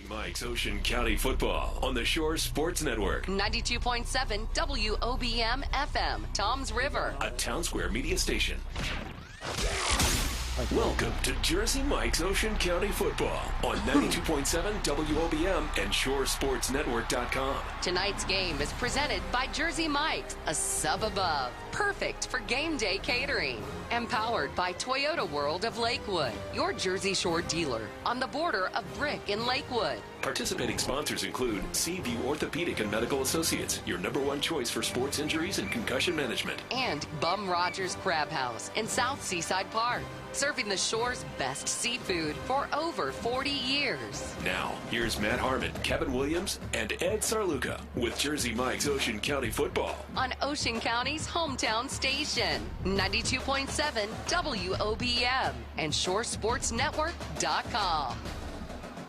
Mike's Ocean County Football on the Shore Sports Network. 92.7 WOBM FM, Toms River. A Town Square media station. Welcome to Jersey Mike's Ocean County Football on 92.7 WOBM and ShoreSportsNetwork.com. Tonight's game is presented by Jersey Mike's, a sub above, perfect for game day catering. Empowered by Toyota World of Lakewood, your Jersey Shore dealer on the border of Brick and Lakewood. Participating sponsors include Seaview Orthopedic and Medical Associates, your #1 choice for sports injuries and concussion management. And Bum Rogers Crab House in South Seaside Park, serving the Shore's best seafood for over 40 years. Now, here's Matt Harmon, Kevin Williams, and Ed Sarluca with Jersey Mike's Ocean County Football. On Ocean County's hometown station, 92.7 WOBM and ShoreSportsNetwork.com.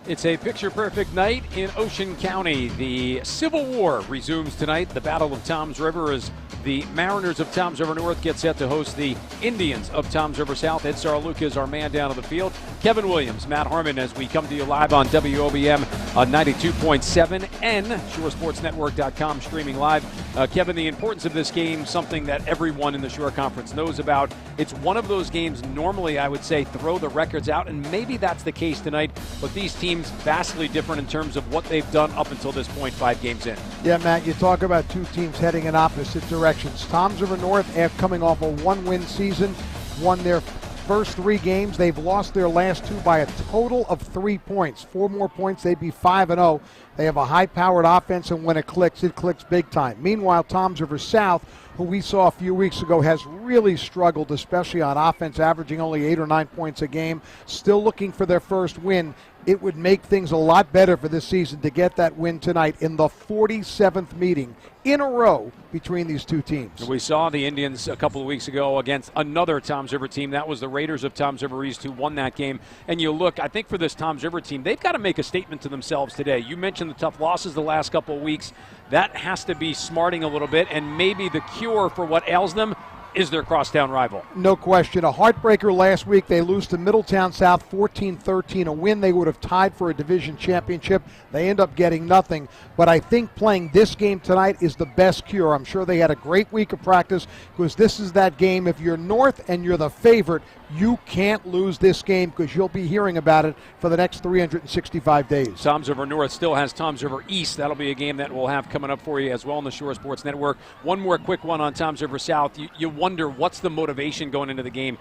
It's a picture-perfect night in Ocean County. The Civil War resumes tonight. The Battle of Toms River as the Mariners of Toms River North get set to host the Indians of Toms River South. Ed Sarluca is our man down on the field. Kevin Williams, Matt Harmon, as we come to you live on WOBM 92.7 and ShoreSportsNetwork.com streaming live. Kevin, the importance of this game, something that everyone in the Shore Conference knows about. It's one of those games normally, I would say, throw the records out, and maybe that's the case tonight, but these teams vastly different in terms of what they've done up until this point, 5 games in. Yeah, Matt, you talk about two teams heading in opposite directions. Toms River North, after coming off a 1-win season, won their first 3 games. They've lost their last 2 by a total of 3 points. 4 more points, they'd be 5-0. They have a high-powered offense, and when it clicks big time. Meanwhile, Toms River South, who we saw a few weeks ago, has really struggled, especially on offense, averaging only 8 or 9 points a game. Still looking for their first win. It would make things a lot better for this season to get that win tonight in the 47th meeting in a row between these two teams. We saw the Indians a couple of weeks ago against another Toms River team. That was the Raiders of Toms River East who won that game. And you look, I think for this Toms River team, they've got to make a statement to themselves today. You mentioned the tough losses the last couple of weeks. That has to be smarting a little bit, and maybe the cure for what ails them is their crosstown rival. No question. A heartbreaker last week. They lose to Middletown South 14-13. A win they would have tied for a division championship. They end up getting nothing. But I think playing this game tonight is the best cure. I'm sure they had a great week of practice because this is that game. If you're North and you're the favorite, you can't lose this game because you'll be hearing about it for the next 365 days. Toms River North still has Toms River East. That'll be a game that we'll have coming up for you as well on the Shore Sports Network. One more quick one on Toms River South. You wonder what's the motivation going into the game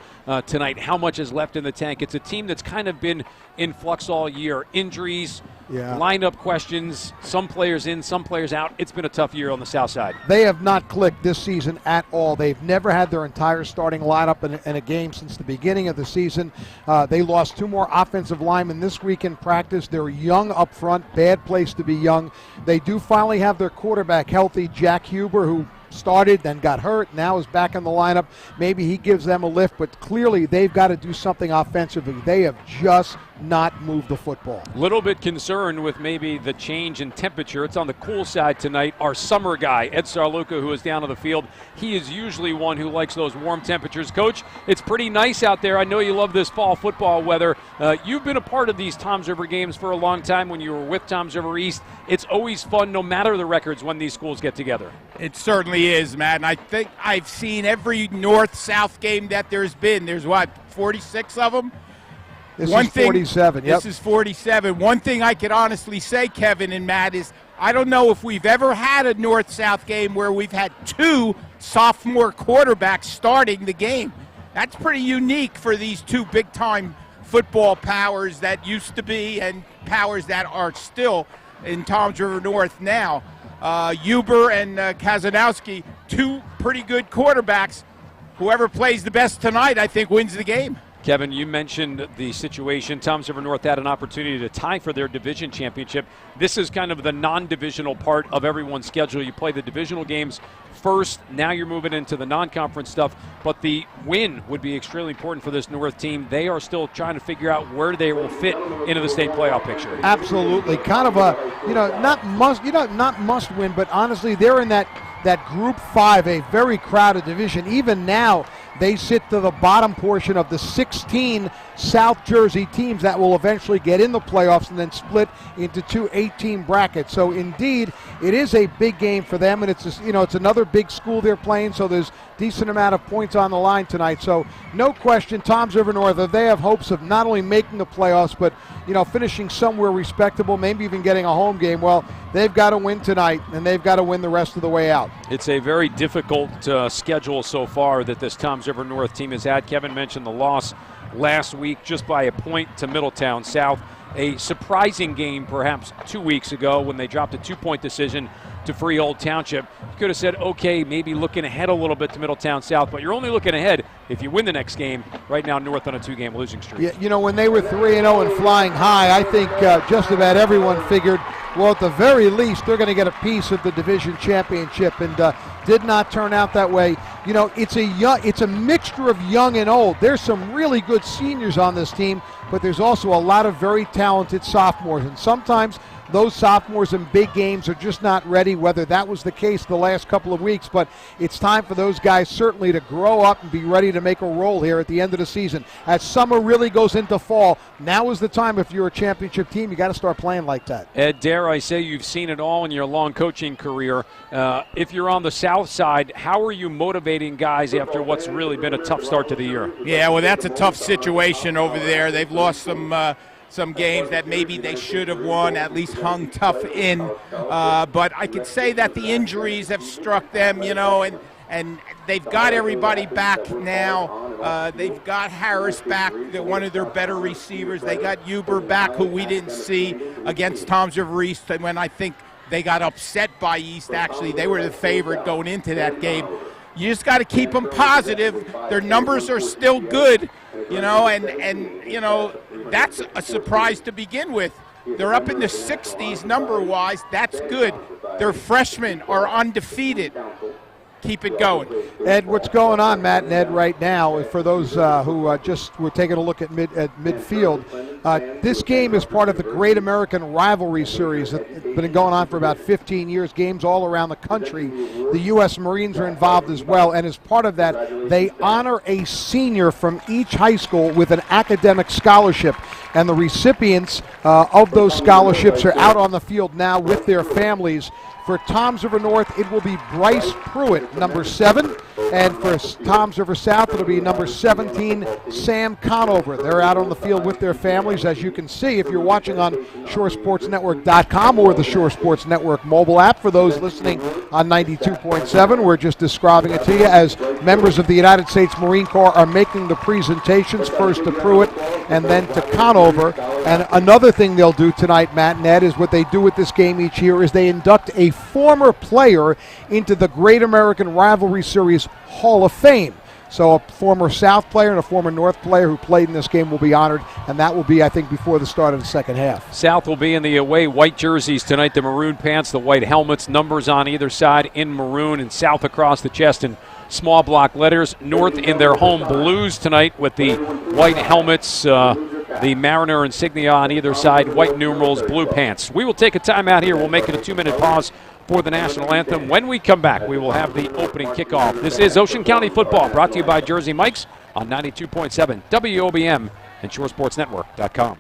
tonight. How much is left in the tank? It's a team that's kind of been in flux all year. Injuries, lineup questions, some players in, some players out. It's been a tough year on the south side. They have not clicked this season at all. They've never had their entire starting lineup in a game since the beginning of the season. They lost 2 more offensive linemen this week in practice. They're young up front. Bad place to be young. They do finally have their quarterback healthy, Jack Huber, who started, then got hurt, now is back in the lineup. Maybe he gives them a lift, but clearly they've got to do something offensively. They have just not moved the football. Little bit concerned with maybe the change in temperature. It's on the cool side tonight. Our summer guy, Ed Sarluca, who is down on the field, he is usually one who likes those warm temperatures. Coach, it's pretty nice out there. I know you love this fall football weather. You've been a part of these Toms River games for a long time when you were with Toms River East. It's always fun, no matter the records, when these schools get together. It certainly is, Matt. And I think I've seen every north-south game that there's been. There's, 46 of them? This is 47, yep. This is 47. One thing I could honestly say, Kevin and Matt, is I don't know if we've ever had a north-south game where we've had 2 sophomore quarterbacks starting the game. That's pretty unique for these 2 big-time football powers that used to be and powers that are still in Toms River North now. Huber and Kazanowski, 2 pretty good quarterbacks. Whoever plays the best tonight, I think, wins the game. Kevin, you mentioned the situation. Toms River North had an opportunity to tie for their division championship. This is kind of the non-divisional part of everyone's schedule. You play the divisional games first. Now you're moving into the non-conference stuff. But the win would be extremely important for this North team. They are still trying to figure out where they will fit into the state playoff picture. Absolutely. Kind of a, not must win, but honestly, they're in that Group 5, a very crowded division. Even now, they sit to the bottom portion of the 16 South Jersey teams that will eventually get in the playoffs and then split into two 8-team brackets. So indeed, it is a big game for them, and it's another big school they're playing, so there's decent amount of points on the line tonight. So no question, Toms River North, they have hopes of not only making the playoffs, but finishing somewhere respectable, maybe even getting a home game. Well, they've got to win tonight, and they've got to win the rest of the way out. It's a very difficult schedule so far that this Toms River North team has had. Kevin mentioned the loss last week just by a point to Middletown South. A surprising game perhaps 2 weeks ago when they dropped a 2-point decision to Freehold Township. You could have said, okay, maybe looking ahead a little bit to Middletown South, but you're only looking ahead if you win the next game. Right now, North on a 2-game losing streak. Yeah, when they were 3-0 and flying high, I think just about everyone figured, well, at the very least, they're going to get a piece of the division championship, and did not turn out that way. It's a mixture of young and old. There's some really good seniors on this team, but there's also a lot of very talented sophomores, and sometimes those sophomores in big games are just not ready, whether that was the case the last couple of weeks, but it's time for those guys certainly to grow up and be ready to make a role here at the end of the season. As summer really goes into fall, now is the time. If you're a championship team, you got to start playing like that. Ed, dare I say you've seen it all in your long coaching career. If you're on the south side, how are you motivating guys after what's really been a tough start to the year? Yeah, well, that's a tough situation over there. They've lost some games that maybe they should have won, at least hung tough in. But I could say that the injuries have struck them, and they've got everybody back now. They've got Harris back, one of their better receivers. They got Huber back, who we didn't see against Toms River East, and when I think they got upset by East, actually. They were the favorite going into that game. You just got to keep them positive. Their numbers are still good, and that's a surprise to begin with. They're up in the 60s number-wise. That's good. Their freshmen are undefeated. Keep it going. Ed, what's going on, Matt and Ed, right now, for those who just were taking a look at midfield, this game is part of the Great American Rivalry Series that's been going on for about 15 years, games all around the country. The U.S. Marines are involved as well, and as part of that, they honor a senior from each high school with an academic scholarship, and the recipients of those scholarships are out on the field now with their families. For Toms River North, it will be Bryce Pruitt, number 7. And for Toms River South, it'll be number 17, Sam Conover. They're out on the field with their families, as you can see if you're watching on ShoreSportsNetwork.com or the Shore Sports Network mobile app. For those listening on 92.7, we're just describing it to you as members of the United States Marine Corps are making the presentations, first to Pruitt and then to Conover. And another thing they'll do tonight, Matt and Ed, is what they do with this game each year is they induct a former player into the Great American Rivalry Series Hall of Fame. So a former South player and a former North player who played in this game will be honored, and that will be, I think, before the start of the second half. South will be in the away white jerseys tonight, the maroon pants, the white helmets, numbers on either side in maroon, and South across the chest in small block letters. North in their home blues tonight with the white helmets, the Mariner insignia on either side, white numerals, blue pants. We will take a timeout here. We'll make it a 2-minute pause for the national anthem. When we come back, we will have the opening kickoff. This is Ocean County Football, brought to you by Jersey Mike's on 92.7 WOBM and ShoreSportsNetwork.com.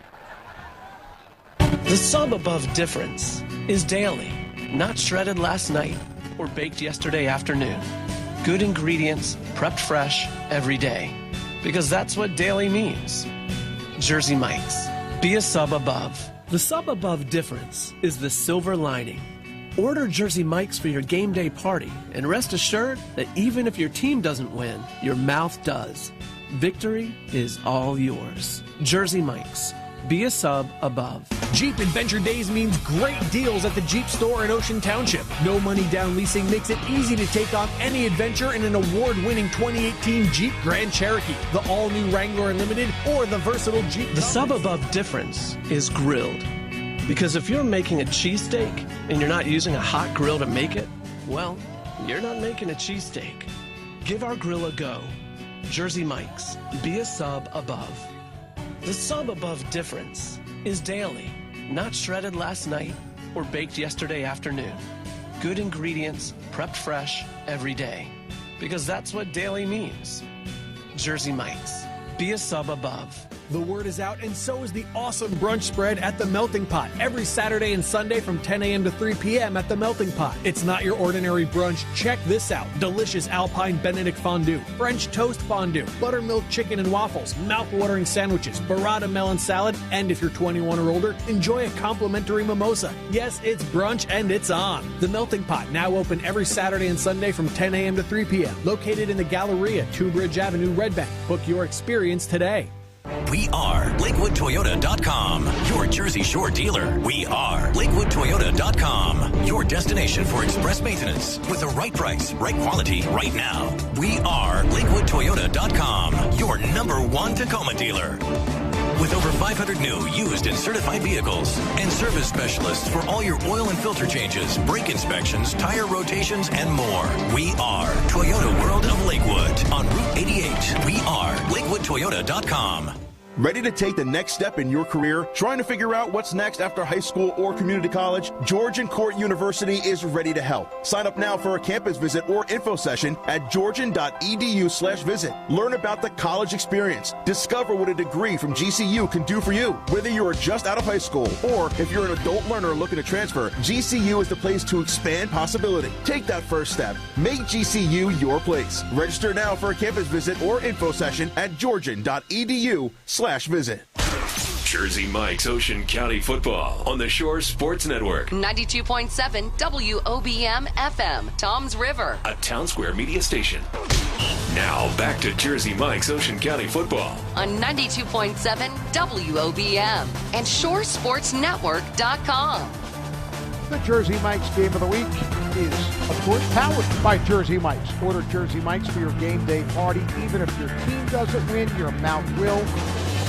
The sub above difference is daily, not shredded last night or baked yesterday afternoon. Good ingredients, prepped fresh every day, because that's what daily means. Jersey Mike's. Be a sub above. The sub above difference is the silver lining. Order Jersey Mike's for your game day party and rest assured that even if your team doesn't win, your mouth does. Victory is all yours. Jersey Mike's. Be a sub above. Jeep Adventure Days means great deals at the Jeep store in Ocean Township. No money down leasing makes it easy to take on any adventure in an award-winning 2018 Jeep Grand Cherokee, the all-new Wrangler Unlimited, or the versatile Jeep. The sub above difference is grilled. Because if you're making a cheesesteak and you're not using a hot grill to make it, well, you're not making a cheesesteak. Give our grill a go. Jersey Mike's. Be a sub above. The sub above difference is daily, not shredded last night or baked yesterday afternoon. Good ingredients, prepped fresh every day, because that's what daily means. Jersey Mike's. Be a sub above. The word is out, and so is the awesome brunch spread at the Melting Pot every Saturday and Sunday from 10 a.m. to 3 p.m. at the Melting Pot. It's not your ordinary brunch. Check this out. Delicious Alpine Benedict fondue, French toast fondue, buttermilk chicken and waffles, mouth-watering sandwiches, burrata melon salad, and if you're 21 or older, enjoy a complimentary mimosa. Yes, it's brunch and it's on. The Melting Pot, now open every Saturday and Sunday from 10 a.m. to 3 p.m. Located in the Galleria, Two Bridge Avenue, Red Bank. Book your experience today. We are LakewoodToyota.com, your Jersey Shore dealer. We are LakewoodToyota.com, your destination for express maintenance with the right price, right quality, right now. We are LakewoodToyota.com, your #1 Tacoma dealer. With over 500 new, used, and certified vehicles, and service specialists for all your oil and filter changes, brake inspections, tire rotations, and more. We are Toyota World of Lakewood on Route 88. We are LakewoodToyota.com. Ready to take the next step in your career? Trying to figure out what's next after high school or community college? Georgian Court University is ready to help. Sign up now for a campus visit or info session at georgian.edu/visit. Learn about the college experience. Discover what a degree from GCU can do for you. Whether you are just out of high school or if you're an adult learner looking to transfer, GCU is the place to expand possibility. Take that first step. Make GCU your place. Register now for a campus visit or info session at georgian.edu/visit. Jersey Mike's Ocean County Football on the Shore Sports Network. 92.7 WOBM FM, Toms River. A Town Square media station. Now back to Jersey Mike's Ocean County Football On 92.7 WOBM and ShoreSportsNetwork.com. The Jersey Mike's Game of the Week is, of course, powered by Jersey Mike's. Order Jersey Mike's for your game day party. Even if your team doesn't win, your mouth will.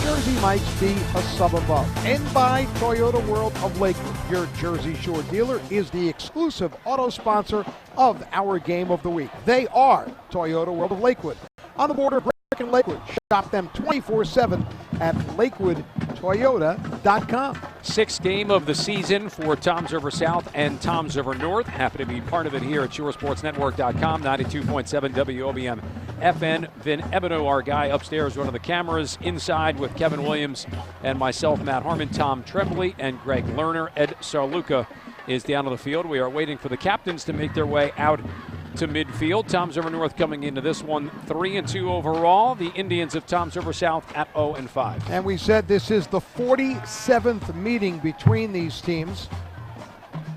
Jersey Mike's, be a sub above. And by Toyota World of Lakewood. Your Jersey Shore dealer is the exclusive auto sponsor of our Game of the Week. They are Toyota World of Lakewood. On the border of Brick and Lakewood. Shop them 24/7 at LakewoodToyota.com. Sixth game of the season for Toms River South and Toms River North. Happy to be part of it here at ShoreSportsNetwork.com, 92.7 WOBM FN. Vin Ebino, our guy upstairs, running the cameras. Inside with Kevin Williams and myself, Matt Harmon, Tom Tremblay, and Greg Lerner. Ed Sarluca is down on the field. We are waiting for the captains to make their way out to midfield. Toms River North coming into this one 3-2 overall. The Indians of Toms River South at 0-5. And we said this is the 47th meeting between these teams.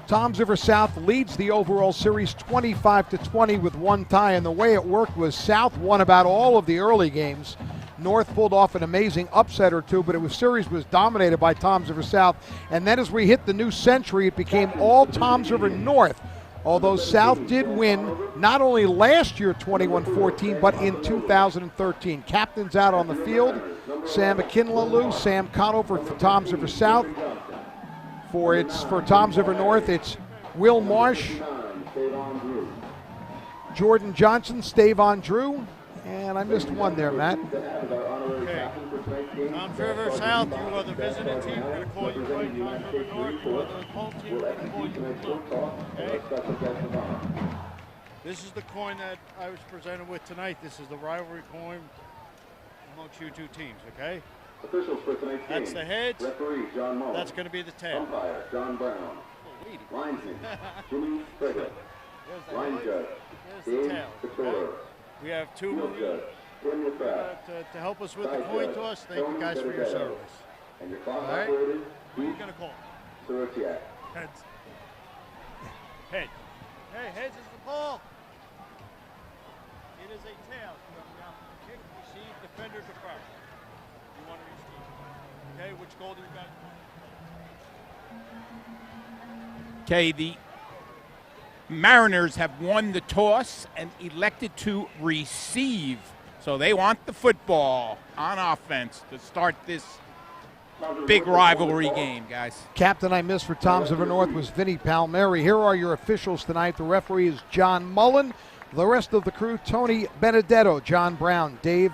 Toms River South leads the overall series 25-20 with one tie, and the way it worked was South won about all of the early games. North pulled off an amazing upset or two, but series was dominated by Toms River South. And then as we hit the new century, it became all Toms River North. Although South did win not only last year 21-14, but in 2013. Captains out on the field, Sam McKinlalu, Sam Conover for Toms River South. For Toms River North, it's Will Marsh, Jordan Johnson, Stavon Drew, and I missed one there, Matt. Okay. Toms River South, you are the visiting team. We're going to call you right. Toms River North, you are the home team. We're going to call you blue. Okay? This is the coin that I was presented with tonight. This is the rivalry coin amongst you two teams, okay? Officials for tonight's game. That's the heads. Referee John Mullen. That's going to be the tail. Umpire John Brown. Linesman Jimmy Frederick. Line judge There's the Dave tail. Couture. Okay? We have two Field judge Tim LaCraft. to help us with the coin toss. Thank you guys for your service. And your clock All right. operated Who are you going to call? Sorociak. Heads. Head. Hey, heads is the call. It is a tail. Now, kick, receive, defender, defer. You want to receive. Okay, which goal do you got? Okay, the Mariners have won the toss and elected to receive. So they want the football on offense to start this big rivalry game, guys. Captain I missed for Toms River North was Vinny Palmieri. Here are your officials tonight. The referee is John Mullen. The rest of the crew, Tony Benedetto, John Brown, Dave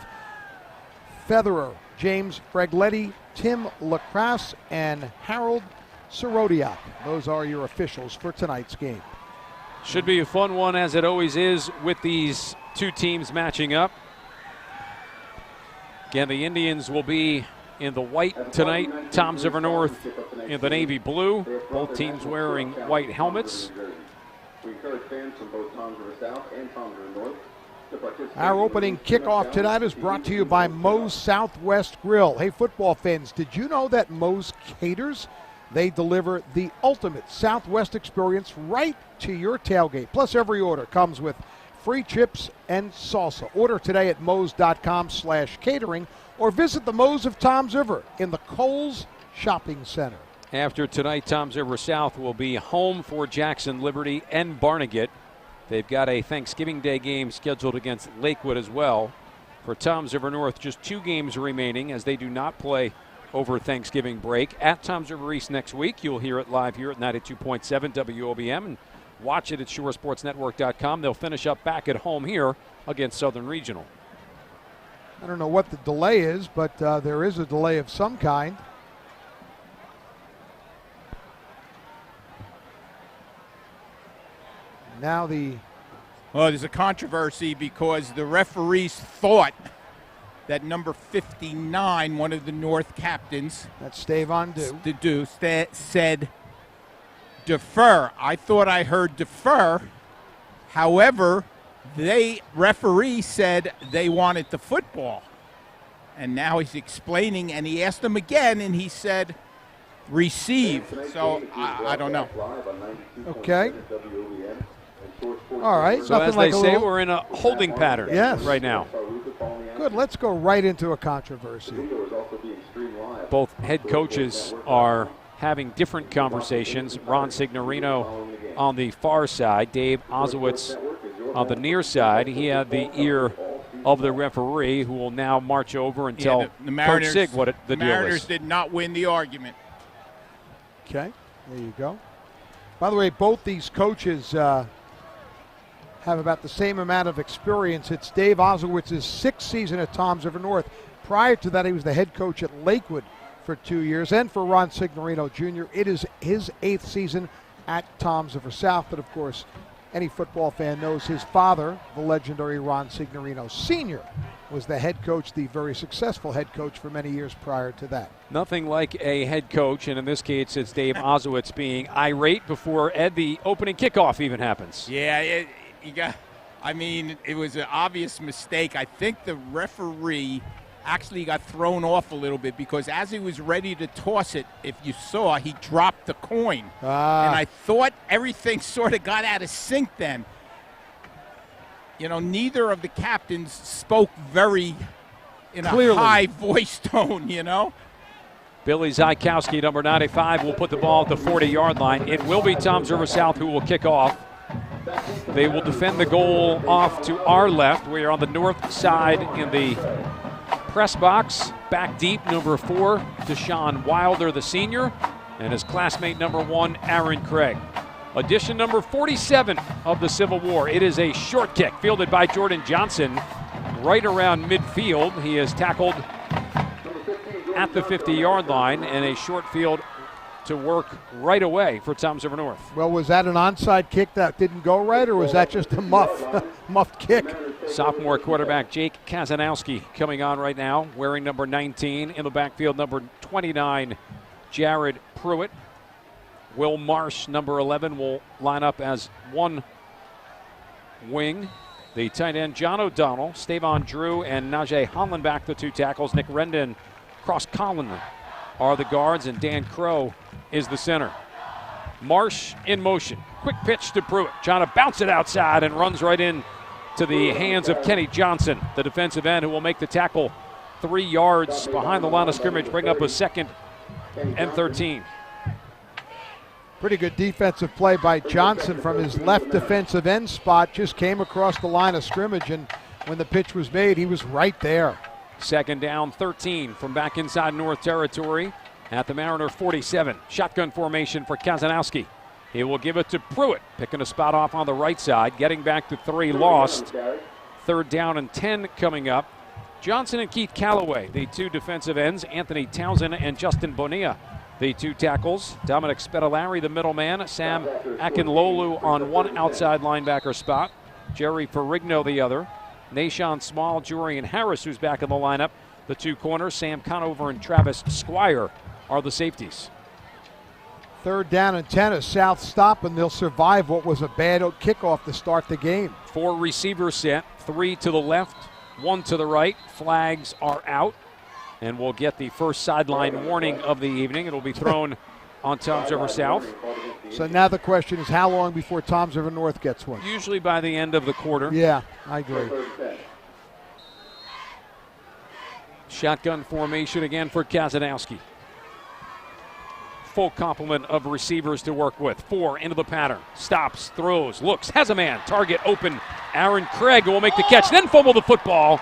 Featherer, James Fregletti, Tim Lacrasse, and Harold Sorodiak. Those are your officials for tonight's game. Should be a fun one, as it always is, with these two teams matching up. Again, the Indians will be in the white tonight. Toms River North in the navy blue. Both teams wearing white helmets. We encourage fans from both Toms River South and Toms River North to participate. Our opening kickoff tonight is brought to you by Moe's Southwest Grill. Hey, football fans, did you know that Moe's caters? They deliver the ultimate Southwest experience right to your tailgate. Plus, every order comes with free chips and salsa. Order today at Moe's.com/catering or visit the Moe's of Toms River in the Kohl's Shopping Center. After tonight, Toms River South will be home for Jackson, Liberty, and Barnegat. They've got a Thanksgiving Day game scheduled against Lakewood as well. For Toms River North, just 2 games remaining as they do not play over Thanksgiving break. At Toms River East next week, you'll hear it live here at 92.7 WOBM and watch it at ShoreSportsNetwork.com. They'll finish up back at home here against Southern Regional. I don't know what the delay is, but there is a delay of some kind. Now there's a controversy because the referees thought that number 59, one of the North captains, that's Stavon Dew, said defer. I thought I heard defer. However, referee said they wanted the football. And now he's explaining, and he asked him again, and he said receive. So I don't know. Okay. All right. So as they say, we're in a holding pattern right now. Good. Let's go right into a controversy. Both head coaches are having different conversations. Ron Signorino on the far side, Dave Ozowitz on the near side. He had the ear of the referee, who will now march over and tell the Mariners, Coach Sig what the deal is. Mariners did not win the argument. Okay, there you go. By the way, both these coaches have about the same amount of experience. It's Dave Ozowitz's 6th season at Toms River North. Prior to that, he was the head coach at Lakewood for 2 years. And for Ron Signorino Jr., it is his 8th season at Toms River South. But, of course, any football fan knows his father, the legendary Ron Signorino Sr., was the head coach, the very successful head coach for many years prior to that. Nothing like a head coach, and in this case, it's Dave Ozowitz being irate before the opening kickoff even happens. Yeah, it was an obvious mistake. I think the referee actually got thrown off a little bit because as he was ready to toss it, if you saw, he dropped the coin. And I thought everything sort of got out of sync then. Neither of the captains spoke very in clearly. A high voice tone, Billy Zykowski, number 95, will put the ball at the 40-yard line. It will be Toms River South who will kick off. They will defend the goal off to our left. We are on the north side in the press box. Back deep, number 4, Deshaun Wilder, the senior, and his classmate, number 1, Aaron Craig. Edition number 47 of the Civil War. It is a short kick fielded by Jordan Johnson right around midfield. He is tackled at the 50-yard line, and a short field to work right away for Toms River North. Well, was that an onside kick that didn't go right, or was that just a muffed kick? Sophomore quarterback Jake Kazanowski coming on right now, wearing number 19. In the backfield, number 29, Jared Pruitt. Will Marsh, number 11, will line up as one wing. The tight end, John O'Donnell, Stavon Drew, and Najee Hollenbach, the 2 tackles. Nick Rendon, Cross Collin are the guards, and Dan Crow is the center. Marsh in motion. Quick pitch to Pruitt. Trying to bounce it outside and runs right in to the hands of Kenny Johnson, the defensive end, who will make the tackle 3 yards behind the line of scrimmage, bring up a 2nd and 13. Pretty good defensive play by Johnson from his left defensive end spot. Just came across the line of scrimmage, and when the pitch was made, he was right there. 2nd down, 13 from back inside North Territory at the Mariner 47. Shotgun formation for Kazanowski. He will give it to Pruitt, picking a spot off on the right side, getting back to 3, lost. 3rd down and 10 coming up. Johnson and Keith Calloway, the 2 defensive ends. Anthony Townsend and Justin Bonilla, the 2 tackles. Dominic Spedalari, the middleman. Sam Akinlolu on one outside linebacker spot. Jerry Ferrigno the other. Nashawn Small, Jurian Harris, who's back in the lineup. The two corners, Sam Conover and Travis Squire, are the safeties. 3rd down and 10, a South stop, and they'll survive what was a bad kickoff to start the game. 4 receivers set, 3 to the left, 1 to the right. Flags are out, and we'll get the first sideline warning of the evening. It'll be thrown on Toms River South. So now the question is, how long before Toms River North gets one? Usually by the end of the quarter. Yeah, I agree. Shotgun formation again for Kazanowski. Full complement of receivers to work with. 4 into the pattern. Stops, throws, looks, has a man. Target open. Aaron Craig will make the catch, then fumble the football.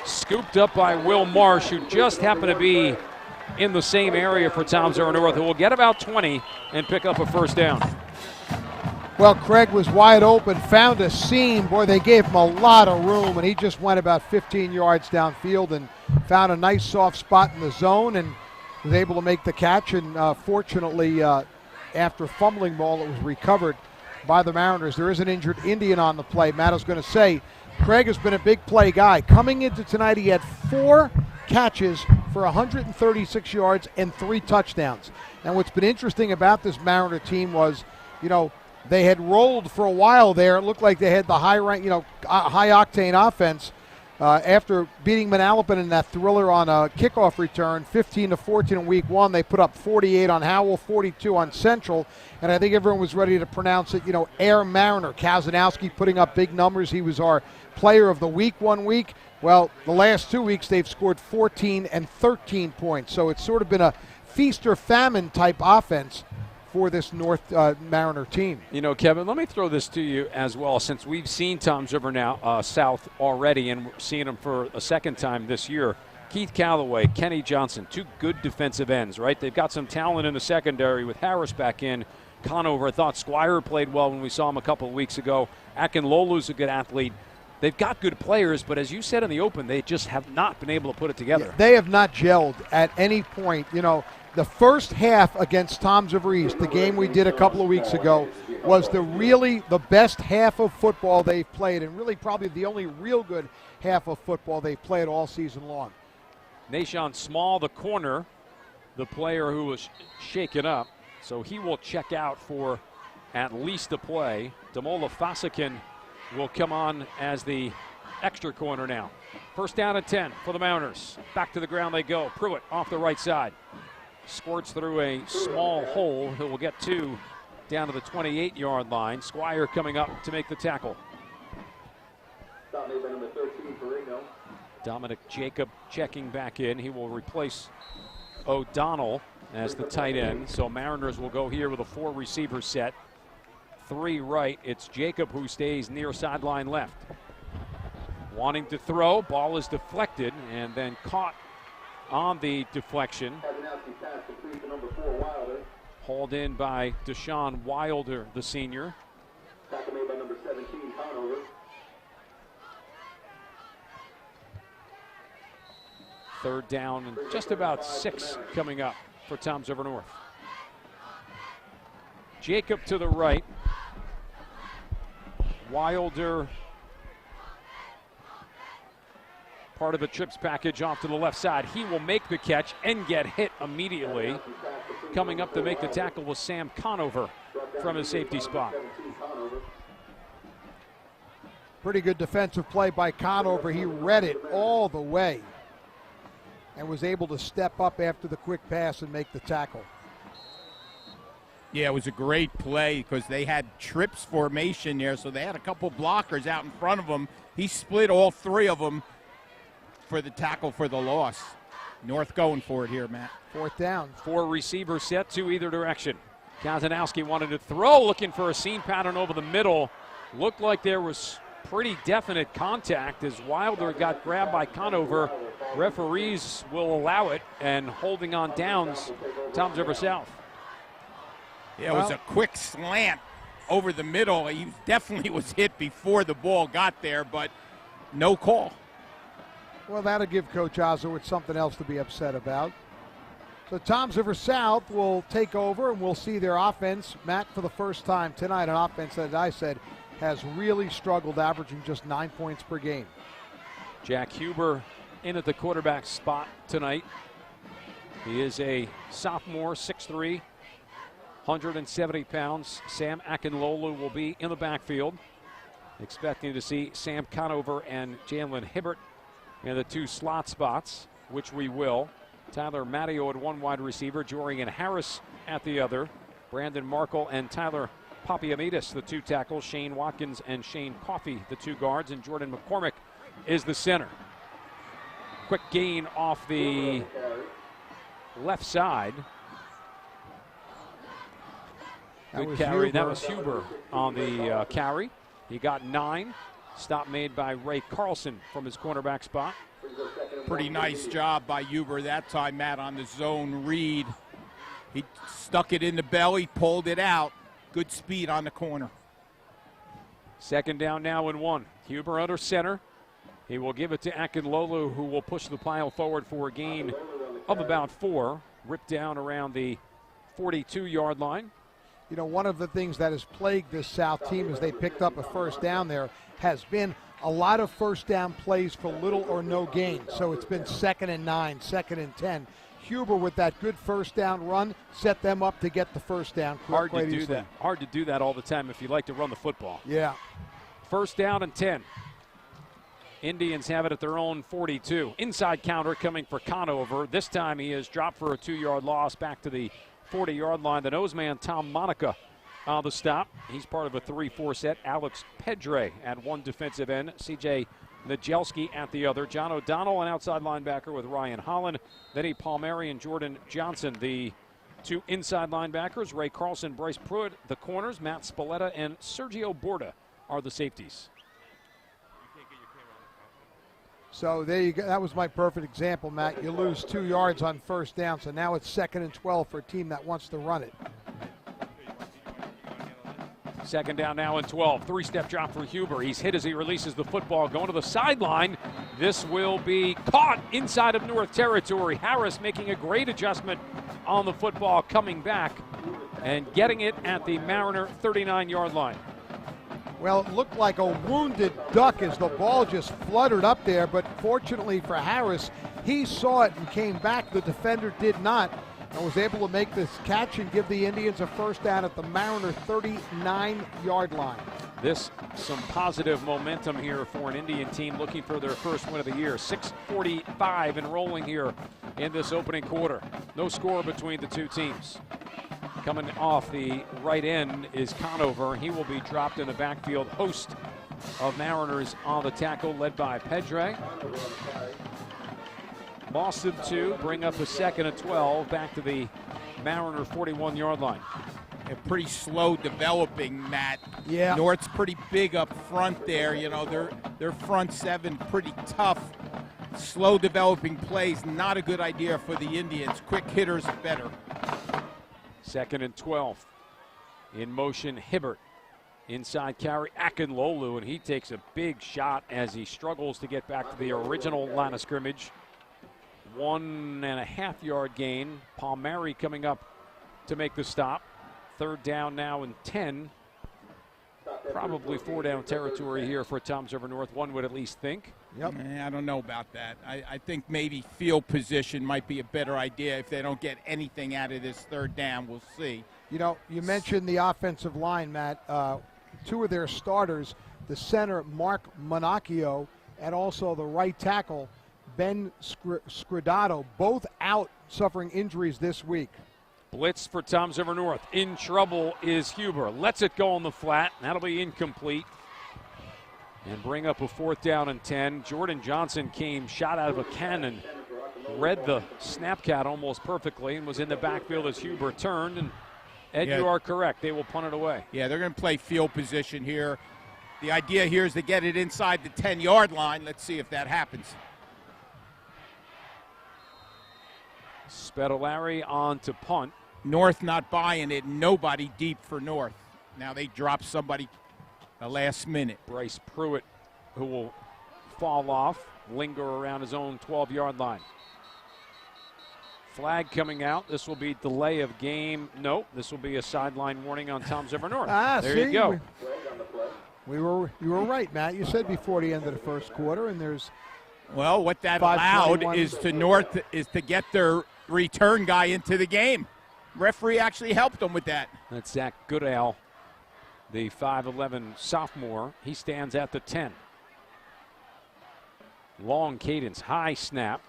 Scooped up by Will Marsh, who just happened to be in the same area for Toms River North, who will get about 20 and pick up a first down. Well, Craig was wide open, found a seam. Boy, they gave him a lot of room, and he just went about 15 yards downfield and found a nice soft spot in the zone and was able to make the catch. And fortunately, after fumbling ball, it was recovered by the Mariners. There is an injured Indian on the play. Matt is going to say Craig has been a big play guy. Coming into tonight, he had 4 catches for 136 yards and 3 touchdowns. And what's been interesting about this Mariner team was, they had rolled for a while there. It looked like they had the high octane offense. After beating Manalapan in that thriller on a kickoff return, 15-14 in week 1, they put up 48 on Howell, 42 on Central, and I think everyone was ready to pronounce it, Air Mariner. Kazanowski putting up big numbers. He was our player of the week 1 week. Well, the last 2 weeks they've scored 14 and 13 points, so it's sort of been a feast or famine type offense for this North Mariner team. Kevin, let me throw this to you as well, since we've seen Toms River now South already, and we're seeing them for a second time this year. Keith Callaway, Kenny Johnson, 2 good defensive ends, right? They've got some talent in the secondary with Harris back in. Conover, I thought Squire played well when we saw him a couple of weeks ago. Akinlolu's a good athlete. They've got good players, but as you said in the open, they just have not been able to put it together. Yeah, they have not gelled at any point. The first half against Toms River East, the game we did a couple of weeks ago, was the best half of football they've played, and really probably the only real good half of football they've played all season long. Nashon Small, the corner, the player who was shaken up, so he will check out for at least a play. Damola Fasikin will come on as the extra corner now. First down and 10 for the Mariners. Back to the ground they go. Pruitt off the right side. Squirts through a small hole. He will get 2 down to the 28-yard line. Squire coming up to make the tackle. Dominic Jacob checking back in. He will replace O'Donnell as the tight end. So Mariners will go here with a 4-receiver set. 3 right. It's Jacob who stays near sideline left. Wanting to throw. Ball is deflected and then caught on the deflection. Hauled in by Deshaun Wilder, the senior. Tackle made by number 17, Conover. Third down and just about 6 coming up for Toms River North. Jacob to the right. Wilder, part of the trips package, off to the left side. He will make the catch and get hit immediately. Coming up to make the tackle was Sam Conover from his safety spot. Pretty good defensive play by Conover. He read it all the way and was able to step up after the quick pass and make the tackle. Yeah, it was a great play because they had trips formation there, so they had a couple blockers out in front of them. He split all 3 of them for the tackle for the loss. North going for it here, Matt. 4th down. 4 receivers set to either direction. Kazanowski wanted to throw, looking for a seam pattern over the middle. Looked like there was pretty definite contact as Wilder got grabbed by Conover. Referees will allow it, and holding on downs, Toms River South. Yeah, it was a quick slant over the middle. He definitely was hit before the ball got there, but no call. Well, that'll give Coach Ozowitz something else to be upset about. So Toms River South will take over, and we'll see their offense, Matt, for the first time tonight. An offense that, as I said, has really struggled, averaging just 9 points per game. Jack Huber in at the quarterback spot tonight. He is a sophomore, 6'3", 170 pounds. Sam Akinlolu will be in the backfield. Expecting to see Sam Conover and Jalen Hibbert in the 2 slot spots, which we will. Tyler Matteo at 1 wide receiver, Jorian Harris at the other. Brandon Markle and Tyler Papiamidis, the 2 tackles. Shane Watkins and Shane Coffey, the 2 guards. And Jordan McCormick is the center. Quick gain off the left side. Good carry. That was Huber on the carry. He got 9. Stop made by Ray Carlson from his cornerback spot. Pretty nice job by Huber that time, Matt, on the zone read. He stuck it in the belly, pulled it out. Good speed on the corner. Second down now and 1. Huber under center. He will give it to Akinlolu, who will push the pile forward for a gain of about 4. Ripped down around the 42-yard line. You know, one of the things that has plagued this South team as they picked up a first down there has been a lot of first down plays for little or no gain. So it's been 2nd and 9, 2nd and 10. Huber with that good first down run set them up to get the first down. Hard to do that. Hard to do that all the time if you like to run the football. Yeah. First down and 10. Indians have it at their own 42. Inside counter coming for Conover. This time he is dropped for a 2-yard loss back to the 40-yard line. The nose man, Tom Monica, on the stop. He's part of a 3-4 set. Alex Pedre at 1 defensive end. C.J. Najelski at the other. John O'Donnell, an outside linebacker with Ryan Holland. Then Palmieri and Jordan Johnson, the 2 inside linebackers. Ray Carlson, Bryce Pruitt, the corners. Matt Spalletta and Sergio Borda are the safeties. So there you go. That was my perfect example, Matt. You lose 2 yards on first down, so now it's 2nd and 12 for a team that wants to run it. Second down now and 12. 3-step drop for Huber. He's hit as he releases the football. Going to the sideline. This will be caught inside of North territory. Harris making a great adjustment on the football, coming back and getting it at the Mariner 39-yard line. Well, it looked like a wounded duck as the ball just fluttered up there, but fortunately for Harris, he saw it and came back. The defender did not, and was able to make this catch and give the Indians a first down at the Mariner 39-yard line. This, some positive momentum here for an Indian team looking for their first win of the year. 6:45 and rolling here in this opening quarter. No score between the 2 teams. Coming off the right end is Conover. He will be dropped in the backfield. Host of Mariners on the tackle, led by Pedre. Boston 2, bring up a 2nd and 12, back to the Mariner 41-yard line. They're pretty slow developing, Matt. Yeah. North's pretty big up front there. You know, their front 7 pretty tough. Slow developing plays, not a good idea for the Indians. Quick hitters are better. 2nd and 12. In motion, Hibbert. Inside carry, Akinlolu, and he takes a big shot as he struggles to get back to the original line of scrimmage. 1.5-yard gain. Palmieri coming up to make the stop. 3rd down now and 10. Probably 4-down territory here for Toms River North, one would at least think. Yep. I don't know about that. I think maybe field position might be a better idea if they don't get anything out of this 3rd down. We'll see. You know, you mentioned the offensive line, Matt. 2 of their starters, the center, Mark Monacchio, and also the right tackle, Ben Scridato, both out suffering injuries this week. Blitz for Toms River North. In trouble is Huber. Lets it go on the flat. That'll be incomplete. And bring up a 4th down and 10. Jordan Johnson came shot out of a cannon. Read the snap count almost perfectly and was in the backfield as Huber turned. And Ed, you are correct. They will punt it away. Yeah, they're going to play field position here. The idea here is to get it inside the 10-yard line. Let's see if that happens. Spedolari on to punt. North not buying it. Nobody deep for North. Now they drop somebody the last minute. Bryce Pruitt, who will fall off, linger around his own 12-yard line. Flag coming out. This will be delay of game. Nope, this will be a sideline warning on Toms River North. There you go. You were right, Matt. You said before the end of the first quarter, and there's Well, what that allowed is to North is to get their return guy into the game. Referee actually helped them with that. That's Zach Goodale, the 5'11 sophomore. He stands at the 10. Long cadence, high snap.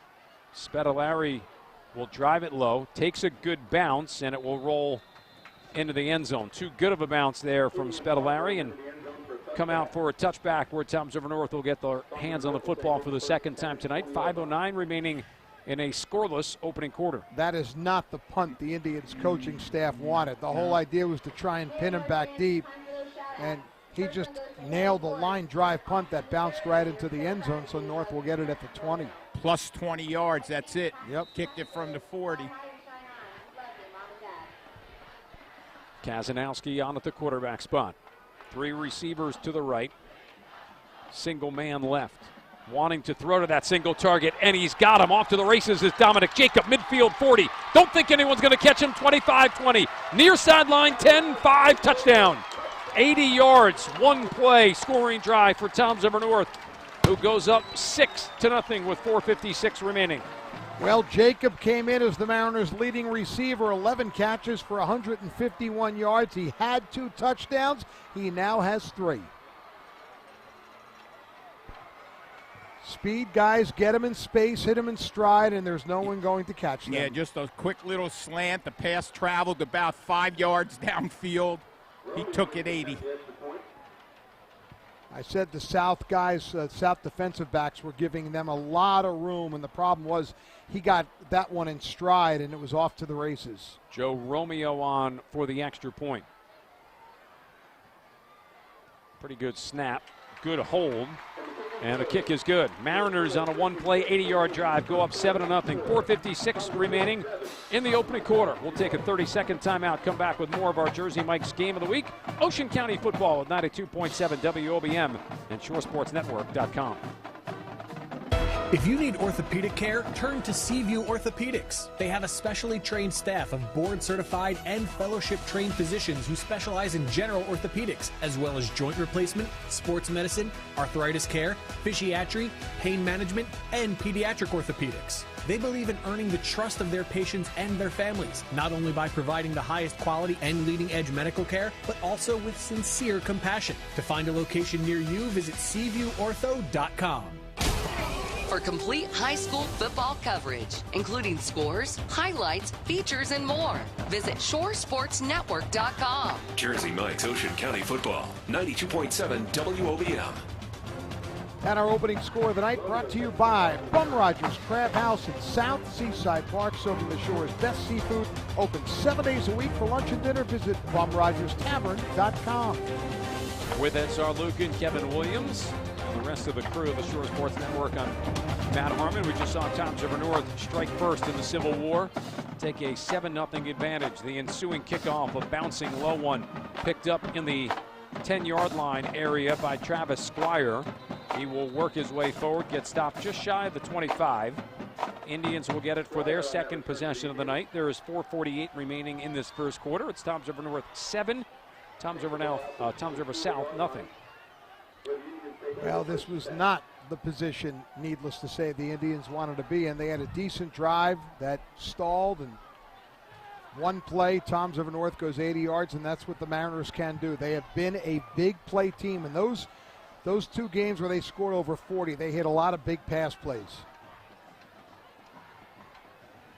Spedalari will drive it low, takes a good bounce, and it will roll into the end zone. Too good of a bounce there from Spedalari, and come out for a touchback where Toms River North will get their hands on the football for the second time tonight. 5:09 remaining in a scoreless opening quarter. That is not the punt the Indians coaching staff wanted. The whole idea was to try and pin him back deep, and he just nailed the line drive punt that bounced right into the end zone, so North will get it at the 20. Plus 20 yards, that's it. Yep. Kicked it from the 40. Kazanowski on at the quarterback spot. 3 receivers to the right. Single man left. Wanting to throw to that single target, and he's got him. Off to the races is Dominic Jacob, midfield 40. Don't think anyone's going to catch him, 25-20. Near sideline, 10-5, touchdown. 80 yards, one play, scoring drive for Toms River North, who goes up 6-0 with 4:56 remaining. Well, Jacob came in as the Mariners' leading receiver, 11 catches for 151 yards. He had 2 touchdowns. He now has 3. Speed guys get him in space, hit him in stride, and there's no one going to catch them. Yeah, just a quick little slant. The pass traveled about 5 yards downfield. He took it 80. I said the South guys, South defensive backs were giving them a lot of room, and the problem was he got that one in stride, and it was off to the races. Joe Romeo on for the extra point. Pretty good snap, good hold, and the kick is good. Mariners on a one-play, 80-yard drive go up 7-0. 4:56 remaining in the opening quarter. We'll take a 30-second timeout, come back with more of our Jersey Mike's Game of the Week. Ocean County football at 92.7 WOBM and ShoreSportsNetwork.com. If you need orthopedic care, turn to Seaview Orthopedics. They have a specially trained staff of board-certified and fellowship-trained physicians who specialize in general orthopedics, as well as joint replacement, sports medicine, arthritis care, physiatry, pain management, and pediatric orthopedics. They believe in earning the trust of their patients and their families, not only by providing the highest quality and leading-edge medical care, but also with sincere compassion. To find a location near you, visit SeaviewOrtho.com. For complete high school football coverage, including scores, highlights, features, and more, visit ShoreSportsNetwork.com. Jersey Mike's Ocean County football, 92.7 WOBM. And our opening score of the night brought to you by Bum Rogers Crab House in South Seaside Park, serving the shore's best seafood. Open 7 days a week for lunch and dinner. Visit BumRogersTavern.com. With SR Luke and Kevin Williams, and the rest of the crew of the Shore Sports Network, I'm Matt Harmon. We just saw Toms River North strike first in the Civil War, take a 7-0 advantage. The ensuing kickoff, a bouncing low one, picked up in the 10-yard line area by Travis Squire. He will work his way forward, get stopped just shy of the 25. Indians will get it for their second possession of the night. There is 4:48 remaining in this first quarter. It's Toms River North 7, Toms River South nothing. Well, this was not the position, needless to say, the Indians wanted to be in. They had a decent drive that stalled, and one play, Toms River North goes 80 yards, and that's what the Mariners can do. They have been a big play team, and those 2 games where they scored over 40, they hit a lot of big pass plays.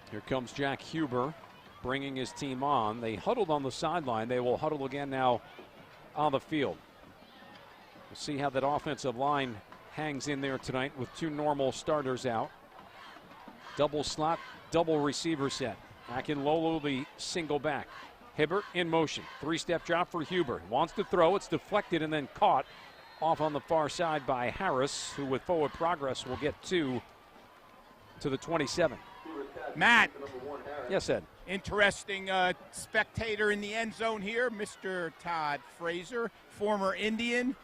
Here comes Jack Huber bringing his team on. They huddled on the sideline. They will huddle again now on the field. We'll see how that offensive line hangs in there tonight with 2 normal starters out. Double slot, double receiver set. Akinlolo, the single back. Hibbert in motion. 3-step drop for Huber. Wants to throw. It's deflected and then caught off on the far side by Harris, who with forward progress will get 2 to the 27. Matt. Yes, Ed. Interesting spectator in the end zone here, Mr. Todd Fraser, former Indian.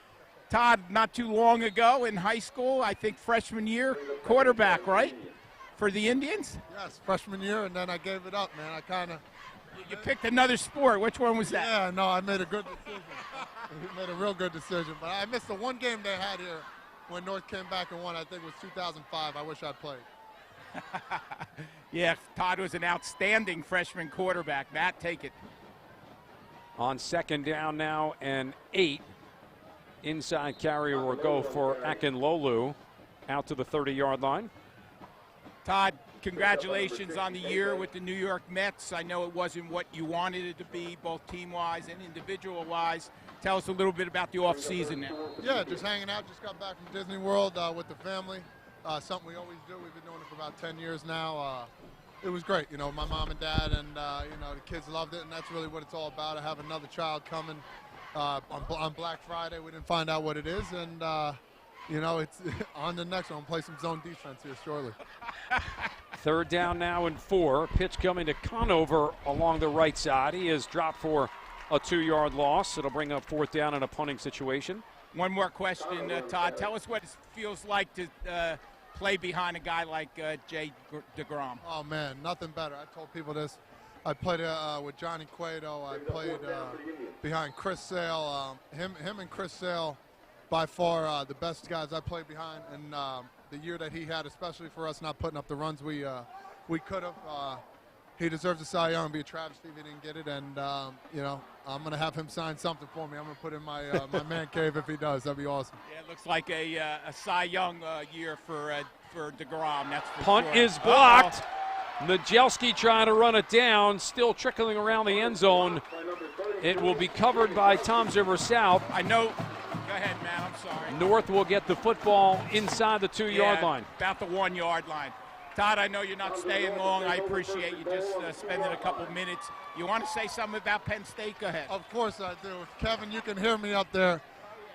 Todd, not too long ago in high school, I think freshman year, quarterback, right, for the Indians? Yes, freshman year, and then I gave it up, man. I kind of... You picked another sport. Which one was that? Yeah, no, I made a good decision. I made a real good decision. But I missed the one game they had here when North came back and won. I think it was 2005. I wish I'd played. Yeah, Todd was an outstanding freshman quarterback. Matt, take it. On second down now and 8. Inside carry will go for Akinlolu out to the 30-yard line. Todd, congratulations on the year with the New York Mets. I know it wasn't what you wanted it to be, both team-wise and individual-wise. Tell us a little bit about the offseason now. Yeah, just hanging out. Just got back from Disney World with the family. Something we always do. We've been doing it for about 10 years now. It was great. You know, my mom and dad and, you know, the kids loved it, and that's really what it's all about. I have another child coming on Black Friday. We didn't find out what it is, and, you know, it's on the next one. I'll play some zone defense here shortly. Third down now and 4. Pitch coming to Conover along the right side. He is dropped for a 2-yard loss. It'll bring up fourth down in a punting situation. One more question, Todd. Tell us what it feels like to play behind a guy like Jay DeGrom. Oh, man, nothing better. I told people this. I played with Johnny Cueto. I played behind Chris Sale. Him and Chris Sale, by far the best guys I played behind. And the year that he had, especially for us not putting up the runs we could have, he deserves a Cy Young. It'd be a travesty if he didn't get it. And, you know, I'm going to have him sign something for me. I'm going to put in my man cave if he does. That'd be awesome. Yeah, it looks like a Cy Young year for DeGrom. That's for Punt sure. is blocked. Najelski trying to run it down, still trickling around the end zone. It will be covered by Toms River South. I know. Go ahead, man. I'm sorry. North will get the football inside the 2-yard line. About the 1-yard line. Todd, I know you're not staying long. I appreciate you just spending a couple minutes. You want to say something about Penn State? Go ahead. Of course I do. Kevin, you can hear me up there.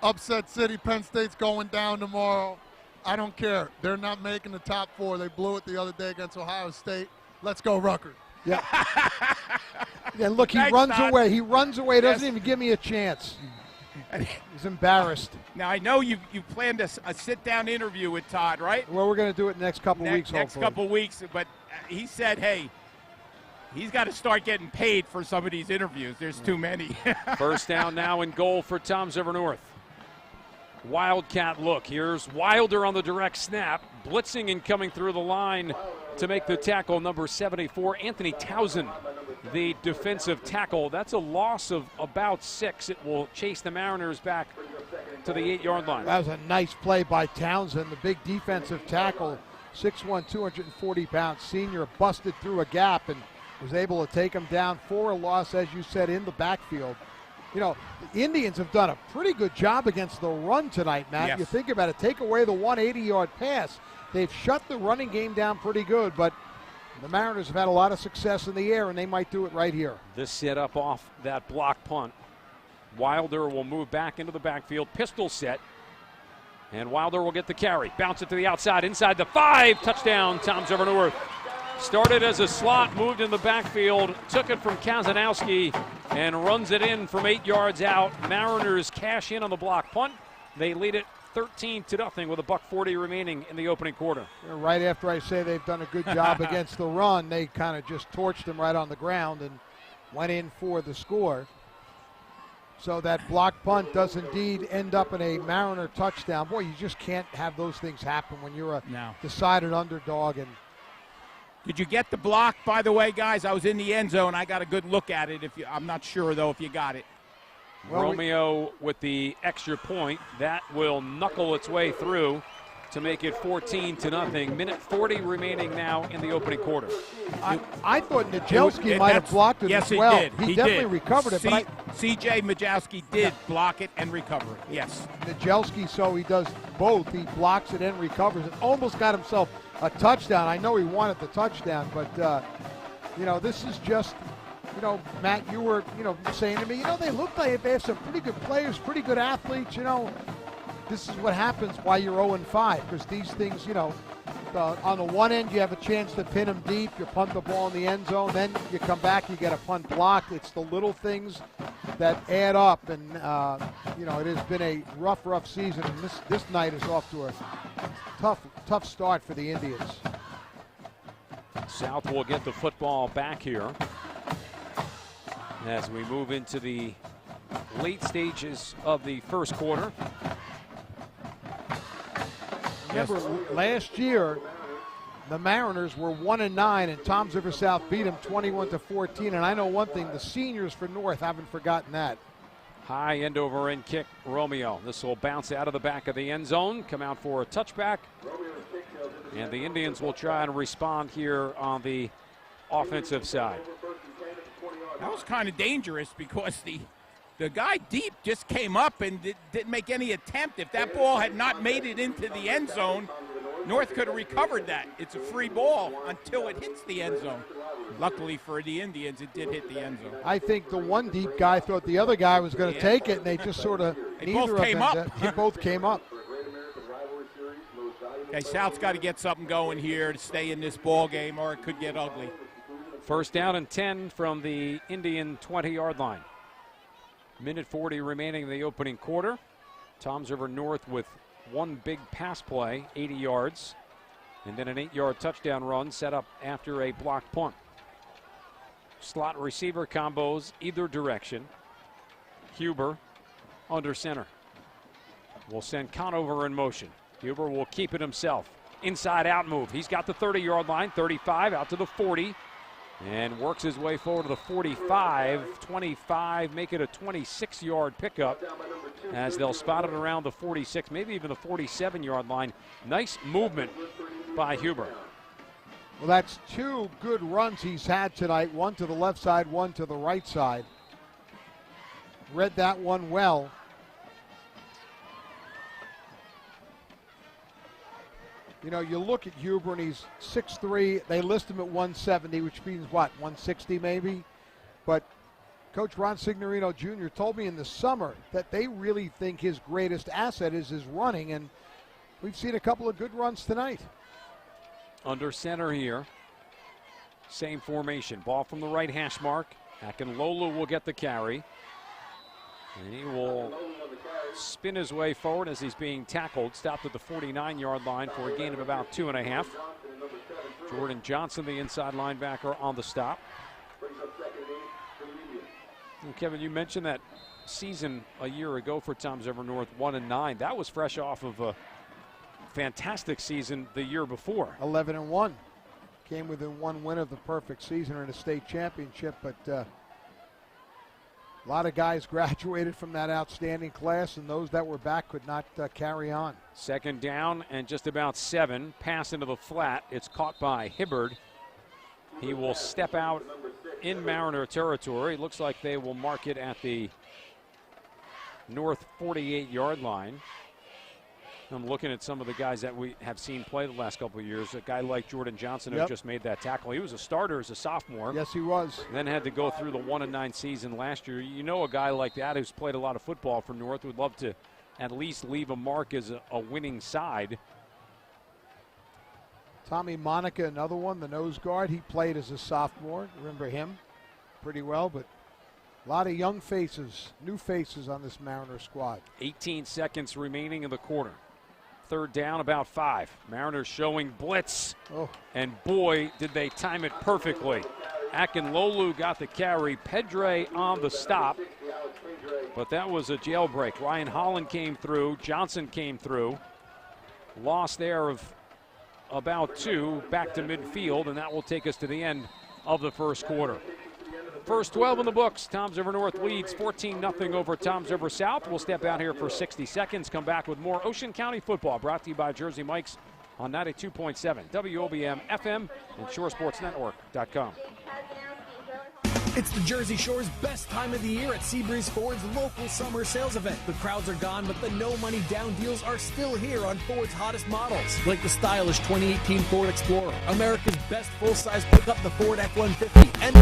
Upset City, Penn State's going down tomorrow. I don't care. They're not making the top 4. They blew it the other day against Ohio State. Let's go, Rutgers. Yeah. Yeah, look, he runs away. He runs away, doesn't even give me a chance. He's embarrassed. Now, I know you planned a sit-down interview with Todd, right? Well, we're going to do it next couple weeks, hopefully. Next couple weeks, but he said, hey, he's got to start getting paid for some of these interviews. There's too many. First down now and goal for Toms River North. Wildcat look. Here's Wilder on the direct snap. Blitzing and coming through the line to make the tackle, number 74, Anthony Towson, the defensive tackle. That's a loss of about 6. It will chase the Mariners back to the 8-yard line. That was a nice play by Townsend, the big defensive tackle, 6'1", 240-pound senior, busted through a gap and was able to take him down for a loss, as you said, in the backfield. You know, the Indians have done a pretty good job against the run tonight, Matt. Yes. You think about it, take away the 180-yard pass. They've shut the running game down pretty good, but the Mariners have had a lot of success in the air, and they might do it right here. This set up off that block punt. Wilder will move back into the backfield, pistol set, and Wilder will get the carry. Bounce it to the outside, inside the 5, touchdown, Toms River North. Started as a slot, moved in the backfield, took it from Kazanowski, and runs it in from 8 yards out. Mariners cash in on the block punt. They lead it 13-0 with $1:40 remaining in the opening quarter. Right after I say they've done a good job against the run, they kind of just torched them right on the ground and went in for the score. So that block punt does indeed end up in a Mariner touchdown. Boy, you just can't have those things happen when you're a decided underdog. And did you get the block, by the way, guys? I was in the end zone. I got a good look at it. I'm not sure, though, if you got it. Well, Romeo with the extra point. That will knuckle its way through to make it 14-0. Minute 40 remaining now in the opening quarter. I thought Najelski might have blocked it as well. Yes, he did. He definitely recovered it. But C.J. Majowski did block it and recover it, yes. Najelski, so he does both. He blocks it and recovers it. Almost got himself a touchdown. I know he wanted the touchdown, but, you know, this is just, you know, Matt, you were, you know, saying to me, you know, they look like they have some pretty good players, pretty good athletes, you know. This is what happens why you're 0-5, because these things, you know, on the one end you have a chance to pin them deep, you punt the ball in the end zone, then you come back, you get a punt blocked. It's the little things that add up, and, you know, it has been a rough season, and this night is off to a tough start for the Indians. South will get the football back here as we move into the late stages of the first quarter. Remember, last year, the Mariners were 1-9, and Toms River South beat them 21-14. And I know one thing: the seniors for North haven't forgotten that. High end over end kick, Romeo. This will bounce out of the back of the end zone, come out for a touchback. And the Indians will try and respond here on the offensive side. That was kind of dangerous because the guy deep just came up and didn't make any attempt. If that ball had not made it into the end zone, North could have recovered that. It's a free ball until it hits the end zone. Luckily for the Indians, it did hit the end zone. I think the one deep guy thought the other guy was going to take it, and they just sort of They both came up. They both came up. Okay, South's got to get something going here to stay in this ball game, or it could get ugly. First down and 10 from the Indian 20-yard line. Minute 40 remaining in the opening quarter. Toms River North with one big pass play, 80 yards, and then an 8-yard touchdown run set up after a blocked punt. Slot receiver combos either direction. Huber under center. Will send Conover in motion. Huber will keep it himself. Inside out move. He's got the 30-yard line, 35 out to the 40. And works his way forward to the 45, 25, make it a 26-yard pickup as they'll spot it around the 46, maybe even the 47-yard line. Nice movement by Huber. Well, that's two good runs he's had tonight, one to the left side, one to the right side. Read that one well. You know, you look at Huber, and he's 6'3". They list him at 170, which means what, 160 maybe? But Coach Ron Signorino Jr. told me in the summer that they really think his greatest asset is his running, and we've seen a couple of good runs tonight. Under center here. Same formation. Ball from the right hash mark. Akinlolu will get the carry. And he will spin his way forward as he's being tackled. Stopped at the 49-yard line for a gain of about 2.5. Jordan Johnson, the inside linebacker, on the stop. And Kevin, you mentioned that season a year ago for Toms River North, 1-9. That was fresh off of a fantastic season the year before. 11-1. Came within one win of the perfect season in a state championship, but a lot of guys graduated from that outstanding class, and those that were back could not carry on. Second down and just about 7. Pass into the flat. It's caught by Hibbard. He will step out in Mariner territory. Looks like they will mark it at the North 48-yard line. I'm looking at some of the guys that we have seen play the last couple of years. A guy like Jordan Johnson who just made that tackle. He was a starter as a sophomore. Yes, he was. Then had to go through the 1-9 season last year. You know, a guy like that who's played a lot of football for North would love to at least leave a mark as a winning side. Tommy Monica, another one, the nose guard. He played as a sophomore. Remember him pretty well, but a lot of young faces, new faces on this Mariner squad. 18 seconds remaining in the quarter. Third down, about 5. Mariners showing blitz. And boy, did they time it perfectly. Akinlolu got the carry. Pedre on the stop. But that was a jailbreak. Ryan Holland came through. Johnson came through. Loss there of about 2 back to midfield, and that will take us to the end of the first quarter. First 12 in the books. Toms River North leads 14-0 over Toms River South. We'll step out here for 60 seconds. Come back with more Ocean County football brought to you by Jersey Mike's on 92.7 WOBM FM and ShoreSportsNetwork.com. It's the Jersey Shore's best time of the year at Seabreeze Ford's local summer sales event. The crowds are gone, but the no money down deals are still here on Ford's hottest models, like the stylish 2018 Ford Explorer, America's best full-size pickup, the Ford F-150, and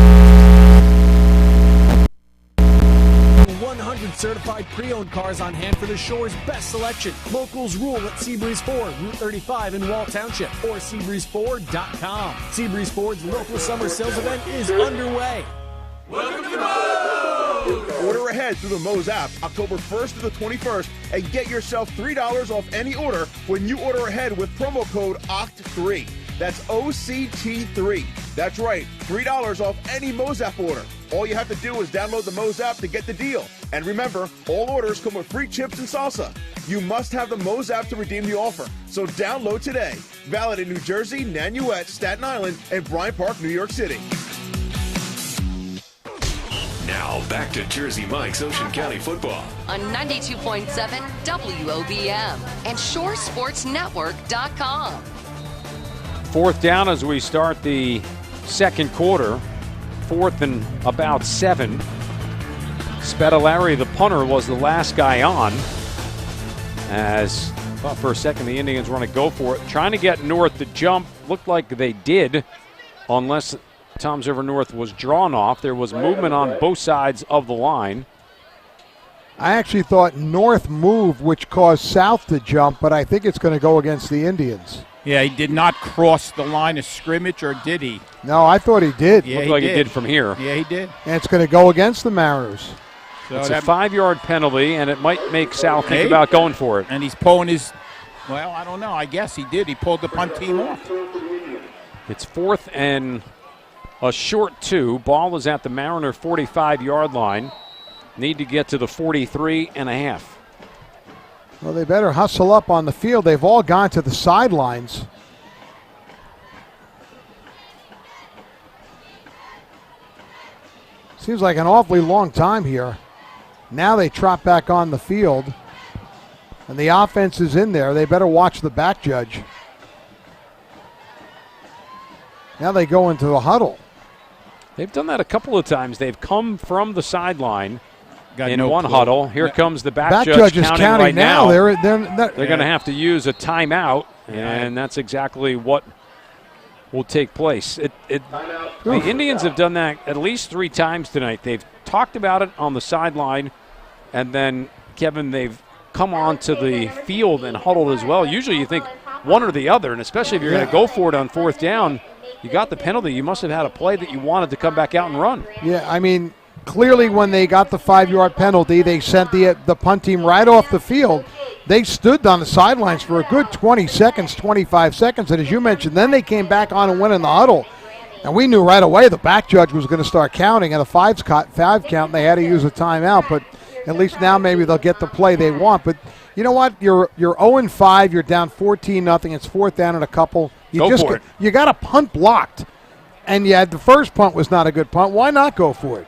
100 certified pre-owned cars on hand for the Shore's best selection. Locals rule at Seabreeze Ford, Route 35 in Wall Township, or SeabreezeFord.com. Seabreeze Ford's local summer sales event is underway. Welcome to Moe's! Order ahead through the Moe's app October 1st to the 21st and get yourself $3 off any order when you order ahead with promo code OCT3. That's OCT3. That's right, $3 off any Moe's app order. All you have to do is download the Moe's app to get the deal. And remember, all orders come with free chips and salsa. You must have the Moe's app to redeem the offer. So download today. Valid in New Jersey, Nanuet, Staten Island, and Bryant Park, New York City. Now back to Jersey Mike's Ocean County football on 92.7 WOBM and ShoreSportsNetwork.com. Fourth down as we start the second quarter. 4th and about 7. Spedalari, the punter, was the last guy on. As thought for a second the Indians want to go for it, trying to get North to jump. Looked like they did, unless Toms River North was drawn off. There was movement on both sides of the line. I actually thought North moved, which caused South to jump, but I think it's going to go against the Indians. Yeah, he did not cross the line of scrimmage, or did he? No, I thought he did. Yeah, Looked like he did from here. Yeah, he did. And it's going to go against the Mariners. So it's a 5-yard penalty, and it might make South think about going for it. And he's pulling his, well, I don't know. I guess he did. He pulled the punt team off. It's 4th and a short 2. Ball is at the Mariner 45-yard line. Need to get to the 43.5. Well, they better hustle up on the field. They've all gone to the sidelines. Seems like an awfully long time here. Now they trot back on the field, and the offense is in there. They better watch the back judge. Now they go into a huddle. They've done that a couple of times. They've come from the sideline in no one clue. huddle. Here comes the back judge is counting right now. They're going to have to use a timeout, and that's exactly what will take place. The Indians have done that at least 3 times tonight. They've talked about it on the sideline, and then, Kevin, they've come onto the field and huddled as well. Usually you think one or the other, and especially if you're going to go for it on 4th down, you got the penalty. You must have had a play that you wanted to come back out and run. Yeah, I mean, clearly when they got the 5-yard penalty, they sent the punt team right off the field. They stood on the sidelines for a good 20 seconds, 25 seconds, and as you mentioned, then they came back on and went in the huddle. And we knew right away the back judge was going to start counting, and a 5 count, and they had to use a timeout. But at least now maybe they'll get the play they want. But you know what? You're 0-5. You're down 14-0. It's 4th down and a couple. You got a punt blocked, and the first punt was not a good punt. Why not go for it?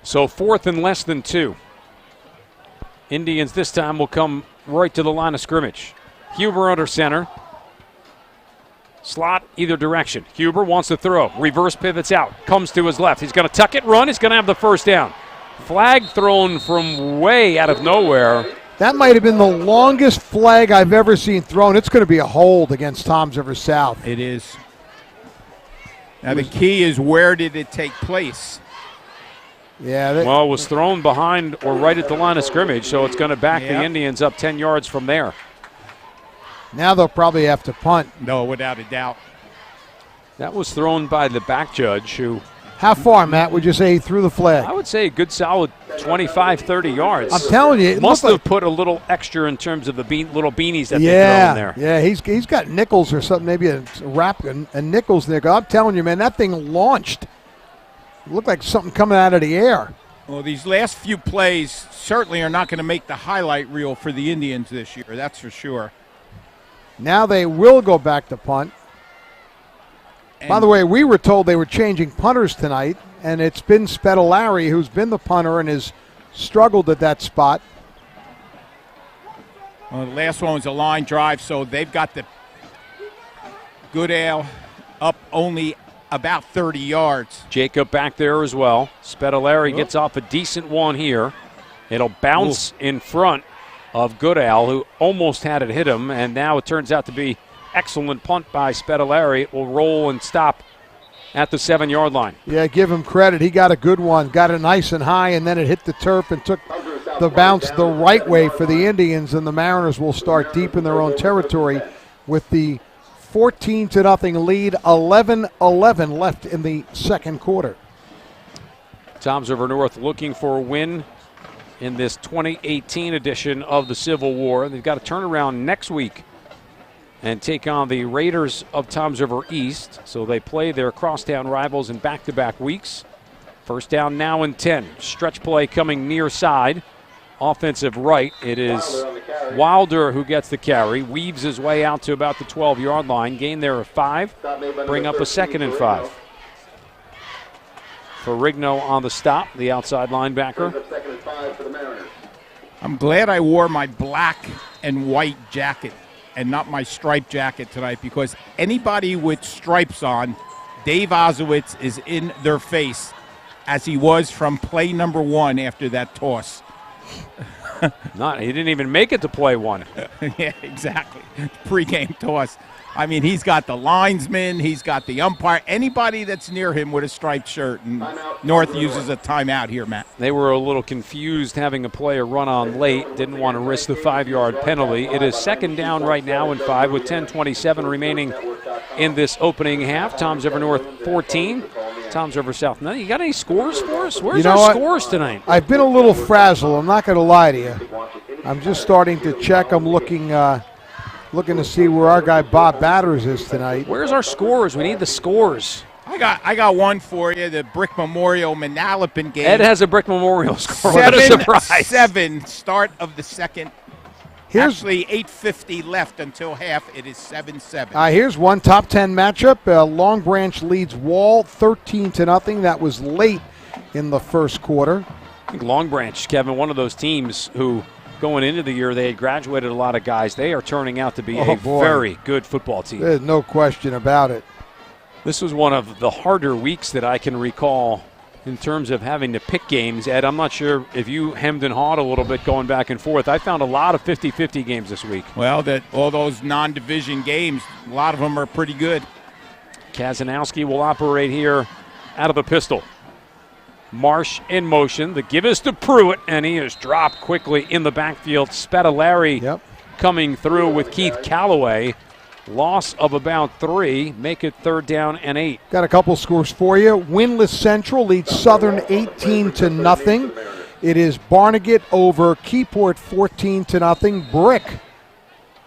So 4th and less than 2. Indians this time will come right to the line of scrimmage. Huber under center. Slot either direction. Huber wants to throw. Reverse pivots out. Comes to his left. He's going to tuck it, run. He's going to have the first down. Flag thrown from way out of nowhere. That might have been the longest flag I've ever seen thrown. It's going to be a hold against Toms River South. It is. Now the key is, where did it take place? Yeah. It was thrown behind or right at the line of scrimmage, so it's going to back the Indians up 10 yards from there. Now they'll probably have to punt. No, without a doubt. That was thrown by the back judge, who... How far, Matt, would you say he threw the flag? I would say a good solid 25, 30 yards. I'm telling you. It must have put a little extra in terms of the little beanies that they throw in there. Yeah, he's got nickels or something, maybe a wrap and nickels there. I'm telling you, man, that thing launched. It looked like something coming out of the air. Well, these last few plays certainly are not going to make the highlight reel for the Indians this year, that's for sure. Now they will go back to punt. By the way, we were told they were changing punters tonight, and it's been Spedalari who's been the punter and has struggled at that spot. Well, the last one was a line drive, so they've got the Goodale up only about 30 yards. Jacob back there as well. Spedalari gets off a decent one here. It'll bounce in front of Goodale, who almost had it hit him, and now it turns out to be excellent punt by Spedalari. It will roll and stop at the 7-yard line. Yeah, give him credit. He got a good one. Got it nice and high, and then it hit the turf and took the bounce the right way for the Indians, and the Mariners will start deep in their own territory with the 14-0 lead, 11-11 left in the second quarter. Toms River North looking for a win in this 2018 edition of the Civil War. They've got a turnaround next week and take on the Raiders of Toms River East. So they play their crosstown rivals in back-to-back weeks. First down now and 10. Stretch play coming near side. Offensive right. It is Wilder who gets the carry. Weaves his way out to about the 12-yard line. Gain there of 5. Bring up a 2nd and 5. Ferrigno on the stop, the outside linebacker. I'm glad I wore my black and white jacket and not my striped jacket tonight, because anybody with stripes on, Dave Ozowitz is in their face, as he was from play number 1 after that toss. He didn't even make it to play 1. Yeah, exactly. Pre-game toss. I mean, he's got the linesman, he's got the umpire, anybody that's near him with a striped shirt. And North uses a timeout here, Matt. They were a little confused having a player run on late, didn't want to risk the 5-yard penalty. It is 2nd down right now and 5 with 10:27 remaining in this opening half. Toms River North 14, Toms River South 9. You got any scores for us? Where's our scores tonight? I've been a little frazzled. I'm not going to lie to you. I'm just starting to check. I'm looking to see where our guy Bob Batters is tonight. Where's our scores? We need the scores. I got one for you, the Brick Memorial Manalapan game. Ed has a Brick Memorial score. What a surprise. 7, start of the second. Actually, 8:50 left until half. It is 7-7. Here's one top 10 matchup. Long Branch leads Wall 13-0. That was late in the first quarter. I think Long Branch, Kevin, one of those teams who going into the year, they had graduated a lot of guys. They are turning out to be a very good football team. There's no question about it. This was one of the harder weeks that I can recall in terms of having to pick games. Ed, I'm not sure if you hemmed and hawed a little bit going back and forth. I found a lot of 50-50 games this week. Well, all those non-division games, a lot of them are pretty good. Kazanowski will operate here out of the pistol. Marsh in motion. The give is to Pruitt, and he is dropped quickly in the backfield. Spatolari coming through with Keith Calloway. Loss of about 3. Make it 3rd down and 8. Got a couple scores for you. Winless Central leads Southern 18-0. It is Barnegat over Keyport 14-0. Brick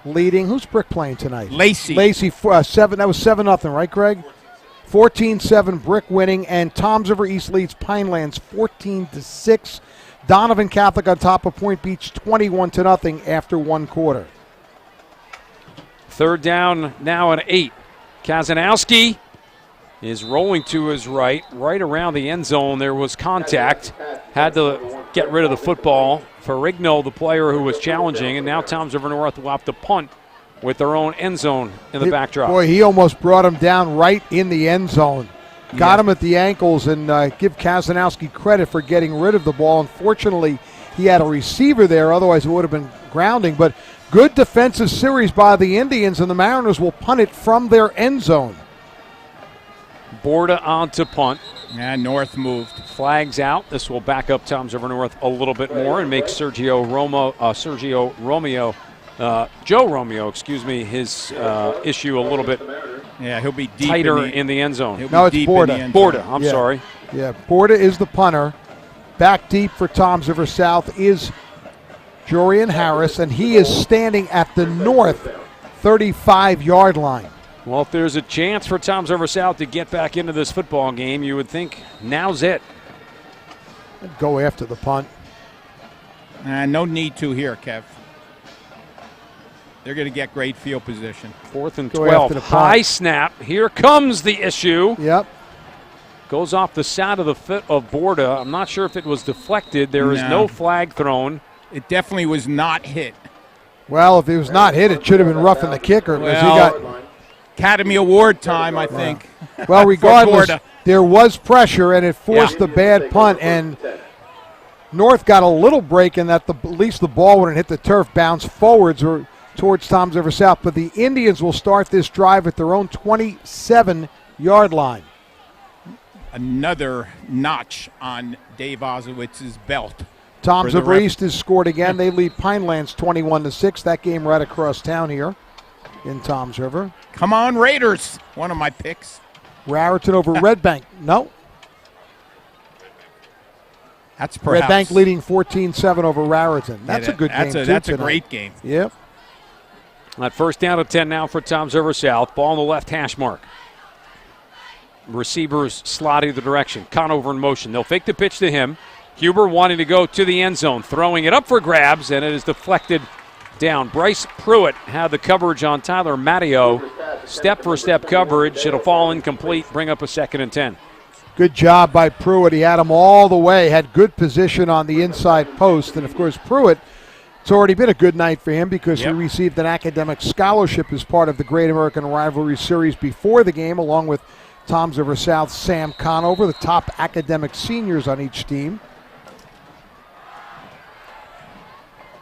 leading. Who's Brick playing tonight? Lacey. 7. That was 7-0, right, Greg? 14-7, Brick winning, and Toms River East leads Pinelands 14-6. Donovan Catholic on top of Point Beach 21-0 after 1 quarter. 3rd down now and 8. Kazanowski is rolling to his right around the end zone. There was contact. Had to get rid of the football. Ferrigno, the player who was challenging, and now Toms River North will have to punt with their own end zone in the backdrop. Boy, he almost brought him down right in the end zone. Got him at the ankles, and give Kazanowski credit for getting rid of the ball. Unfortunately, he had a receiver there. Otherwise, it would have been grounding. But good defensive series by the Indians, and the Mariners will punt it from their end zone. Borda on to punt. And North moved. Flags out. This will back up Toms River North a little bit more and make Joe Romeo, his issue a little bit he'll be deep tighter in the end zone. No, it's Borda. Borda, I'm sorry. Yeah, Borda is the punter. Back deep for Toms River South is Jorian Harris, and he is standing at the North 35-yard line. Well, if there's a chance for Toms River South to get back into this football game, you would think now's it. I'd go after the punt. No need to here, Kev. They're going to get great field position. 4th and 12. High snap. Here comes the issue. Yep. Goes off the side of the foot of Borda. I'm not sure if it was deflected. There is no flag thrown. It definitely was not hit. Well, if it was not hit, it should have been roughing the kicker. Well, he got Academy Award time, I think. Well, regardless, there was pressure, and it forced the bad punt, and North got a little break in that at least the ball wouldn't hit the turf, bounce forwards or towards Toms River South. But the Indians will start this drive at their own 27-yard line. Another notch on Dave Ozowitz's belt. Toms River East has scored again. They lead Pinelands 21-6. That game right across town here in Toms River. Come on, Raiders. One of my picks. Raritan over Red Bank. No. That's perhaps. Red Bank leading 14-7 over Raritan. That's a good game, too. That's tonight. A great game. Yep. That first down and 10 now for Toms River South. Ball on the left hash mark. Receivers slot either direction. Conover in motion. They'll fake the pitch to him. Huber wanting to go to the end zone. Throwing it up for grabs, and it is deflected down. Bryce Pruitt had the coverage on Tyler Matteo. Step-for-step coverage. It'll fall incomplete. Bring up a 2nd and 10. Good job by Pruitt. He had him all the way. Had good position on the inside post. And, of course, Pruitt, it's already been a good night for him because he received an academic scholarship as part of the Great American Rivalry Series before the game, along with Toms River South's Sam Conover, the top academic seniors on each team.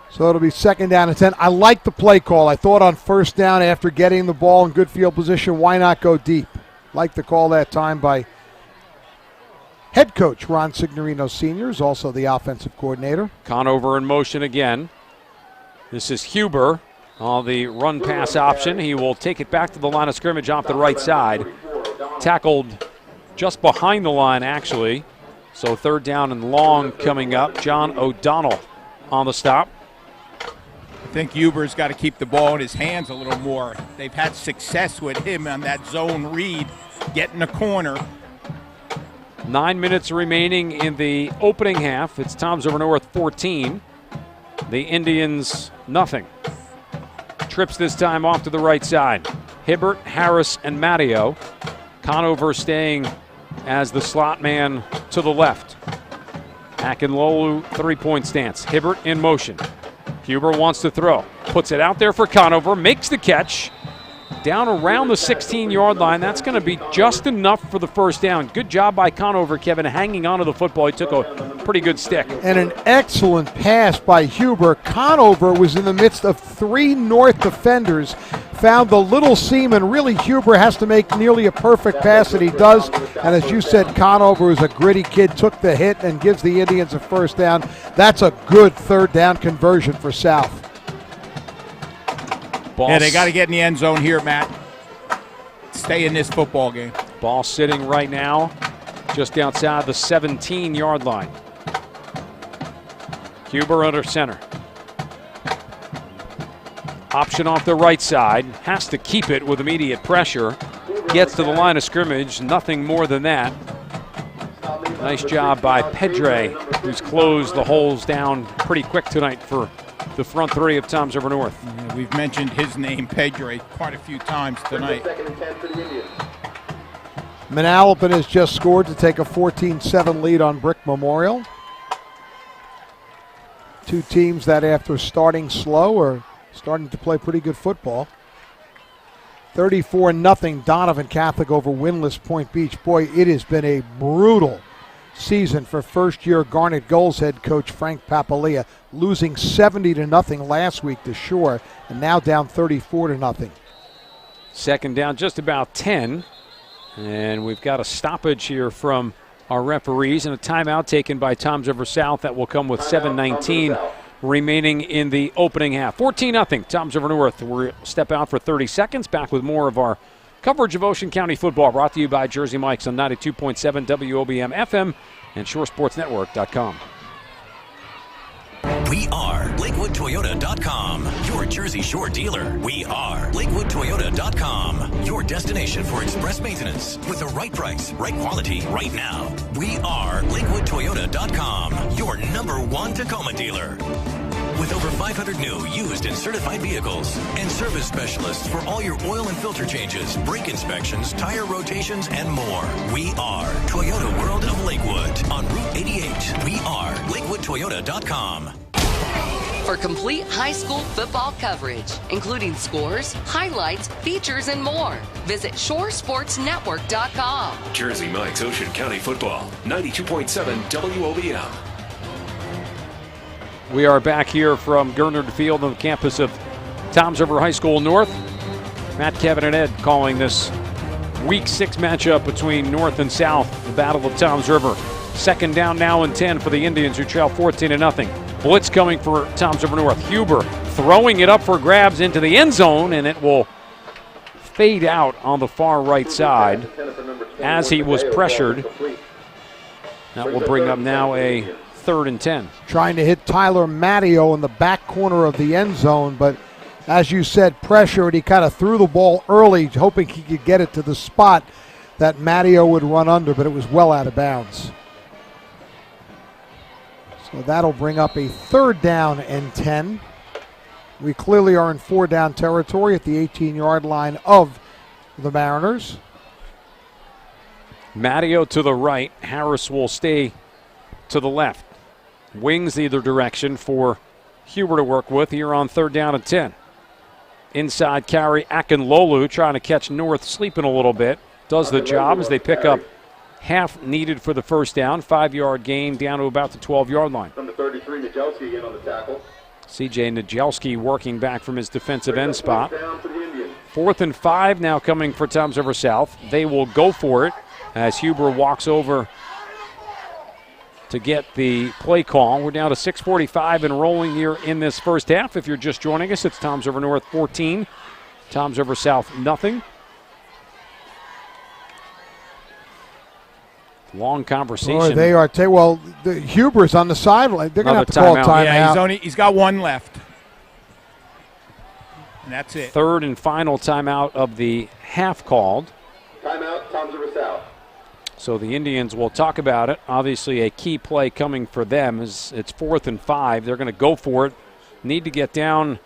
So it'll be 2nd down and 10. I like the play call. I thought on 1st down after getting the ball in good field position, why not go deep? Like the call that time by head coach Ron Signorino Sr., is also the offensive coordinator. Conover in motion again. This is Huber on the run-pass option. He will take it back to the line of scrimmage off the right side. Tackled just behind the line, actually. So 3rd down and long coming up. John O'Donnell on the stop. I think Huber's got to keep the ball in his hands a little more. They've had success with him on that zone read, getting the corner. 9 minutes remaining in the opening half. It's Toms River North 14. The Indians nothing. Trips this time off to the right side. Hibbert, Harris, and Matteo. Conover staying as the slot man to the left. Akinlolu, 3-point stance. Hibbert in motion. Huber wants to throw. Puts it out there for Conover. Makes the catch. Down around the 16-yard line. That's going to be just enough for the 1st down. Good job by Conover, Kevin, hanging onto the football. He took a pretty good stick. And an excellent pass by Huber. Conover was in the midst of 3 North defenders. Found the little seam, and really Huber has to make nearly a perfect pass, and he does. And as you said, Conover is a gritty kid, took the hit and gives the Indians a 1st down. That's a good 3rd down conversion for South. Yeah, they got to get in the end zone here, Matt. Stay in this football game. Ball sitting right now just outside the 17-yard line. Huber under center. Option off the right side. Has to keep it with immediate pressure. Gets to the line of scrimmage. Nothing more than that. Nice job by Pedre, who's closed the holes down pretty quick tonight for the front 3 of Toms River North. Yeah, we've mentioned his name, Pedre, quite a few times tonight. Manalapan has just scored to take a 14-7 lead on Brick Memorial. 2 teams that after starting slow are starting to play pretty good football. 34-0 Donovan Catholic over winless Point Beach. Boy, it has been a brutal season for first-year Garnet Gulls head coach Frank Papalia, losing 70-0 last week to Shore, and now down 34-0. 2nd down, just about 10, and we've got a stoppage here from our referees and a timeout taken by Toms River South that will come with 7:19 remaining in the opening half. 14-0 Toms River North. We'll step out for 30 seconds. Back with more of our coverage of Ocean County football, brought to you by Jersey Mike's on 92.7 WOBM FM and ShoreSportsNetwork.com. We are LakewoodToyota.com, your Jersey Shore dealer. We are LakewoodToyota.com, your destination for express maintenance with the right price, right quality, right now. We are LakewoodToyota.com, your #1 Tacoma dealer. With over 500 new, used, and certified vehicles and service specialists for all your oil and filter changes, brake inspections, tire rotations, and more. We are Toyota World of Lakewood on Route 88. We are LakewoodToyota.com. For complete high school football coverage, including scores, highlights, features, and more, visit ShoreSportsNetwork.com. Jersey Mike's Ocean County Football, 92.7 WOBM. We are back here from Gernard Field on the campus of Toms River High School North. Matt, Kevin, and Ed calling this Week 6 matchup between North and South, the Battle of Toms River. 2nd down now and 10 for the Indians, who trail 14-0. Blitz coming for Toms River North. Huber throwing it up for grabs into the end zone, and it will fade out on the far right side as he was pressured. That will bring up now a 3rd and 10. Trying to hit Tyler Matteo in the back corner of the end zone, but as you said, pressure, and he kind of threw the ball early, hoping he could get it to the spot that Matteo would run under, but it was well out of bounds. So that'll bring up a 3rd down and 10. We clearly are in 4-down territory at the 18-yard line of the Mariners. Matteo to the right. Harris will stay to the left. Wings either direction for Huber to work with here on 3rd down and 10. Inside carry, Akinlolu trying to catch North sleeping a little bit. Does the job as they pick up half needed for the first down. 5-yard gain down to about the 12-yard line. Number 33, Nijelski in on the tackle. C.J. Nijelski working back from his defensive end spot. 4th and 5 now coming for Toms River South. They will go for it as Huber walks over to get the play call. We're down to 6:45 and rolling here in this first half. If you're just joining us, it's Toms River North 14, Toms River South nothing. Long conversation. Boy, they are. Well, the Huber's on the sideline. They're going to have to call timeout. Yeah, he's got one left. And that's it. 3rd and final timeout of the half called. Timeout, Toms River South. So the Indians will talk about it. Obviously a key play coming for them is it's 4th and 5. They're going to go for it. Need to get down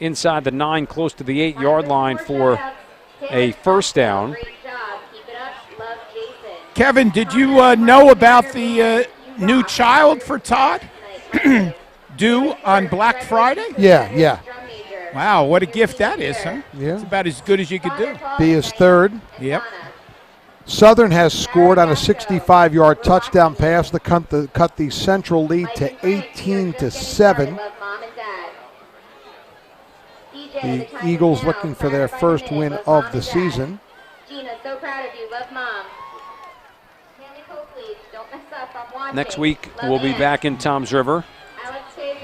inside the 9, close to the 8-yard line for a first down. Kevin, did you know about the new child for Todd due on Black Friday? Yeah. Wow, what a gift that is, huh? Yeah. It's about as good as you could do. Be his 3rd. Yep. Southern has scored on a 65-yard touchdown pass to cut the Central lead to 18-7. The Eagles looking for their first win of the season. Gina, so proud of you. Love, Mom. Next week we'll be back in Toms River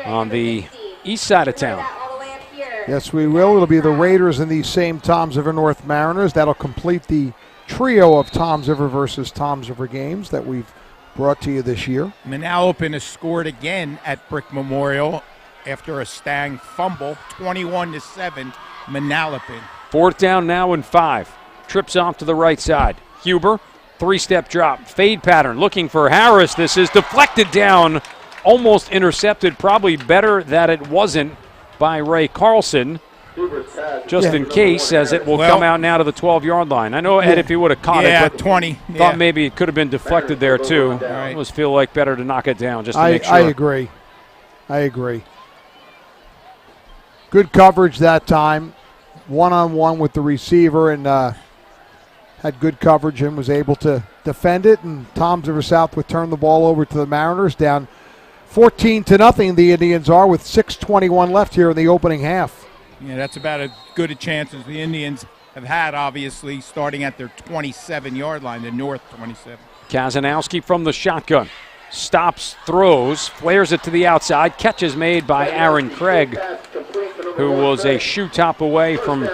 on the east side of town. Yes, we will. It'll be the Raiders and the same Toms River North Mariners. That'll complete the trio of Toms River versus Toms River games that we've brought to you this year. Manalapan has scored again at Brick Memorial after a Stang fumble, 21-7, Manalapan. 4th down now and 5. Trips off to the right side. Huber, 3-step drop, fade pattern, looking for Harris. This is deflected down, almost intercepted. Probably better that it wasn't by Ray Carlson. Just in case, as it will come out now to the 12-yard line. I know, Ed, if he would have caught it, but 20. Thought maybe it could have been deflected there, too. I almost feel like better to knock it down just to make sure. I agree. Good coverage that time. One-on-one with the receiver, and had good coverage and was able to defend it. And Toms River South would turn the ball over to the Mariners, down 14-0 the Indians are, with 6:21 left here in the opening half. Yeah, that's about as good a chance as the Indians have had, obviously, starting at their 27-yard line, the north 27. Kazanowski from the shotgun. Stops, throws, flares it to the outside. Catch is made by Aaron Craig, who was a shoe top away from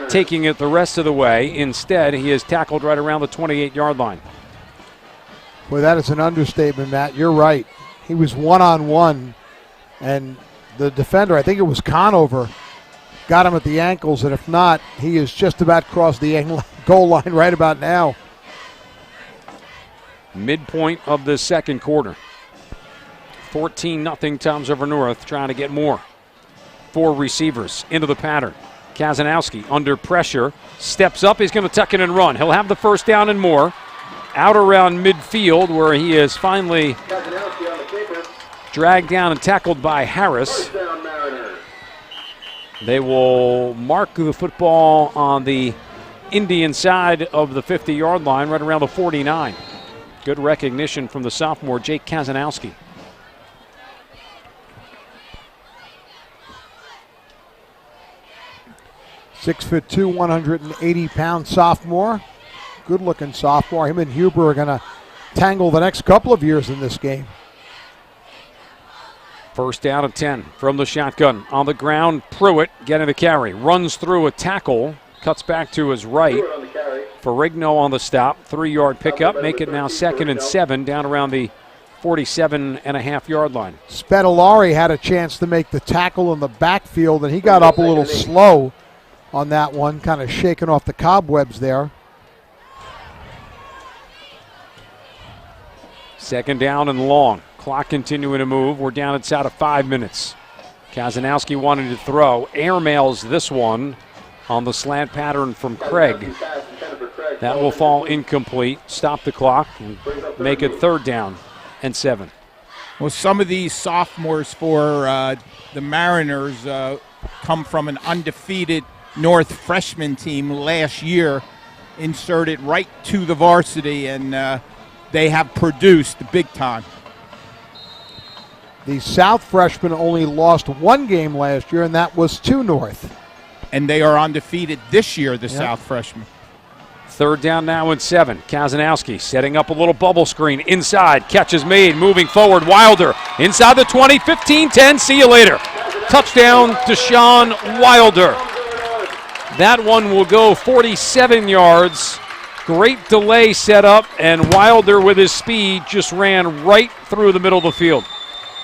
taking it the rest of the way. Instead, he is tackled right around the 28-yard line. Boy, that is an understatement, Matt. You're right. He was one-on-one, and the defender, I think it was Conover, got him at the ankles, and if not, he is just about crossed the goal line right about now. Midpoint of the second quarter. 14-0 Toms River North, trying to get more. 4 receivers into the pattern. Kazanowski under pressure, steps up, he's going to tuck it and run. He'll have the first down and more. Out around midfield, where he is finally dragged down and tackled by Harris. They will mark the football on the Indian side of the 50-yard line, right around the 49. Good recognition from the sophomore, Jake Kazanowski. (6'2", 180-pound sophomore. Good-looking sophomore. Him and Huber are going to tangle the next couple of years in this game. First down and 10 from the shotgun. On the ground, Pruitt getting the carry. Runs through a tackle. Cuts back to his right. Ferrigno on the stop. 3-yard pickup. Make it now 2nd and 7 down around the 47.5-yard line. Spedalari had a chance to make the tackle in the backfield, and he got up a little slow on that one, kind of shaking off the cobwebs there. Second down and long. Clock continuing to move. We're down inside of 5 minutes. Kazanowski wanted to throw. Airmails this one on the slant pattern from Craig. That will fall incomplete. Stop the clock and make it 3rd down and 7. Well, some of these sophomores for the Mariners come from an undefeated North freshman team last year, inserted right to the varsity, and they have produced big time. The South freshmen only lost 1 game last year, and that was to North. And they are undefeated this year, the South freshmen. 3rd down now and 7. Kazanowski setting up a little bubble screen inside. Catch is made. Moving forward. Wilder inside the 20, 15, 10. See you later. Touchdown, Deshaun Wilder. That one will go 47 yards. Great delay set up, and Wilder with his speed just ran right through the middle of the field.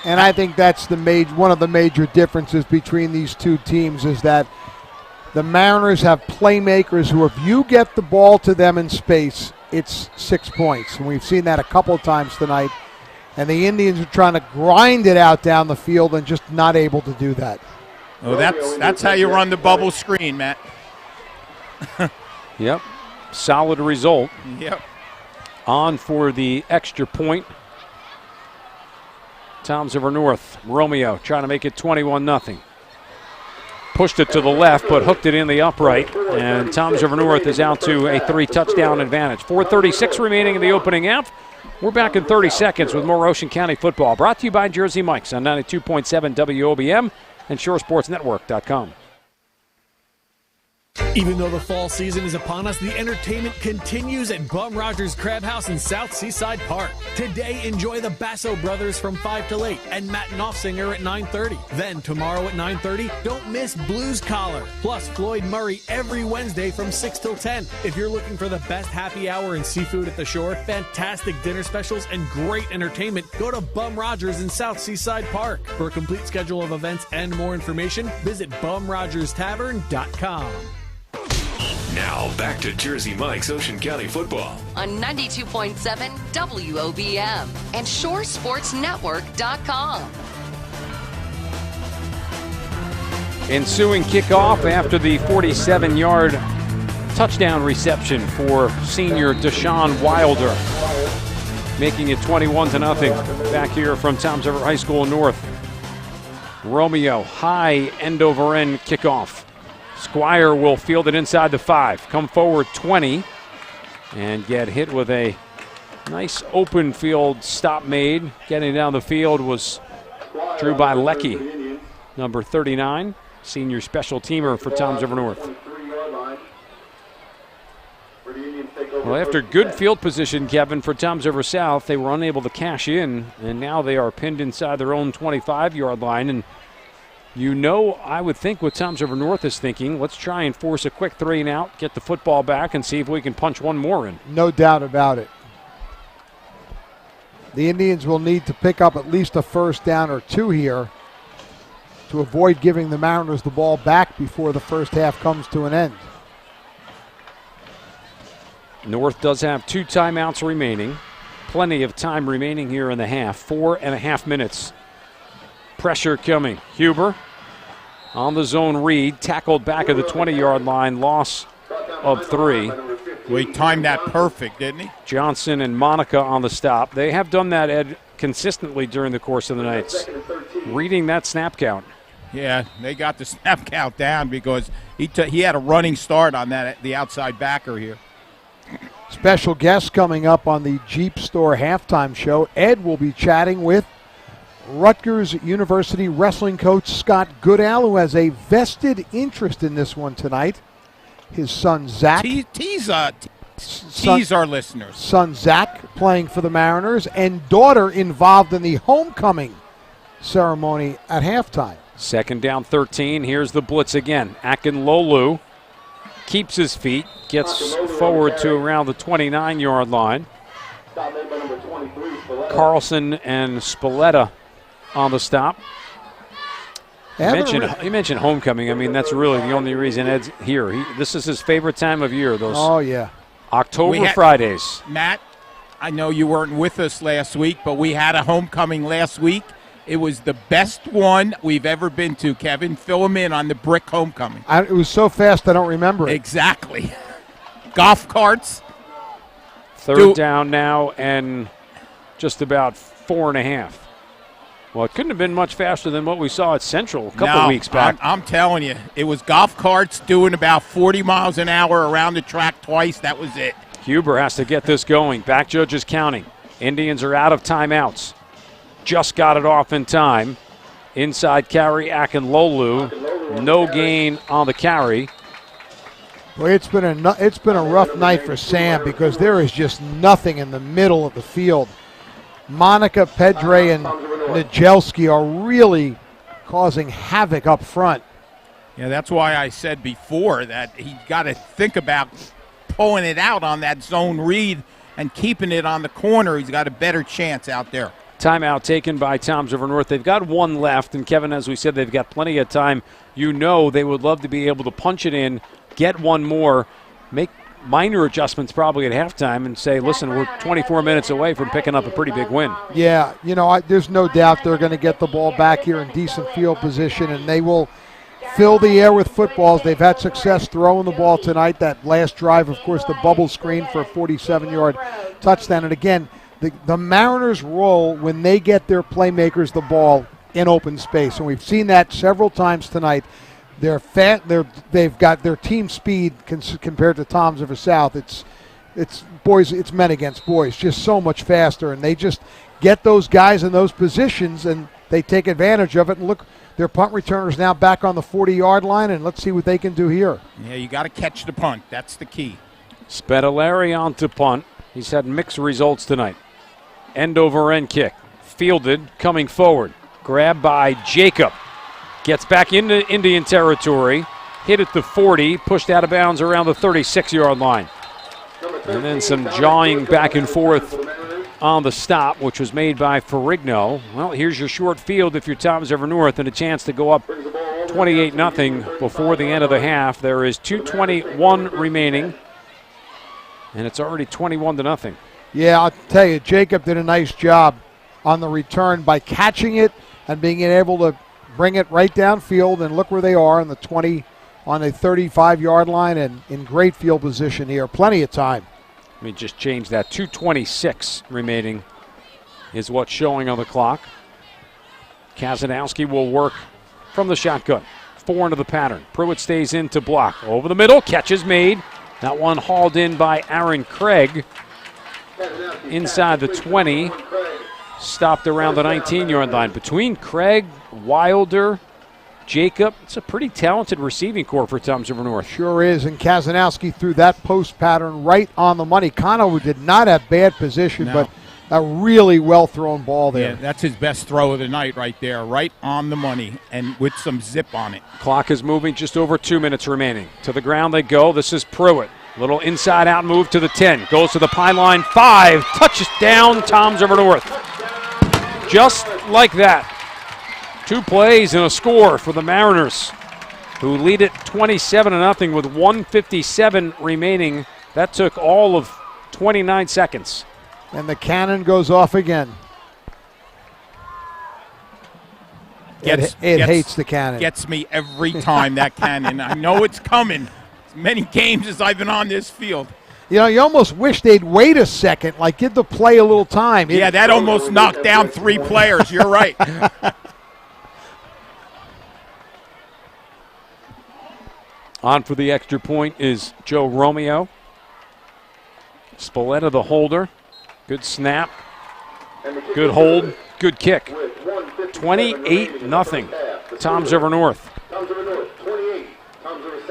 And I think that's one of the major differences between these two teams is that the Mariners have playmakers who, if you get the ball to them in space, it's 6 points. And we've seen that a couple of times tonight. And the Indians are trying to grind it out down the field and just not able to do that. Oh, that's how you run the bubble screen, Matt. Yep. Solid result. Yep. On for the extra point. Toms River North. Romeo trying to make it 21-0. Pushed it to the left, but hooked it in the upright. And Toms River North is out to a 3-touchdown advantage. 4:36 remaining in the opening half. We're back in 30 seconds with more Ocean County football. Brought to you by Jersey Mike's on 92.7 WOBM and ShoreSportsNetwork.com. Even though the fall season is upon us, the entertainment continues at Bum Rogers Crab House in South Seaside Park. Today, enjoy the Basso Brothers from 5 till 8 and Matt Knopfsinger at 9:30. Then tomorrow at 9:30, don't miss Blues Collar, plus Floyd Murray every Wednesday from 6 till 10. If you're looking for the best happy hour and seafood at the shore, fantastic dinner specials, and great entertainment, go to Bum Rogers in South Seaside Park. For a complete schedule of events and more information, visit bumrogerstavern.com. Now back to Jersey Mike's Ocean County football on 92.7 WOBM and ShoreSportsNetwork.com. Ensuing kickoff after the 47-yard touchdown reception for senior Deshaun Wilder, making it 21-0 back here from Toms River High School North. Romeo, high end-over-end kickoff. Squire will field it inside the 5. Come forward 20 and get hit with a nice open field stop made. Getting down the field was drew by Lecky, number 39, senior special teamer for Toms River North. Well, after good field position, Kevin, for Toms River South, they were unable to cash in, and now they are pinned inside their own 25-yard line. And you know, I would think what Toms River North is thinking, let's try and force a quick 3-and-out, get the football back, and see if we can punch one more in. No doubt about it. The Indians will need to pick up at least a 1st down or 2 here to avoid giving the Mariners the ball back before the first half comes to an end. North does have 2 timeouts remaining. Plenty of time remaining here in the half. 4.5 minutes. Pressure coming. Huber on the zone read. Tackled back at the 20-yard line. Loss of 3. Well, he timed that perfect, didn't he? Johnson and Monica on the stop. They have done that, Ed, consistently during the course of the nights. Reading that snap count. Yeah, they got the snap count down because he had a running start on that, the outside backer here. Special guest coming up on the Jeep Store halftime show. Ed will be chatting with Rutgers University wrestling coach Scott Goodall, who has a vested interest in this one tonight. His son Zach. Tease our listeners. Son Zach playing for the Mariners, and daughter involved in the homecoming ceremony at halftime. 2nd down 13. Here's the blitz again. Akinlolu keeps his feet, gets forward to around the 29-yard line. Carlson and Spalletta on the stop. You mentioned homecoming. I mean, that's really the only reason Ed's here. This is his favorite time of year, those October Fridays. Matt, I know you weren't with us last week, but we had a homecoming last week. It was the best one we've ever been to, Kevin. Fill him in on the brick homecoming. It was so fast I don't remember it. Exactly. Golf carts. Third down now and just about 4.5. Well, it couldn't have been much faster than what we saw at Central a couple weeks back. I'm telling you, it was golf carts doing about 40 miles an hour around the track twice. That was it. Huber has to get this going. Back judges counting. Indians are out of timeouts. Just got it off in time. Inside carry, Akinlolu. No gain on the carry. Well, it's been a rough night for Sam because there is just nothing in the middle of the field. Monica, Pedre, and Nijelski are really causing havoc up front. Yeah, that's why I said before that he got to think about pulling it out on that zone read and keeping it on the corner. He's got a better chance out there. Timeout taken by Toms River North. They've got one left, and Kevin, as we said, they've got plenty of time. You know they would love to be able to punch it in, get one more, make minor adjustments probably at halftime and say, listen, we're 24 minutes away from picking up a pretty big win. Yeah, there's no doubt they're going to get the ball back here in decent field position, and they will fill the air with footballs. They've had success throwing the ball tonight. That last drive, of course, the bubble screen for a 47-yard touchdown. And again, the Mariners roll when they get their playmakers the ball in open space, and we've seen that several times tonight. They're fat. They've got their team speed compared to Toms River South. It's boys. It's men against boys. Just so much faster, and they just get those guys in those positions, and they take advantage of it. And look, their punt returners now back on the 40-yard line, and let's see what they can do here. Yeah, you got to catch the punt. That's the key. Spedalari on to punt. He's had mixed results tonight. End over end kick, fielded, coming forward, grabbed by Jacob. Gets back into Indian territory, hit at the 40, pushed out of bounds around the 36-yard line. And then some jawing back and forth on the stop, which was made by Ferrigno. Well, here's your short field if you're Toms River North and a chance to go up 28-0 before the end of the half. There is 2:21 remaining, and it's already 21-0. Yeah, I'll tell you, Jacob did a nice job on the return by catching it and being able to bring it right downfield, and look where they are on the 35-yard line and in great field position here. Plenty of time. Let me just change that. 2:26 remaining is what's showing on the clock. Kazanowski will work from the shotgun. 4 into the pattern. Pruitt stays in to block. Over the middle, catch is made. That one hauled in by Aaron Craig. Inside the 20, stopped around the 19-yard line. Between Craig, Wilder, Jacob, it's a pretty talented receiving corps for Toms River North. Sure is, and Kazanowski threw that post pattern right on the money. Conover did not have bad position, but a really well-thrown ball there. Yeah, that's his best throw of the night right there, right on the money and with some zip on it. Clock is moving, just over 2 minutes remaining. To the ground they go. This is Pruitt. Little inside-out move to the 10. Goes to the pylon. 5. Touches down Toms River North. Just like that. 2 plays and a score for the Mariners, who lead it 27-0 with 1:57 remaining. That took all of 29 seconds. And the cannon goes off again. It hates the cannon. Gets me every time, that cannon. I know it's coming. As many games as I've been on this field. You almost wish they'd wait a second, like give the play a little time. Yeah, that almost knocked down 3 players. You're right. On for the extra point is Joe Romeo. Spalletta the holder. Good snap. Good hold. Good kick. 28-0. Toms River North.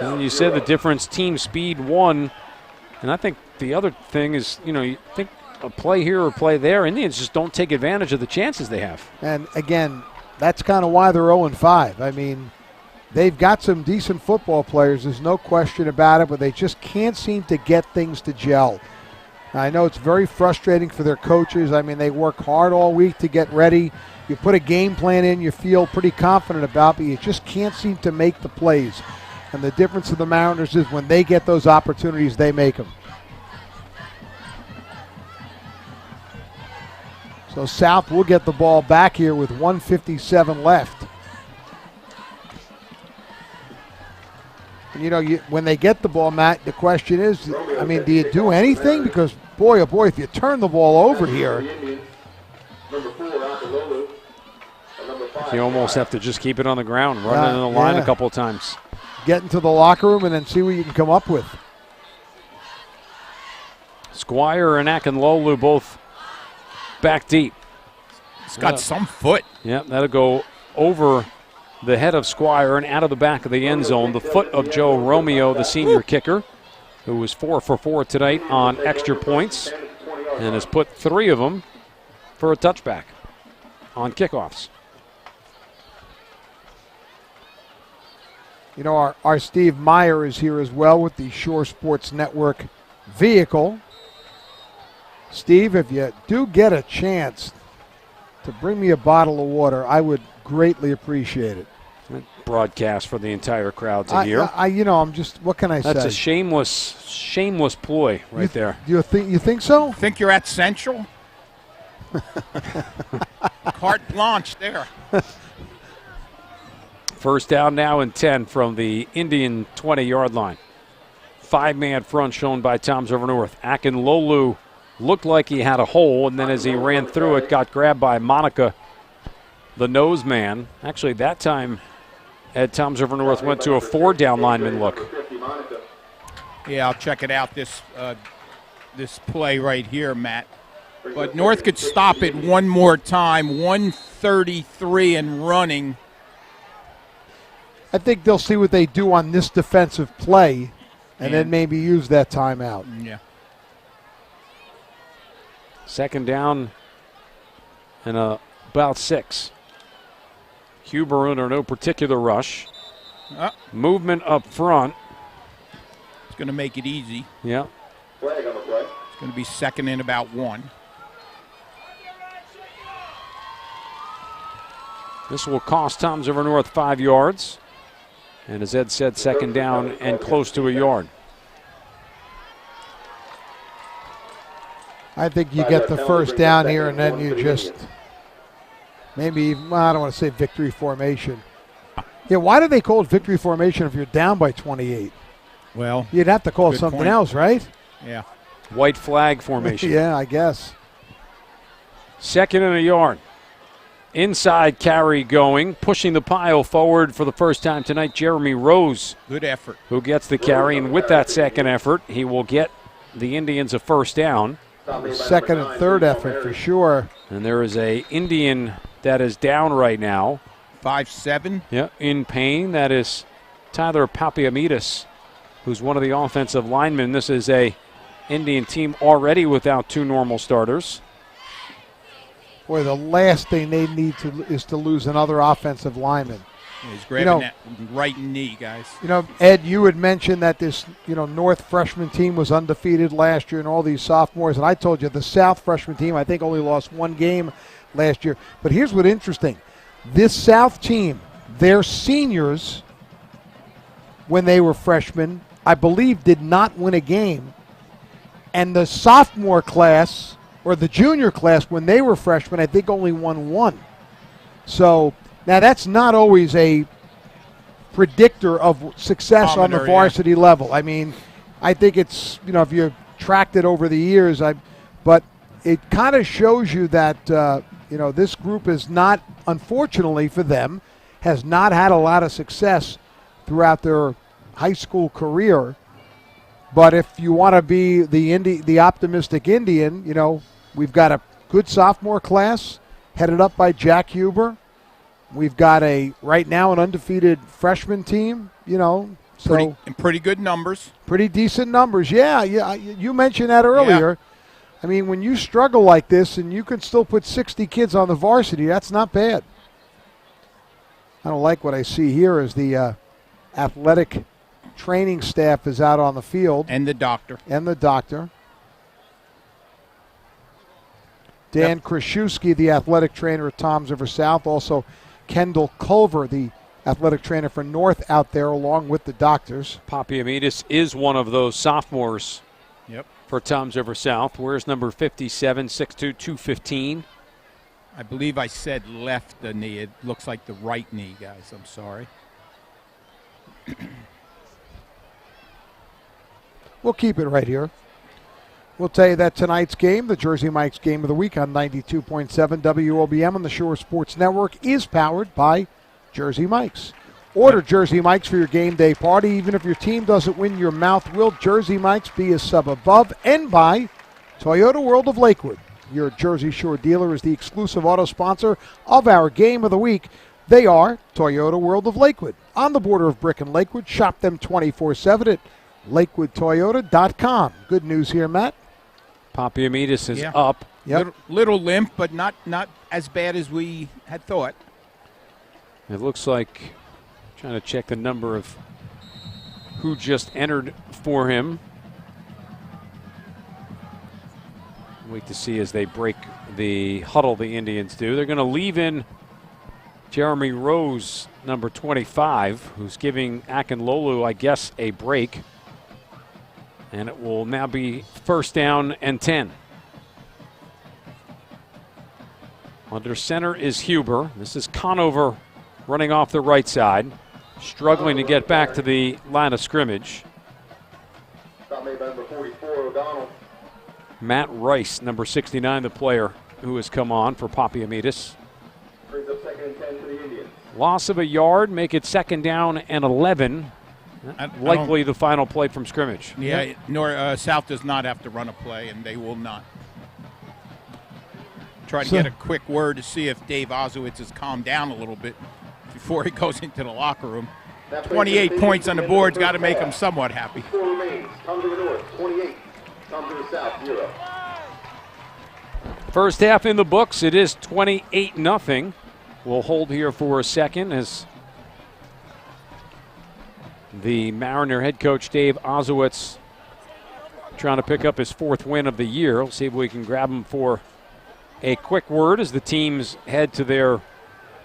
And you said the difference, team speed won. And I think the other thing is, you think a play here or play there, Indians just don't take advantage of the chances they have. And again, that's kind of why they're 0-5. I mean, they've got some decent football players, there's no question about it, but they just can't seem to get things to gel. I know it's very frustrating for their coaches. I mean, they work hard all week to get ready. You put a game plan in you feel pretty confident about, but you just can't seem to make the plays. And the difference of the Mariners is when they get those opportunities, they make them. So South will get the ball back here with 1:57 left. And you know, when they get the ball, Matt, the question is, I mean, do you do anything? Because, boy, oh boy, if you turn the ball over here. You almost have to just keep it on the ground, run it in the line a couple of times. Get into the locker room and then see what you can come up with. Squire and Akinlolu both back deep. It's got some foot. Yeah, that'll go over the head of Squire and out of the back of the end zone. The foot of Joe Romeo, the senior kicker, who was 4 for 4 tonight on extra points and has put 3 of them for a touchback on kickoffs. You know, our Steve Meyer is here as well with the Shore Sports Network vehicle. Steve, if you do get a chance to bring me a bottle of water, I would greatly appreciate it. Broadcast for the entire crowd to hear. You know, I'm just, what can I say? That's a shameless ploy right there. You think so? Think you're at Central? Carte blanche there. First down now and 10 from the Indian 20-yard line. 5-man front shown by Toms River North. Akinlolu looked like he had a hole, and then as he ran through it, got grabbed by Monica, the nose man. Actually, that time, Ed, Toms River North went to a 4-down lineman look. Yeah, I'll check it out, this play right here, Matt. But North could stop it one more time, 133 and running. I think they'll see what they do on this defensive play and then maybe use that timeout. Yeah. Second down and about 6. Huber under no particular rush. Movement up front. It's going to make it easy. Yeah. Flag on the play. It's going to be second and about 1. This will cost Toms River North 5 yards. And as Ed said, second down and close to a yard. I think you get the first down here and then you just maybe, well, I don't want to say victory formation. Yeah, why do they call it victory formation if you're down by 28? Well, you'd have to call it something else, right? Yeah. White flag formation. Yeah, I guess. Second and a yard. Inside carry going, pushing the pile forward for the first time tonight, Jeremy Rose. Good effort. Who gets the carry, and with that second effort, he will get the Indians a first down. Second and third effort for sure. And there is a Indian that is down right now. 5'7". Yeah, in pain. That is Tyler Papiamidis, who's one of the offensive linemen. This is a Indian team already without 2 normal starters. Boy, the last thing they need is to lose another offensive lineman. Yeah, he's grabbing that right knee, guys. You know, Ed, you had mentioned that this, North freshman team was undefeated last year and all these sophomores. And I told you the South freshman team, I think, only lost 1 game last year. But here's what's interesting. This South team, their seniors, when they were freshmen, I believe did not win a game. And the sophomore class, or the junior class, when they were freshmen, I think only won 1. So now that's not always a predictor of success on the varsity level. I mean, I think it's, if you tracked it over the years, but it kind of shows you that, this group is not, unfortunately for them, has not had a lot of success throughout their high school career. But if you want to be the optimistic Indian, we've got a good sophomore class headed up by Jack Huber. We've got right now an undefeated freshman team, so pretty good numbers. Pretty decent numbers. Yeah, you mentioned that earlier. Yeah. I mean, when you struggle like this and you can still put 60 kids on the varsity, that's not bad. I don't like what I see here as the athletic training staff is out on the field. And the doctor. Dan Kraszewski, the athletic trainer at Toms River South. Also, Kendall Culver, the athletic trainer for North out there, along with the doctors. Poppy Amitis is one of those sophomores for Toms River South. Where's number 57, 6'2", 215? I believe I said left knee. It looks like the right knee, guys. I'm sorry. We'll keep it right here. We'll tell you that tonight's game, the Jersey Mike's Game of the Week on 92.7 WOBM on the Shore Sports Network, is powered by Jersey Mike's. Order Jersey Mike's for your game day party. Even if your team doesn't win, your mouth will. Jersey Mike's, be a sub above. And by Toyota World of Lakewood. Your Jersey Shore dealer is the exclusive auto sponsor of our Game of the Week. They are Toyota World of Lakewood. On the border of Brick and Lakewood, shop them 24/7 at LakewoodToyota.com. Good news here, Matt. Poppy Amitis is up. Little limp, but not as bad as we had thought. It looks like, trying to check the number of who just entered for him. Wait to see as they break the huddle the Indians do. They're going to leave in Jeremy Rose, number 25, who's giving Akinlolu, I guess, a break. And it will now be 1st down and 10. Under center is Huber. This is Conover running off the right side, struggling to get back to the line of scrimmage. Number 44, O'Donnell. Matt Rice, number 69, the player who has come on for Poppy Amitis. Brings up 2nd and 10 for the Indians. Loss of a yard, make it 2nd down and 11. Likely the final play from scrimmage. Yeah, South does not have to run a play, and they will not. Try to get a quick word to see if Dave Ozowitz has calmed down a little bit before he goes into the locker room. 28 points on the board's got to make him somewhat happy. Score remains. Toms River North, 28. Toms River South, 0. First half in the books. It is 28-0. We'll hold here for a second as the Mariner head coach Dave Ozowitz trying to pick up his 4th win of the year. We'll see if we can grab him for a quick word as the teams head to their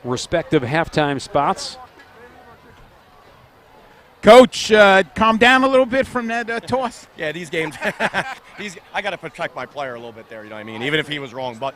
respective halftime spots. Coach, calm down a little bit from that toss. Yeah, these games, I got to protect my player a little bit there, you know what I mean, even if he was wrong. But,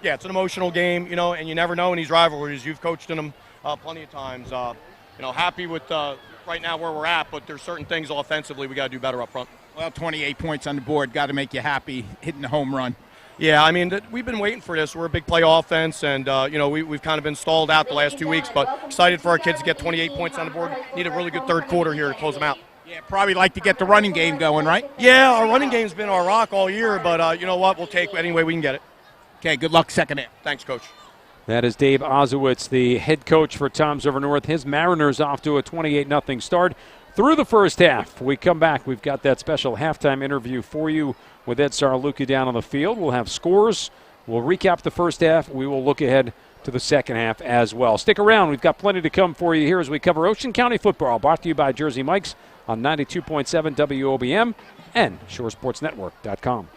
yeah, it's an emotional game, you know, and you never know in these rivalries. You've coached in them plenty of times. You know, happy with right now where we're at, but there's certain things offensively we got to do better up front. Well, 28 points on the board, got to make you happy, hitting the home run. Yeah, I mean, we've been waiting for this. We're a big play offense, and, you know, we've kind of been stalled out the last 2 weeks, but excited for our kids to get 28 points on the board. Need a really good 3rd quarter here to close them out. Yeah, probably like to get the running game going, right? Yeah, our running game's been our rock all year, but you know what? We'll take any way we can get it. Okay, good luck 2nd half. Thanks, Coach. That is Dave Ozowitz, the head coach for Toms River North. His Mariners off to a 28-0 start through the first half. We come back. We've got that special halftime interview for you with Ed Saraluki down on the field. We'll have scores. We'll recap the first half. We will look ahead to the second half as well. Stick around. We've got plenty to come for you here as we cover Ocean County football. Brought to you by Jersey Mike's on 92.7 WOBM and ShoreSportsNetwork.com.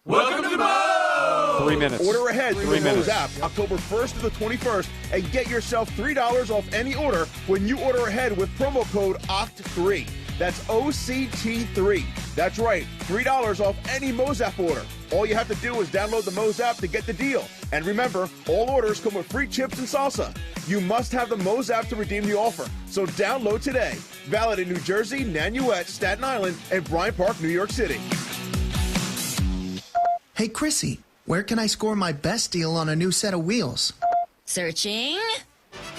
Welcome to the Mo! 3 minutes. Order ahead through 3 the Mo's minutes. app October 1st to the 21st and get yourself $3 off any order when you order ahead with promo code OCT3. That's OCT3. That's right, $3 off any Mo's app order. All you have to do is download the Mo's app to get the deal. And remember, all orders come with free chips and salsa. You must have the Mo's app to redeem the offer. So download today. Valid in New Jersey, Nanuet, Staten Island, and Bryant Park, New York City. Hey, Chrissy, where can I score my best deal on a new set of wheels? Searching?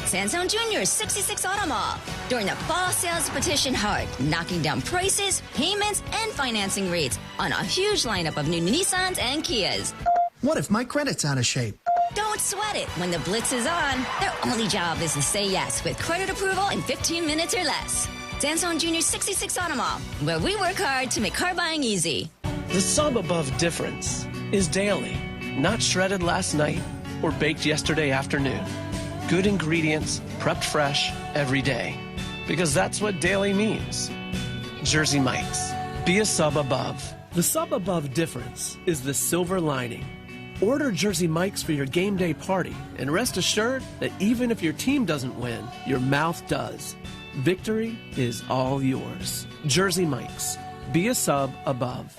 Sansone Jr.'s 66 Auto Mall. During the fall sales, petition hard, knocking down prices, payments, and financing rates on a huge lineup of new Nissans and Kias. What if my credit's out of shape? Don't sweat it. When the blitz is on, their only job is to say yes with credit approval in 15 minutes or less. Sansone Jr.'s 66 Auto Mall, where we work hard to make car buying easy. The sub above difference is daily, not shredded last night or baked yesterday afternoon. Good ingredients, prepped fresh every day. Because that's what daily means. Jersey Mike's. Be a sub above. The sub above difference is the silver lining. Order Jersey Mike's for your game day party and rest assured that even if your team doesn't win, your mouth does. Victory is all yours. Jersey Mike's. Be a sub above.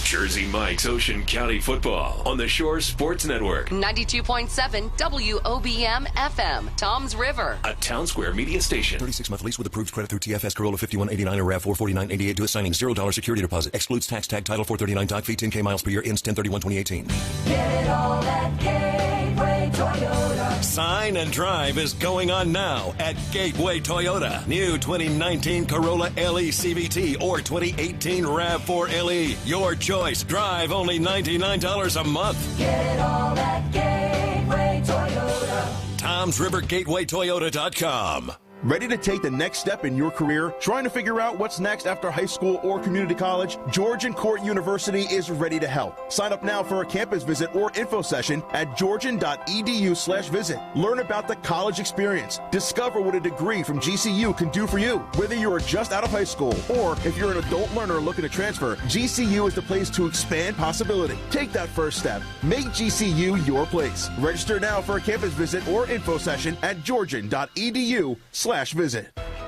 Jersey Mike's Ocean County Football on the Shore Sports Network. 92.7 WOBM FM, Tom's River. A Town Square media station. 36-month lease with approved credit through TFS Corolla 5189 or RAV 44988 to assigning $0 security deposit. Excludes tax tag title 439 doc fee 10K miles per year. Ends 10/31/2018. Get it all at Gateway Toyota. Sign and Drive is going on now at Gateway Toyota. New 2019 Corolla LE CVT or 2018 RAV4 LE. Your choice. Drive only $99 a month. Get it all at Gateway Toyota. Tom's River GatewayToyota.com. Ready to take the next step in your career? Trying to figure out what's next after high school or community college? Georgian Court University is ready to help. Sign up now for a campus visit or info session at georgian.edu/visit. Learn about the college experience. Discover what a degree from GCU can do for you. Whether you are just out of high school or if you're an adult learner looking to transfer, GCU is the place to expand possibility. Take that first step. Make GCU your place. Register now for a campus visit or info session at georgian.edu/visit.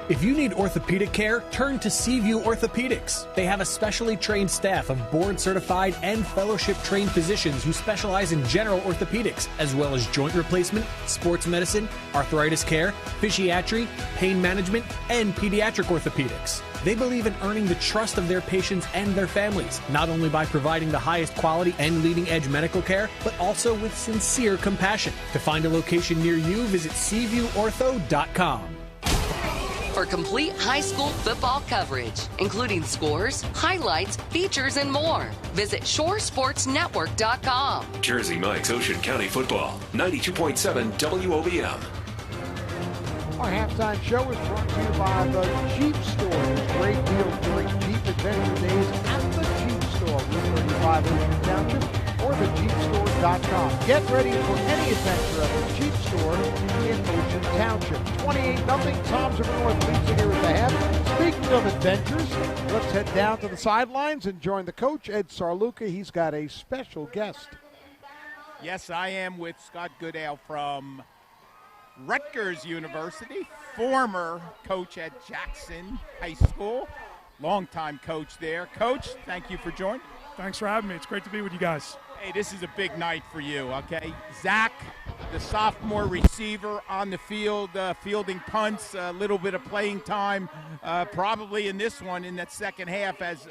If you need orthopedic care, turn to Seaview Orthopedics. They have a specially trained staff of board-certified and fellowship-trained physicians who specialize in general orthopedics, as well as joint replacement, sports medicine, arthritis care, physiatry, pain management, and pediatric orthopedics. They believe in earning the trust of their patients and their families, not only by providing the highest quality and leading-edge medical care, but also with sincere compassion. To find a location near you, visit SeaviewOrtho.com. For complete high school football coverage, including scores, highlights, features, and more, visit ShoreSportsNetwork.com. Jersey Mike's Ocean County Football, 92.7 WOBM. Our halftime show is brought to you by the Jeep Store. Great deals during Jeep Adventure Days at the Jeep Store, Route 35 Ocean Township, or thejeepstore.com. Get ready for any adventure at the Jeep Store in Ocean Township. 28-0, Tom's River North leads it here at the half. Speaking of adventures, let's head down to the sidelines and join the coach, Ed Sarluca. He's got a special guest. Yes, I am with Scott Goodale from Rutgers University, former coach at Jackson High School, longtime coach there. Coach, thank you for joining. Thanks for having me. It's great to be with you guys. Hey, this is a big night for you, okay? Zach, the sophomore receiver on the field, fielding punts, a little bit of playing time, probably in this one in that second half as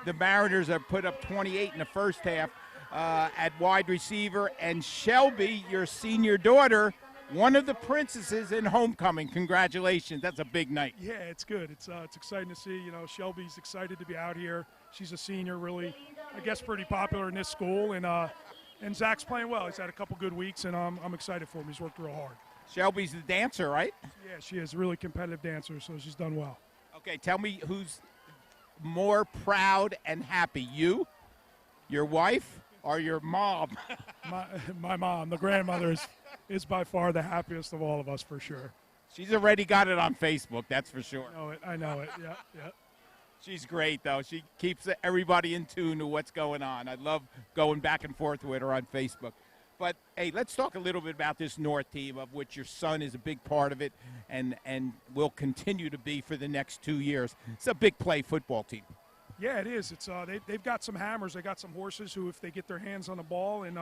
the Mariners have put up 28 in the first half at wide receiver. And Shelby, your senior daughter, one of the princesses in homecoming. Congratulations. That's a big night. Yeah, it's good. It's exciting to see. You know, Shelby's excited to be out here. She's a senior, really, I guess, pretty popular in this school. And Zach's playing well. He's had a couple good weeks, and I'm excited for him. He's worked real hard. Shelby's the dancer, right? Yeah, she is a really competitive dancer, so she's done well. Okay, tell me who's more proud and happy, you, your wife, or your mom? My mom, the grandmother, is by far the happiest of all of us, for sure. She's already got it on Facebook, that's for sure. I know it, yeah. She's great, though. She keeps everybody in tune to what's going on. I love going back and forth with her on Facebook. But, hey, let's talk a little bit about this North team, of which your son is a big part of it and will continue to be for the next 2 years. It's a big play football team. Yeah, it is. It's they've got some hammers. They got some horses who, if they get their hands on the ball, and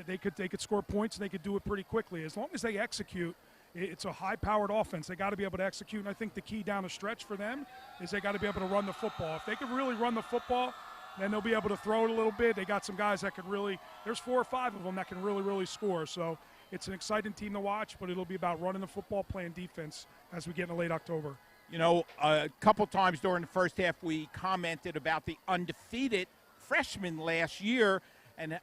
they could score points, and they could do it pretty quickly. As long as they execute, it's a high-powered offense. They got to be able to execute, and I think the key down the stretch for them is they got to be able to run the football. If they can really run the football, then they'll be able to throw it a little bit. They got some guys that can really – there's 4 or 5 of them that can really, really score. So it's an exciting team to watch, but it'll be about running the football, playing defense as we get into late October. You know, a couple times during the first half we commented about the undefeated freshmen last year, and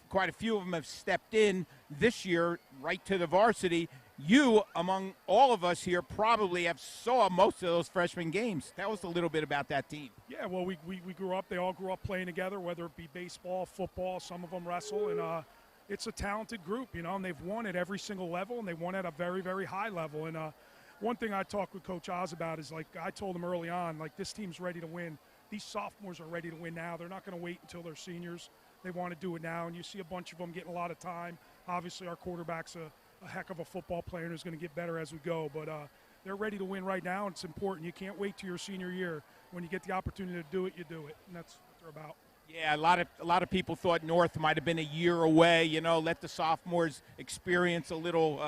quite a few of them have stepped in this year right to the varsity. You, among all of us here, probably have saw most of those freshman games. Tell us a little bit about that team. Yeah, well, we grew up. They all grew up playing together, whether it be baseball, football. Some of them wrestle, and it's a talented group, you know, and they've won at every single level, and they won at a very, very high level. And one thing I talked with Coach Oz about is, like, I told him early on, like, this team's ready to win. These sophomores are ready to win now. They're not going to wait until they're seniors. they want to do it now. And you see a bunch of them getting a lot of time. Obviously, our quarterback's a heck of a football player and is going to get better as we go. But they're ready to win right now, and it's important. You can't wait till your senior year. When you get the opportunity to do it, you do it, and that's what they're about. Yeah, a lot of people thought North might have been a year away. Let the sophomores experience a little,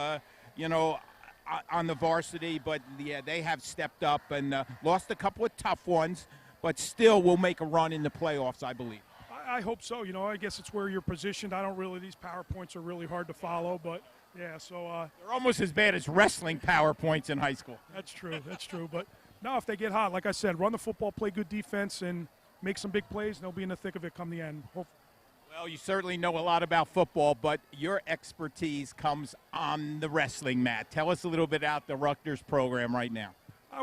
on the varsity. But yeah, they have stepped up and lost a couple of tough ones, but still will make a run in the playoffs, I believe. I hope so. I guess it's where you're positioned. These PowerPoints are really hard to follow, but yeah. So they're almost as bad as wrestling PowerPoints in high school. That's true. That's true. But no, if they get hot, like I said, run the football, play good defense, and make some big plays, and they'll be in the thick of it come the end. Well, you certainly know a lot about football, but your expertise comes on the wrestling mat. Tell us a little bit about the Rutgers program right now.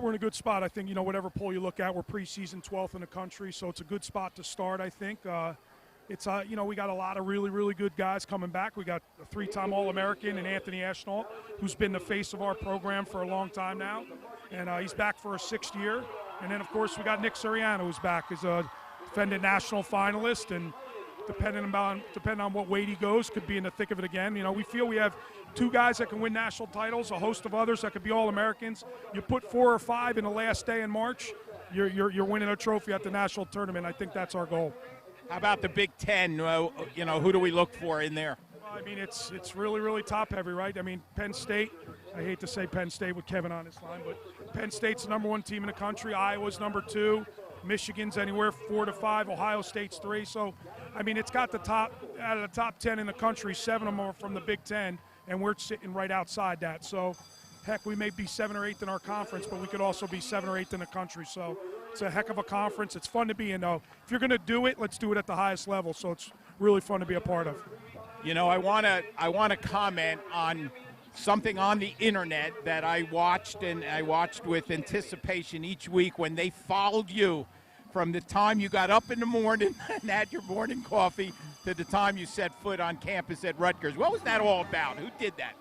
We're in a good spot. I think, whatever poll you look at, we're preseason 12th in the country, so it's a good spot to start, I think. We got a lot of really, really good guys coming back. We got a 3-time All-American in Anthony Ashnault, who's been the face of our program for a long time now, and he's back for a 6th year. And then, of course, we got Nick Suriano, who's back as a defending national finalist, and depending on what weight he goes, could be in the thick of it again. We feel we have 2 guys that can win national titles, a host of others that could be All-Americans. You put 4 or 5 in the last day in March, you're winning a trophy at the national tournament. I think that's our goal. How about the Big Ten? Who do we look for in there? It's really, really top-heavy, right? Penn State, I hate to say Penn State with Kevin on this line, but Penn State's the #1 team in the country. Iowa's #2. Michigan's anywhere 4 to 5. Ohio State's 3. So, it's got out of the top 10 in the country, 7 of them are from the Big Ten, and we're sitting right outside that. So, heck, we may be 7th or 8th in our conference, but we could also be 7th or 8th in the country. So, it's a heck of a conference. It's fun to be in, though. If you're going to do it, let's do it at the highest level. So, it's really fun to be a part of. I want to comment on something on the internet that I watched with anticipation each week when they followed you from the time you got up in the morning and had your morning coffee to the time you set foot on campus at Rutgers. What was that all about? Who did that?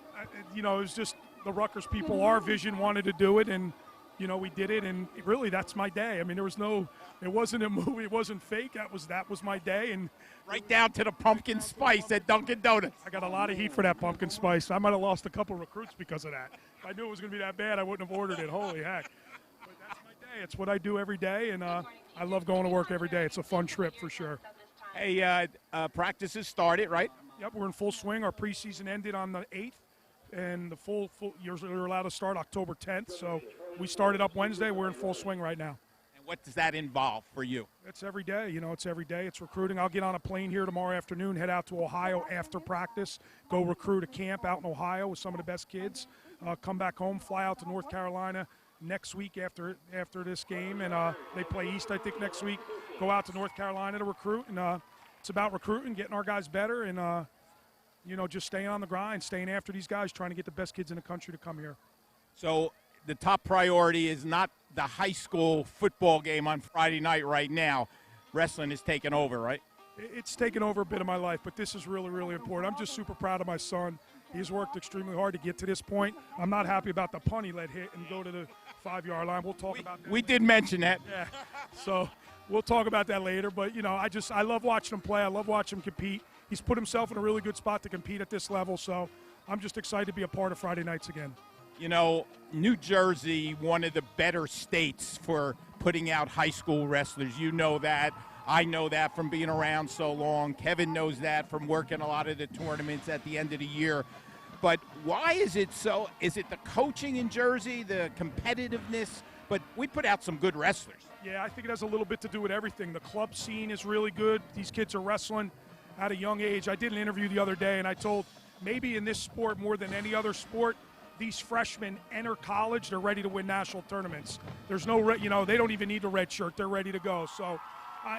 It was just the Rutgers people. Our vision wanted to do it, and we did it, and really that's my day. It wasn't a movie, it wasn't fake. That was my day, and right down to the pumpkin spice at Dunkin' Donuts. I got a lot of heat for that pumpkin spice. I might have lost a couple recruits because of that. If I knew it was going to be that bad, I wouldn't have ordered it. Holy heck. But that's my day. It's what I do every day, and I love going to work every day. It's a fun trip for sure. Hey, practices started, right? Yep, we're in full swing. Our preseason ended on the 8th, and the full you're allowed to start October 10th. So we started up Wednesday. We're in full swing right now. And what does that involve for you? It's every day. It's every day. It's recruiting. I'll get on a plane here tomorrow afternoon, head out to Ohio after practice, go recruit a camp out in Ohio with some of the best kids, come back home, fly out to North Carolina next week after this game, and they play East, I think, next week. Go out to North Carolina to recruit, and it's about recruiting, getting our guys better, and just staying on the grind, staying after these guys, trying to get the best kids in the country to come here. So the top priority is not the high school football game on Friday night right now. Wrestling is taking over, right? It's taken over a bit of my life, but this is really, really important. I'm just super proud of my son. He's worked extremely hard to get to this point. I'm not happy about the punt he let hit and go to the 5-yard line. We'll talk about that. We did mention that. Yeah. So we'll talk about that later. But, I love watching him play. I love watching him compete. He's put himself in a really good spot to compete at this level. So I'm just excited to be a part of Friday nights again. New Jersey, one of the better states for putting out high school wrestlers. You know that. I know that from being around so long. Kevin knows that from working a lot of the tournaments at the end of the year. But why is it so? Is it the coaching in Jersey, the competitiveness? But we put out some good wrestlers. Yeah, I think it has a little bit to do with everything. The club scene is really good. These kids are wrestling at a young age. I did an interview the other day, and I told maybe in this sport more than any other sport, these freshmen enter college, they're ready to win national tournaments. There's no, they don't even need a red shirt. They're ready to go. So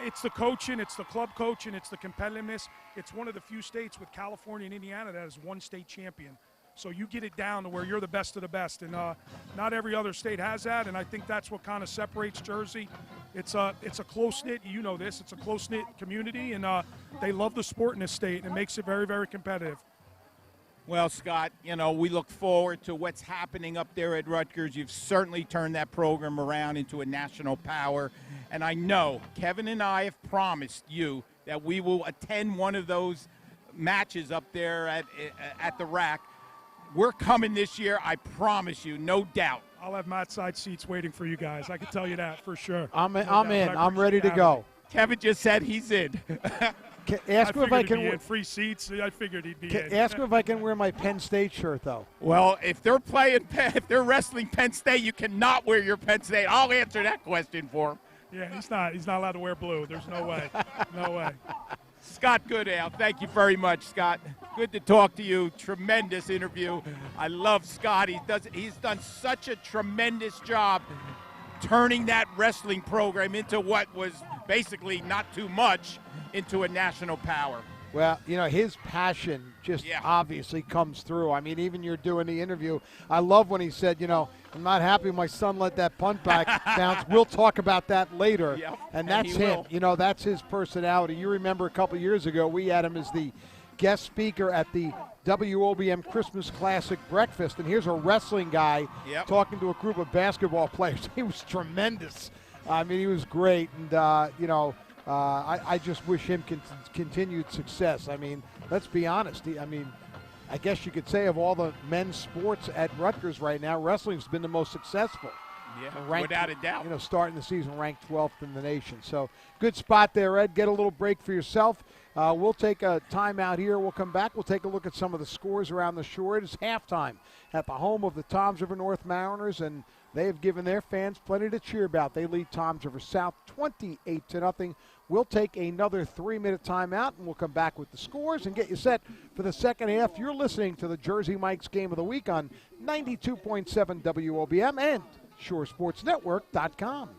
it's the coaching, it's the club coaching, it's the competitiveness. It's one of the few states with California and Indiana that has one state champion. So you get it down to where you're the best of the best. And not every other state has that, and I think that's what kind of separates Jersey. It's a close-knit, it's a close-knit community, and they love the sport in this state, and it makes it very, very competitive. Well, Scott, we look forward to what's happening up there at Rutgers. You've certainly turned that program around into a national power. And I know Kevin and I have promised you that we will attend one of those matches up there at the rack. We're coming this year, I promise you, no doubt. I'll have mat side seats waiting for you guys. I can tell you that for sure. I'm in. I'm ready to go. Kevin just said he's in. Ask him if I can wear free seats. I figured he'd be in. Ask him if I can wear my Penn State shirt, though. Well, if they're wrestling Penn State, you cannot wear your Penn State. I'll answer that question for him. Yeah, he's not allowed to wear blue. There's no way. No way. Scott Goodale, thank you very much, Scott. Good to talk to you. Tremendous interview. I love Scott. He's done such a tremendous job turning that wrestling program into what was basically not too much into a national power. Well, his passion just obviously comes through. I mean, even you're doing the interview. I love when he said, I'm not happy my son let that punt back bounce. We'll talk about that later. Yep. And that's him. That's his personality. You remember a couple years ago, we had him as the guest speaker at the WOBM Christmas Classic breakfast. And here's a wrestling guy talking to a group of basketball players. He was tremendous. I mean, he was great. And, I just wish him continued success. I mean, let's be honest. I guess you could say of all the men's sports at Rutgers right now, wrestling's been the most successful. Yeah, without a doubt. Starting the season ranked 12th in the nation. So good spot there, Ed. Get a little break for yourself. We'll take a timeout here. We'll come back. We'll take a look at some of the scores around the shore. It is halftime at the home of the Toms River North Mariners, and they have given their fans plenty to cheer about. They lead Toms River South 28-0. We'll take another 3-minute timeout, and we'll come back with the scores and get you set for the second half. You're listening to the Jersey Mike's Game of the Week on 92.7 WOBM and ShoreSportsNetwork.com.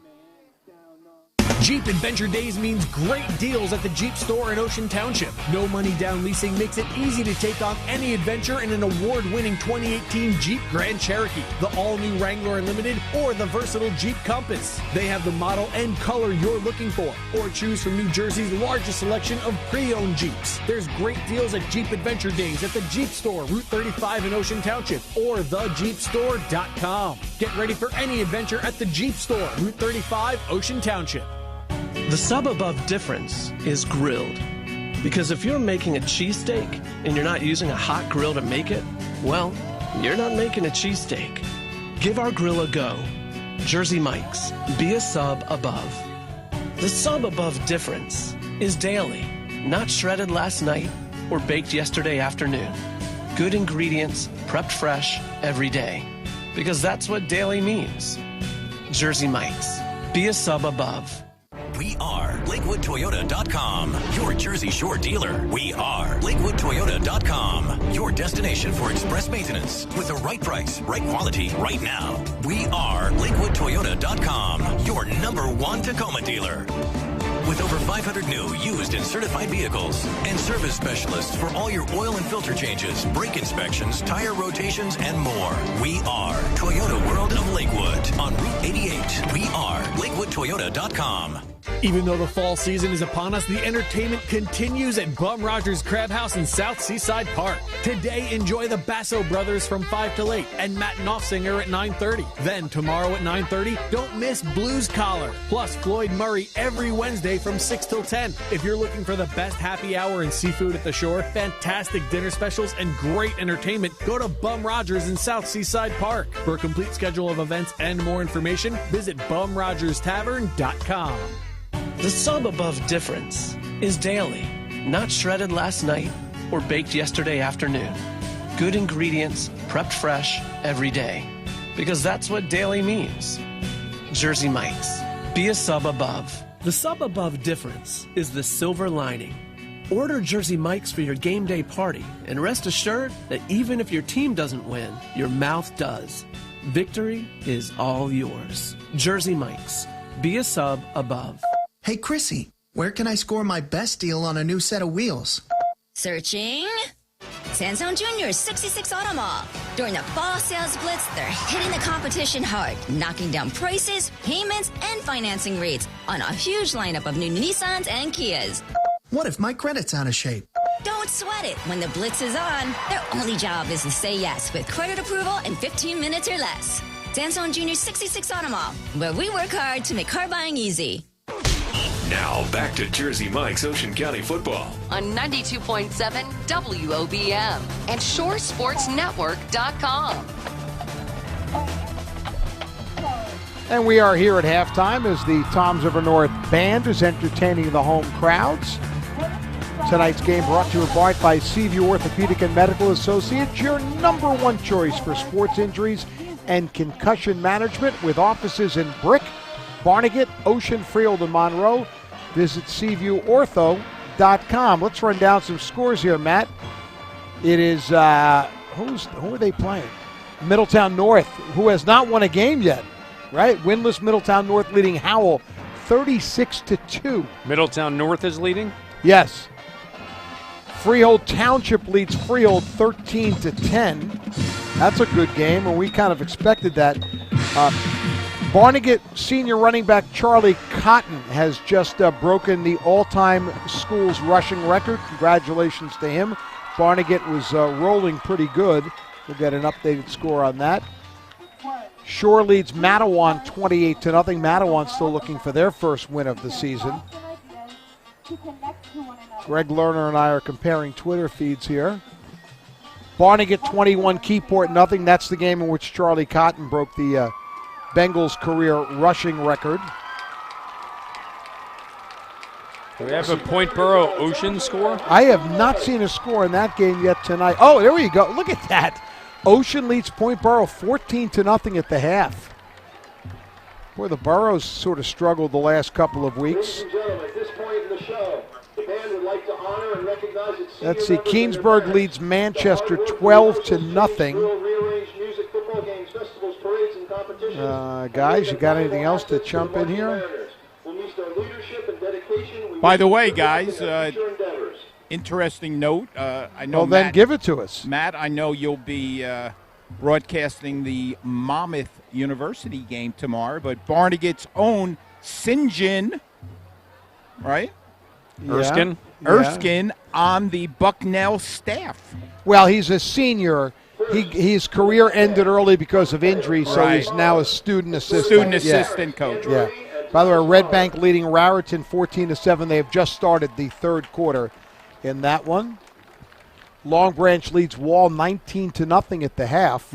Jeep Adventure Days means great deals at the Jeep store in Ocean Township. No money down leasing makes it easy to take on any adventure in an award-winning 2018 Jeep Grand Cherokee, the all-new Wrangler Unlimited, or the versatile Jeep Compass. They have the model and color you're looking for, or choose from New Jersey's largest selection of pre-owned Jeeps. There's great deals at Jeep Adventure Days at the Jeep store, Route 35 in Ocean Township, or thejeepstore.com. Get ready for any adventure at the Jeep store, Route 35, Ocean Township. The sub above difference is grilled. Because if you're making a cheesesteak and you're not using a hot grill to make it, well, you're not making a cheesesteak. Give our grill a go. Jersey Mike's. Be a sub above. The sub above difference is daily, not shredded last night or baked yesterday afternoon. Good ingredients, prepped fresh every day. Because that's what daily means. Jersey Mike's. Be a sub above. We are LakewoodToyota.com, your Jersey Shore dealer. We are LakewoodToyota.com, your destination for express maintenance with the right price, right quality, right now. We are LakewoodToyota.com, your #1 Tacoma dealer. With over 500 new, used, and certified vehicles and service specialists for all your oil and filter changes, brake inspections, tire rotations, and more. We are Toyota World of Lakewood on Route 88. We are LakewoodToyota.com. Even though the fall season is upon us, the entertainment continues at Bum Rogers Crab House in South Seaside Park. Today, enjoy the Basso Brothers from 5 till 8 and Matt Knopfsinger at 9:30. Then tomorrow at 9:30, don't miss Blues Collar, plus Floyd Murray every Wednesday from 6 till 10. If you're looking for the best happy hour and seafood at the shore, fantastic dinner specials, and great entertainment, go to Bum Rogers in South Seaside Park. For a complete schedule of events and more information, visit BumRogersTavern.com. The sub above difference is daily, not shredded last night or baked yesterday afternoon. Good ingredients, prepped fresh every day. Because that's what daily means. Jersey Mike's. Be a sub above. The sub above difference is the silver lining. Order Jersey Mike's for your game day party and rest assured that even if your team doesn't win, your mouth does. Victory is all yours. Jersey Mike's. Be a sub above. Hey, Chrissy, where can I score my best deal on a new set of wheels? Searching? Sansone Jr.'s 66 Auto Mall. During the fall sales blitz, they're hitting the competition hard, knocking down prices, payments, and financing rates on a huge lineup of new Nissans and Kias. What if my credit's out of shape? Don't sweat it. When the blitz is on, their only job is to say yes with credit approval in 15 minutes or less. Sansone Jr.'s 66 Auto Mall, where we work hard to make car buying easy. Now back to Jersey Mike's Ocean County football. On 92.7 WOBM and ShoreSportsNetwork.com. And we are here at halftime as the Toms River North Band is entertaining the home crowds. Tonight's game brought to you in part by Seaview Orthopedic and Medical Associates, your #1 choice for sports injuries and concussion management, with offices in Brick, Barnegat, Ocean, Freehold, and Monroe. Visit SeaviewOrtho.com. Let's run down some scores here, Matt. It is, who are they playing? Middletown North, who has not won a game yet, right? Winless Middletown North leading Howell 36-2. Middletown North is leading? Yes. Freehold Township leads Freehold 13-10. That's a good game, and we kind of expected that. Barnegat senior running back Charlie Cotton has just broken the all-time schools rushing record. Congratulations to him. Barnegat was rolling pretty good. We'll get an updated score on that. Shore leads Matawan 28-0. Matawan still looking for their first win of the season. Greg Lerner and I are comparing Twitter feeds here. Barnegat 21, Keyport 0. That's the game in which Charlie Cotton broke the Bengals' career rushing record. Do we have a Point Borough Ocean score? I have not seen a score in that game yet tonight. Oh, there we go. Look at that. Ocean leads Point Borough 14-0 at the half. Boy, the Boroughs sort of struggled the last couple of weeks. Ladies and gentlemen, at this point in the show, the band would like to honor and recognize its senior Let's see. members Keensburg and leads Manchester 12-0. We'll rearrange music, football games, festivals, parades, and competitions. Guys, you got anything else to jump in here? We'll meet their leadership and dedication. By the way, guys, interesting note. I know. Well, then Matt, give it to us. Matt, I know you'll be broadcasting the Monmouth University game tomorrow, but Barnegat's own Sinjin, right? Erskine. Erskine on the Bucknell staff. Well, he's a senior. His career ended early because of injury, so Right. he's now a student assistant. Student assistant coach. Yeah. By the way, Red Bank leading Raritan 14-7. They have just started the third quarter in that one. Long Branch leads Wall 19-0 at the half.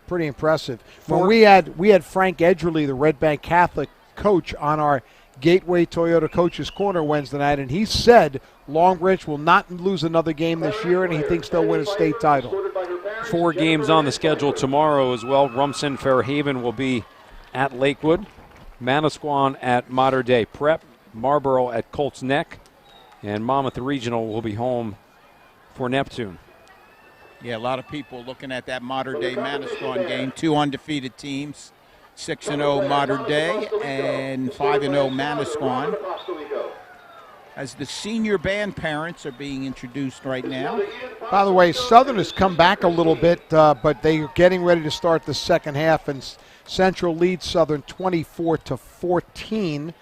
Pretty impressive. When we had Frank Edgerly, the Red Bank Catholic coach, on our Gateway Toyota Coaches Corner Wednesday night, and he said Long Branch will not lose another game this year, and he thinks they'll win a state title. 4 games on the schedule tomorrow as well. Rumson Fairhaven will be at Lakewood. Manasquan at Mater Dei Prep. Marlboro at Colts Neck. And Monmouth Regional will be home for Neptune. Yeah, a lot of people looking at that Mater Dei Manasquan game. 2 undefeated teams, 6-0 Mater Dei and 5-0 Manasquan. As the senior band parents are being introduced right now. By the way, Southern has come back a little bit, but they're getting ready to start the second half, and Central leads Southern 24-14.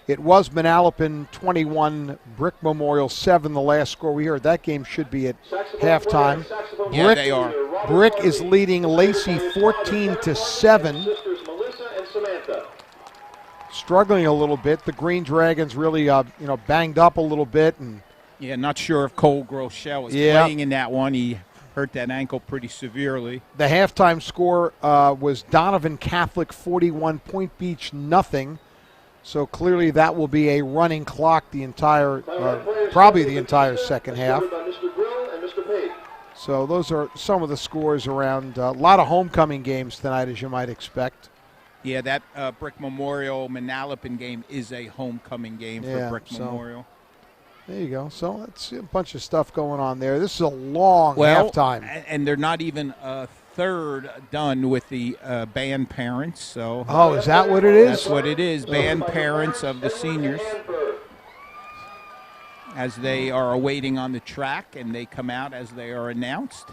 It was Manalapan 21, Brick Memorial 7, the last score we heard. That game should be at halftime. Yeah, they are. Brick is leading Lacey 14-7. Struggling a little bit. The Green Dragons really, banged up a little bit. And yeah, not sure if Cole Groeschel was playing in that one. He hurt that ankle pretty severely. The halftime score was Donovan Catholic 41, Point Beach nothing. So clearly that will be a running clock the entire, probably the entire second half. So those are some of the scores around. A lot of homecoming games tonight, as you might expect. Yeah, that Brick Memorial Manalapan game is a homecoming game for Brick Memorial. There you go. So that's a bunch of stuff going on there. This is a long halftime. And they're not even a third done with the band parents. So is that what it is? That's what it is. Band parents of the seniors, as they are awaiting on the track, and they come out as they are announced.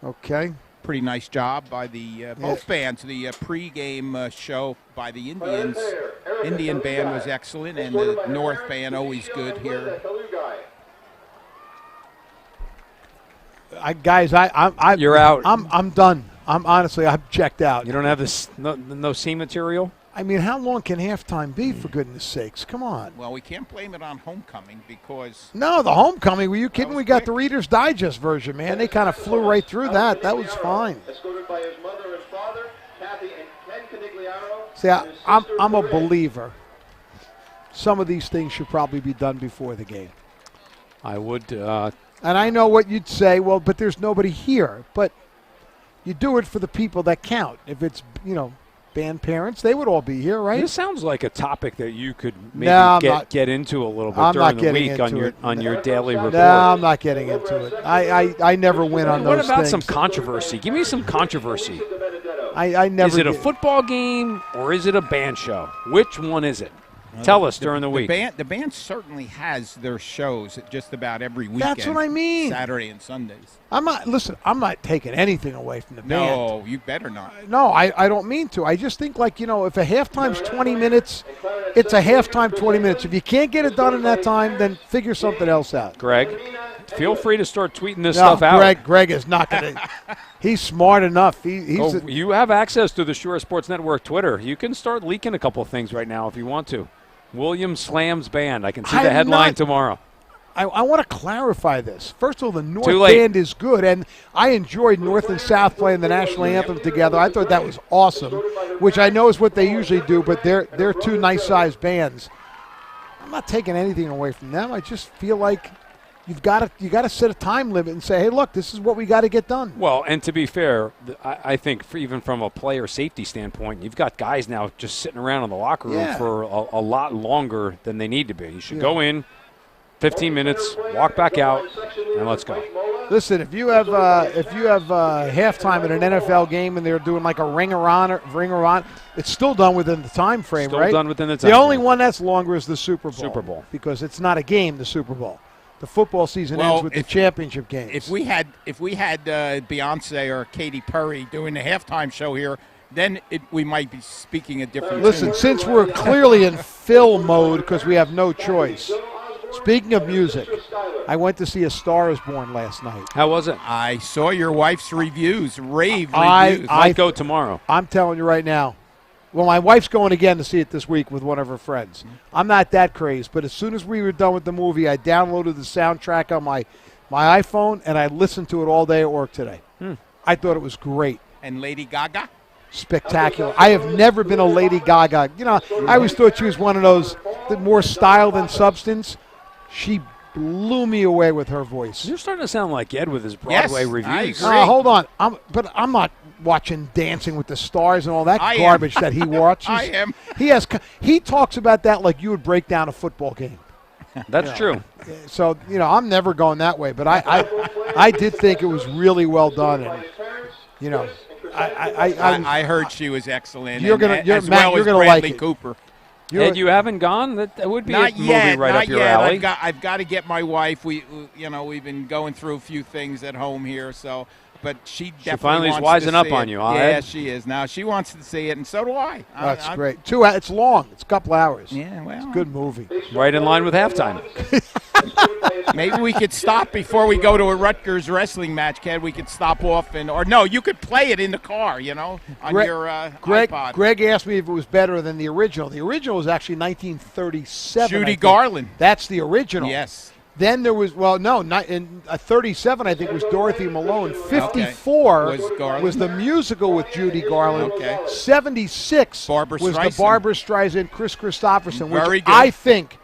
Okay. Pretty nice job by the both bands. The pregame show by the Indians. Indian band was excellent, and the North band always good here. You're out. I'm done. I'm honestly, I'm checked out. You don't have this no scene material? I mean, how long can halftime be, for goodness sakes? Come on. Well, we can't blame it on homecoming because... No, the homecoming. Were you kidding? We got the Reader's Digest version, man. They kind of flew right through that. That was fine. Escorted by his mother and father, Kathy and Ken Canigliaro. See, I'm a believer. Some of these things should probably be done before the game. I would. And I know what you'd say, well, but there's nobody here. But you do it for the people that count. If it's, band parents, they would all be here, right? This sounds like a topic that you could maybe get into a little bit during the week on your daily report. No, I'm not getting into it. I never win on those things. What about some controversy? Give me some controversy. I never. Is it a football game or is it a band show? Which one is it? Tell us during the week. The band certainly has their shows just about every weekend. That's what I mean. Saturday and Sundays. I'm not taking anything away from the band. No, you better not. No, I don't mean to. I just think, if a halftime's 20 minutes, it's a halftime 20 minutes. If you can't get it done in that time, then figure something else out. Greg, feel free to start tweeting this stuff out. Greg is not going to. He's smart enough. You have access to the Shore Sports Network Twitter. You can start leaking a couple of things right now if you want to. Williams slams band. I can see the headline tomorrow. I want to clarify this. First of all, the North band is good, and I enjoyed North and South playing the national anthem together. I thought that was awesome, which I know is what they usually do, but they're two nice-sized bands. I'm not taking anything away from them. I just feel like you got to set a time limit and say, hey, look, this is what we got to get done. Well, and to be fair, I think even from a player safety standpoint, you've got guys now just sitting around in the locker room for a lot longer than they need to be. You should go in, 15 minutes, walk back out, and let's go. Listen, if you have halftime at an NFL game and they're doing like a ringer on, it's still done within the time frame, right? Still done within the time. The only one that's longer is the Super Bowl. Super Bowl, because it's not a game. The Super Bowl. The football season ends with the championship games. If we had Beyonce or Katy Perry doing the halftime show here, then we might be speaking a different. Listen, since we're clearly in Phil mode because we have no choice. Speaking of music, I went to see A Star Is Born last night. How was it? I saw your wife's reviews, rave reviews. I go tomorrow. I'm telling you right now. Well, my wife's going again to see it this week with one of her friends. I'm not that crazed, but as soon as we were done with the movie, I downloaded the soundtrack on my iPhone, and I listened to it all day at work today. I thought it was great. And Lady Gaga? Spectacular. I have never been a Lady Gaga. I always thought she was one of those that more style than substance. She blew me away with her voice. You're starting to sound like Ed with his Broadway reviews. Hold on. I'm not watching Dancing with the Stars and all that garbage that he watches. I am. He talks about that like you would break down a football game. That's true. So, I'm never going that way, but I did think it was really well done, and I heard she was excellent. You're gonna like it. Cooper. Ed, you haven't gone? That would be not a movie yet, right not up your yet. alley. I've got to get my wife. We've been going through a few things at home here, so. But she definitely finally is wants wising to up see on it. you, huh? Yeah, Ed? she is. Now she wants to see it, and so do I. That's great. It's long. It's a couple hours. Yeah, well, it's a good movie. Right in line with halftime. Maybe we could stop before we go to a Rutgers wrestling match, Ken. We could stop off you could play it in the car, on your iPod. Greg asked me if it was better than the original. The original was actually 1937. Judy Garland. That's the original. Yes. Then there was, in 37, I think, was Dorothy Malone. 54 was the musical with Judy Garland. Okay. 76 was the Barbara Streisand, Chris Christopherson, which Very good. I think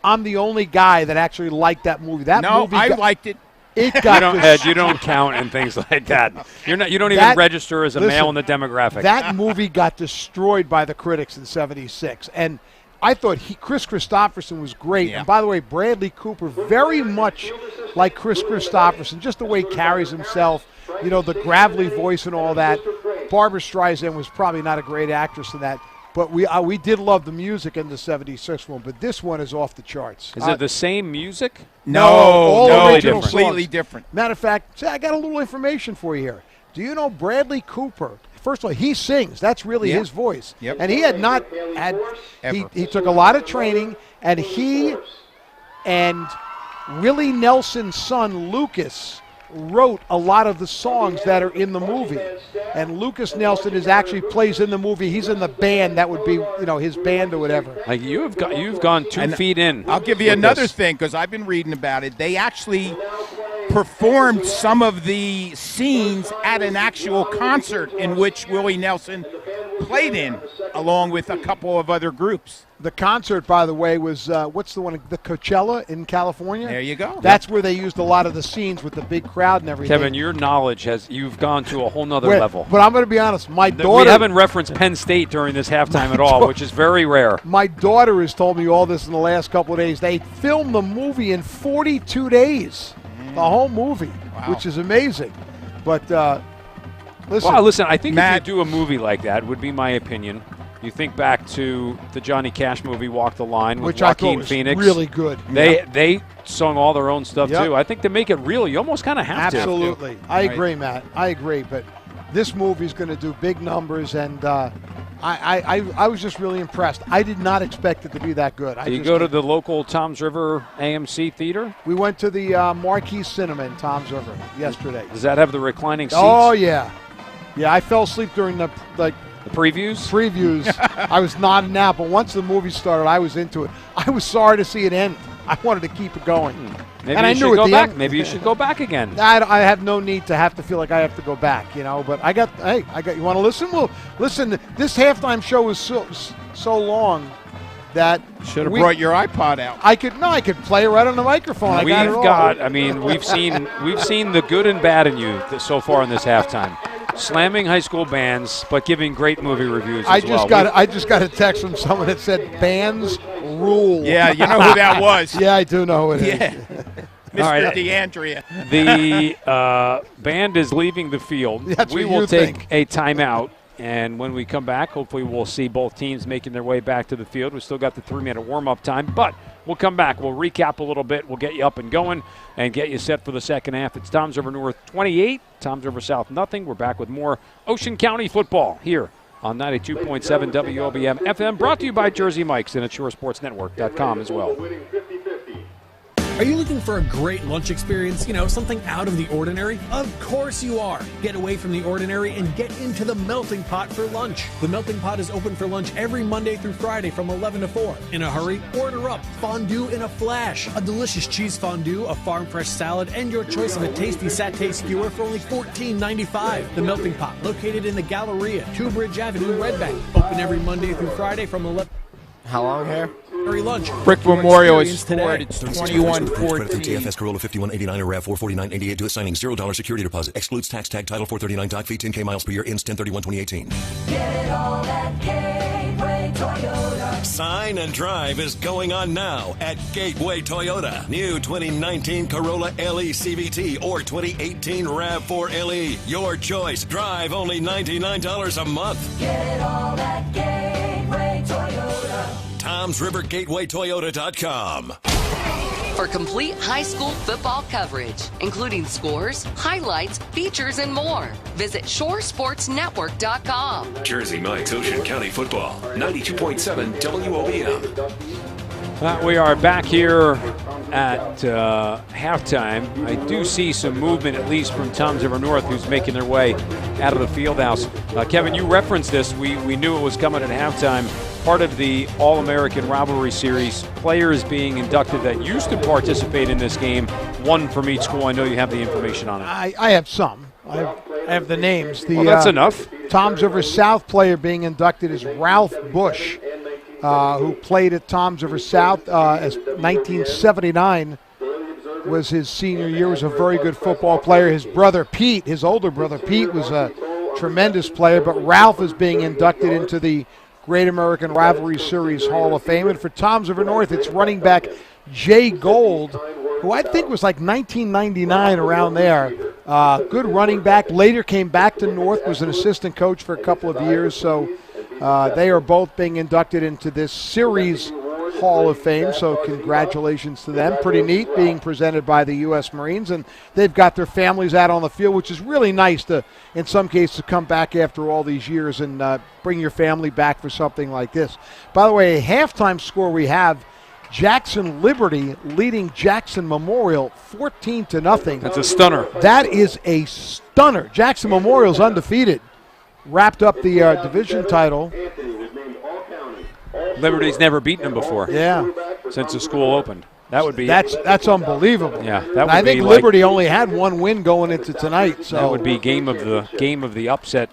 I'm the only guy that actually liked that movie. I liked it. It got Ed, you don't count and things like that. You don't even register as a male in the demographic. That movie got destroyed by the critics in 76. And I thought Chris Christopherson was great. Yeah. And by the way, Bradley Cooper, very much like Chris Christopherson, just the way he carries himself, the gravelly voice and all that. Barbara Streisand was probably not a great actress in that. But we did love the music in the 76 one, but this one is off the charts. Is it the same music? No, all original completely songs. different. Matter of fact, I got a little information for you here. Do you know Bradley Cooper? First of all, he sings. That's really his voice. Yep. And he had not had he took a lot of training, and he and Willie Nelson's son Lucas wrote a lot of the songs that are in the movie. And Lucas Nelson actually plays in the movie. He's in the band. That would be, his band or whatever. Like you've gone 2 feet in. I'll give you another thing because I've been reading about it. They actually performed some of the scenes at an actual concert in which Willie Nelson played in, along with a couple of other groups. The concert, by the way, was what's the one? The Coachella in California. There you go. That's where they used a lot of the scenes with the big crowd and everything. Kevin, your knowledge you've gone to a whole nother level. But I'm going to be honest, my daughter. We haven't referenced Penn State during this halftime at all, which is very rare. My daughter has told me all this in the last couple of days. They filmed the movie in 42 days, the whole movie, which is amazing. But listen, I think if you do a movie like that, would be my opinion. You think back to the Johnny Cash movie, Walk the Line, with Joaquin Phoenix. Really good. They sung all their own stuff too. I think to make it real, you almost kind of have to. Absolutely, I agree, Matt. I agree. But this movie is going to do big numbers, and I was just really impressed. I did not expect it to be that good. Did you go to the local Toms River AMC theater? We went to the Marquee Cinema in Toms River yesterday. Does that have the reclining seats? Oh yeah, I fell asleep during the previews. I was nodding out, but once the movie started, I was into it. I was sorry to see it end. I wanted to keep it going. Maybe and you I should knew go at the back. end, Maybe you should go back again. I have no need to have to feel like I have to go back, But I got. You want to listen? Well, listen. This halftime show was so long that should have brought your iPod out. I could play it right on the microphone. We've seen the good and bad in you so far in this halftime. Slamming high school bands, but giving great movie reviews I just got a text from someone that said bands rule. Yeah, you know who that was. Yeah, I do know who it is. Mr. DeAndrea. The band is leaving the field. We will take a timeout, and when we come back, hopefully we'll see both teams making their way back to the field. We've still got the 3-minute warm-up time, but we'll come back. We'll recap a little bit. We'll get you up and going and get you set for the second half. It's Toms River North 28, Toms River South nothing. We're back with more Ocean County football here on 92.7 WOBM FM, brought to you by Jersey Mike's and at ShoreSportsNetwork.com as well. Are you looking for a great lunch experience? Something out of the ordinary? Of course you are. Get away from the ordinary and get into the Melting Pot for lunch. The Melting Pot is open for lunch every Monday through Friday from 11 to 4. In a hurry, order up fondue in a flash. A delicious cheese fondue, a farm fresh salad, and your choice of a tasty satay skewer for only $14.95. The Melting Pot, located in the Galleria, 2 Bridge Avenue, Red Bank. Open every Monday through Friday from 11. How long here? Lunch. Brick Memorial is scored. It's 21-14. TFS Corolla 5189 or RAV 44988. Do it signing $0 security deposit. Excludes tax tag title 439 doc fee 10K miles per year. Ends 10/31/2018. Get it all at Gateway Toyota. Sign and drive is going on now at Gateway Toyota. New 2019 Corolla LE CVT or 2018 RAV4 LE. Your choice. Drive only $99 a month. Get it all at Gateway Toyota. TomsRiverGatewayToyota.com. For complete high school football coverage, including scores, highlights, features, and more, visit ShoreSportsNetwork.com. Jersey Mike's Ocean County Football, 92.7 WOBM. We are back here at halftime. I do see some movement, at least from Toms River North, who's making their way out of the field house. Kevin, you referenced this. We knew it was coming at halftime. Part of the All-American Rivalry Series, players being inducted that used to participate in this game, one from each school. I know you have the information on it. I have some. I have the names. That's enough. Toms River South player being inducted is Ralph Bush, who played at Toms River South as 1979 was his senior year, was a very good football player. His brother Pete, his older brother Pete, was a tremendous player, but Ralph is being inducted into the Great American Rivalry Series Hall of Fame. And for Toms River North, it's running back Jay Gold, who I think was like 1999 around there. Good running back. Later came back to North, was an assistant coach for a couple of years. So they are both being inducted into this series Hall of Fame, so congratulations to them. Pretty neat, being presented by the U.S. Marines, and they've got their families out on the field, which is really nice to, in some cases, come back after all these years and bring your family back for something like this. By the way, a halftime score we have Jackson Liberty leading Jackson Memorial 14-0. That's a stunner. That is a stunner. Jackson Memorial's undefeated. Wrapped up the division title. Liberty's never beaten them before. Yeah. Since the school opened. That would be that's unbelievable. Yeah, that would I think be Liberty only had one win going into tonight. So that would be game of the upset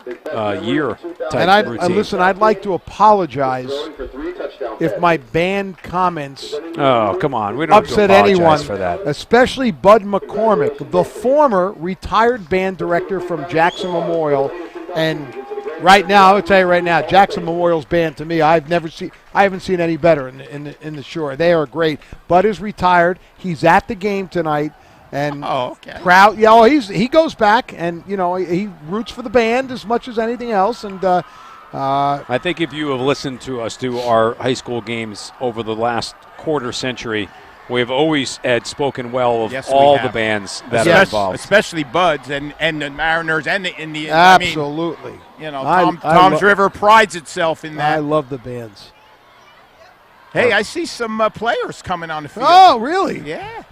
year type and routine. Listen, I'd like to apologize if my band comments oh, come on. We don't upset have to apologize anyone for that. Especially Bud McCormick, the former retired band director from Jackson Memorial, and right now, I'll tell you right now, Jackson Memorial's band to me, I haven't seen any better in the Shore. They are great. Bud is retired. He's at the game tonight, and proud. Yeah, he goes back, and he roots for the band as much as anything else. And I think if you have listened to us do our high school games over the last quarter century, we have always, Ed, spoken well of all the bands that are involved. Especially Buds and the Mariners and the Indians. Absolutely. I mean, Tom's River prides itself in that. I love the bands. Hey, I see some players coming on the field. Oh, really? Yeah.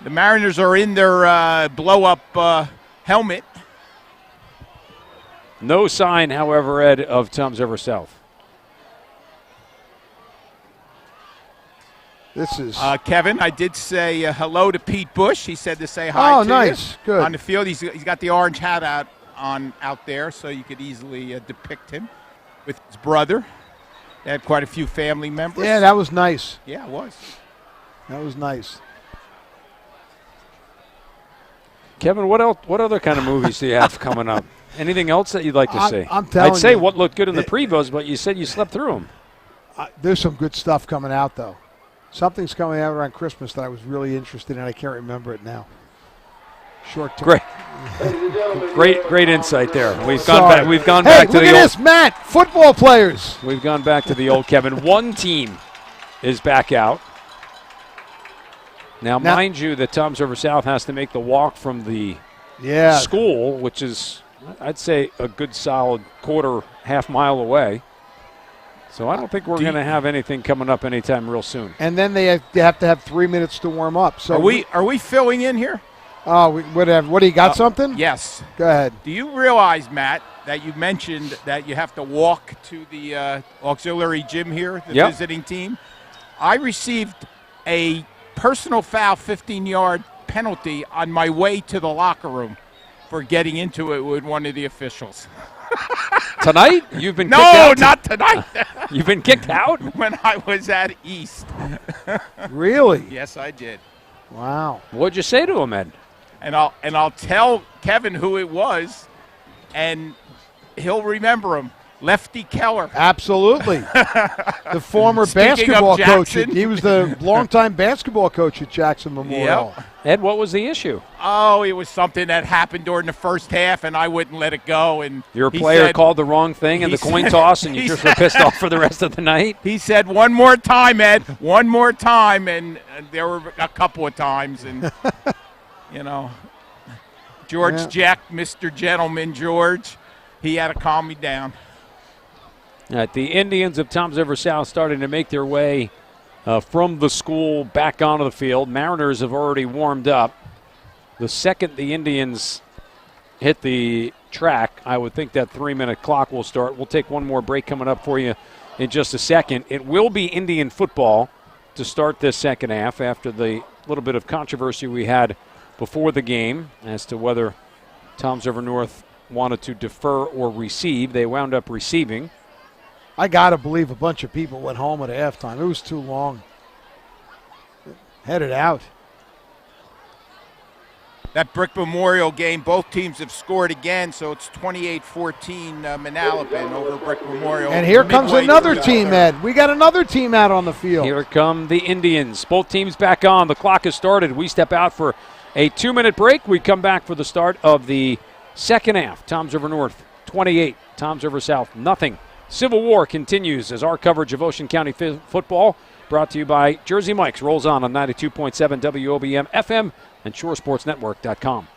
The Mariners are in their blow-up helmet. No sign, however, Ed, of Tom's River South. This is Kevin. I did say hello to Pete Bush. He said to say hi. Oh, nice, good. On the field, he's got the orange hat out there, so you could easily depict him with his brother. They had quite a few family members. Yeah, that was nice. Yeah, it was. That was nice. Kevin, what else? What other kind of movies do you have coming up? Anything else that you'd like to see? I'm telling you. I'd say what looked good in the previews, but you said you slept through them. There's some good stuff coming out, though. Something's coming out around Christmas that I was really interested in. I can't remember it now. Short term. Great insight there. We've gone back to the old. Look at this, Matt. Football players. We've gone back to the old Kevin. One team is back out. Now, mind you, that Tom's River South has to make the walk from the school, which is, I'd say, a good solid half mile away. So I don't think we're going to have anything coming up anytime real soon. And then they have to have 3 minutes to warm up. So are we filling in here? Whatever. What do you got? Something? Yes. Go ahead. Do you realize, Matt, that you mentioned that you have to walk to the auxiliary gym here, the visiting team? I received a personal foul 15-yard penalty on my way to the locker room for getting into it with one of the officials. Tonight? You've been kicked out? No, not tonight. You've been kicked out? When I was at East. Really? Yes, I did. Wow. What'd you say to him, Ed? And I'll tell Kevin who it was, and he'll remember him. Lefty Keller. Absolutely. The former basketball coach. He was the longtime basketball coach at Jackson Memorial. Yep. Ed, what was the issue? Oh, it was something that happened during the first half, and I wouldn't let it go. And your player called the wrong thing in the coin toss, and you just were pissed off for the rest of the night? He said, one more time, Ed, one more time. And there were a couple of times. And, George Jack, Mr. Gentleman George, he had to calm me down. The Indians of Tom's River South starting to make their way from the school back onto the field. Mariners have already warmed up. The second the Indians hit the track, I would think that 3-minute clock will start. We'll take one more break coming up for you in just a second. It will be Indian football to start this second half after the little bit of controversy we had before the game as to whether Tom's River North wanted to defer or receive. They wound up receiving. I got to believe a bunch of people went home at halftime. It was too long. Headed out. That Brick Memorial game, both teams have scored again, so it's 28-14 Manalapan over Brick Memorial. And here comes another team, Ed. We got another team out on the field. Here come the Indians. Both teams back on. The clock has started. We step out for a 2-minute break. We come back for the start of the second half. Tom's River North 28, Tom's River South nothing. Civil War continues as our coverage of Ocean County football, brought to you by Jersey Mike's, rolls on 92.7 WOBM FM and ShoreSportsNetwork.com.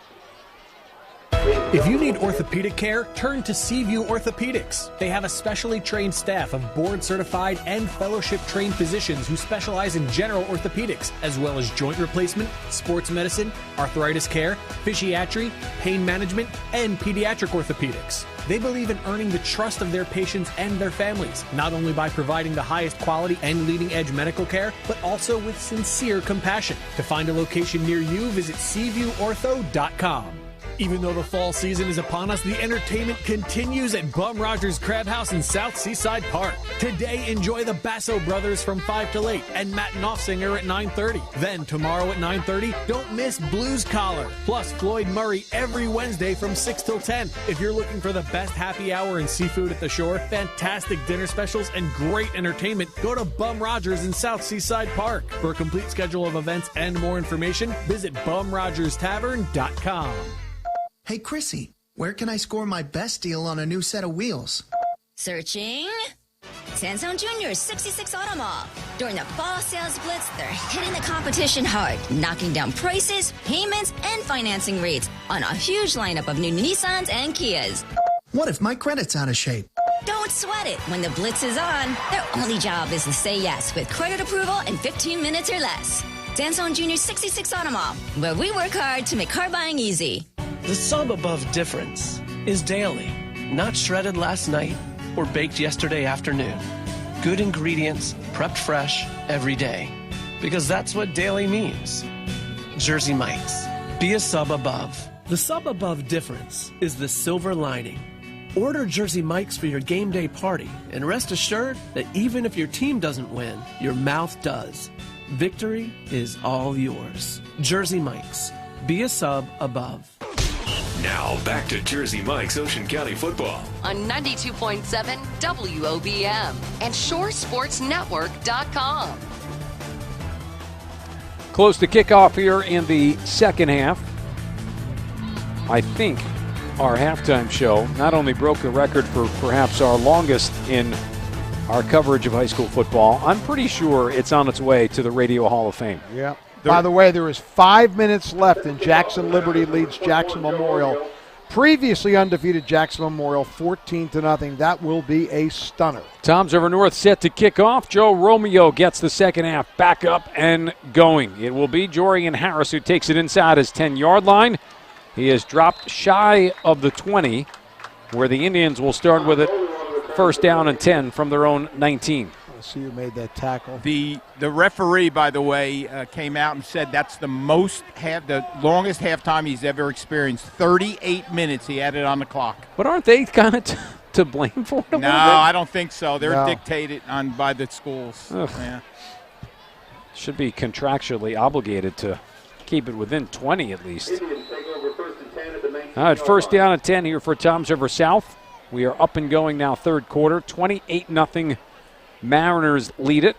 If you need orthopedic care, turn to Seaview Orthopedics. They have a specially trained staff of board-certified and fellowship-trained physicians who specialize in general orthopedics, as well as joint replacement, sports medicine, arthritis care, physiatry, pain management, and pediatric orthopedics. They believe in earning the trust of their patients and their families, not only by providing the highest quality and leading-edge medical care, but also with sincere compassion. To find a location near you, visit SeaviewOrtho.com. Even though the fall season is upon us, the entertainment continues at Bum Rogers Crab House in South Seaside Park. Today, enjoy the Basso Brothers from 5 till 8 and Matt Knopfsinger at 9:30. Then tomorrow at 9:30, don't miss Blues Collar, plus Floyd Murray every Wednesday from 6 till 10. If you're looking for the best happy hour and seafood at the shore, fantastic dinner specials, and great entertainment, go to Bum Rogers in South Seaside Park. For a complete schedule of events and more information, visit BumRogersTavern.com. Hey, Chrissy, where can I score my best deal on a new set of wheels? Searching? Samsung Junior's 66 Auto Mall. During the fall sales blitz, they're hitting the competition hard, knocking down prices, payments, and financing rates on a huge lineup of new Nissans and Kias. What if my credit's out of shape? Don't sweat it. When the blitz is on, their only job is to say yes with credit approval in 15 minutes or less. Samsung Junior's 66 Auto Mall, where we work hard to make car buying easy. The sub above difference is daily, not shredded last night or baked yesterday afternoon. Good ingredients, prepped fresh every day. Because that's what daily means. Jersey Mike's. Be a sub above. The sub above difference is the silver lining. Order Jersey Mike's for your game day party and rest assured that even if your team doesn't win, your mouth does. Victory is all yours. Jersey Mike's. Be a sub above. Now back to Jersey Mike's Ocean County football on 92.7 WOBM and ShoreSportsNetwork.com. Close to kickoff here in the second half. I think our halftime show not only broke the record for perhaps our longest in our coverage of high school football, I'm pretty sure it's on its way to the Radio Hall of Fame. Yeah. By the way, there is 5 minutes left, and Jackson Liberty leads Jackson Memorial. Previously undefeated Jackson Memorial, 14-0. That will be a stunner. Toms River North set to kick off. Joe Romeo gets the second half back up and going. It will be Jorian Harris who takes it inside his 10-yard line. He has dropped shy of the 20, where the Indians will start with it first down and 10 from their own 19. I see who made that tackle. The referee, by the way, came out and said that's the longest halftime he's ever experienced. 38 minutes he had it on the clock. But aren't they kind of to blame for it? No, I don't think so. They're dictated on by the schools. Yeah. Should be contractually obligated to keep it within 20 at least. All right, first down and 10 here for Toms River South. We are up and going now, third quarter. 28-0. Mariners lead it.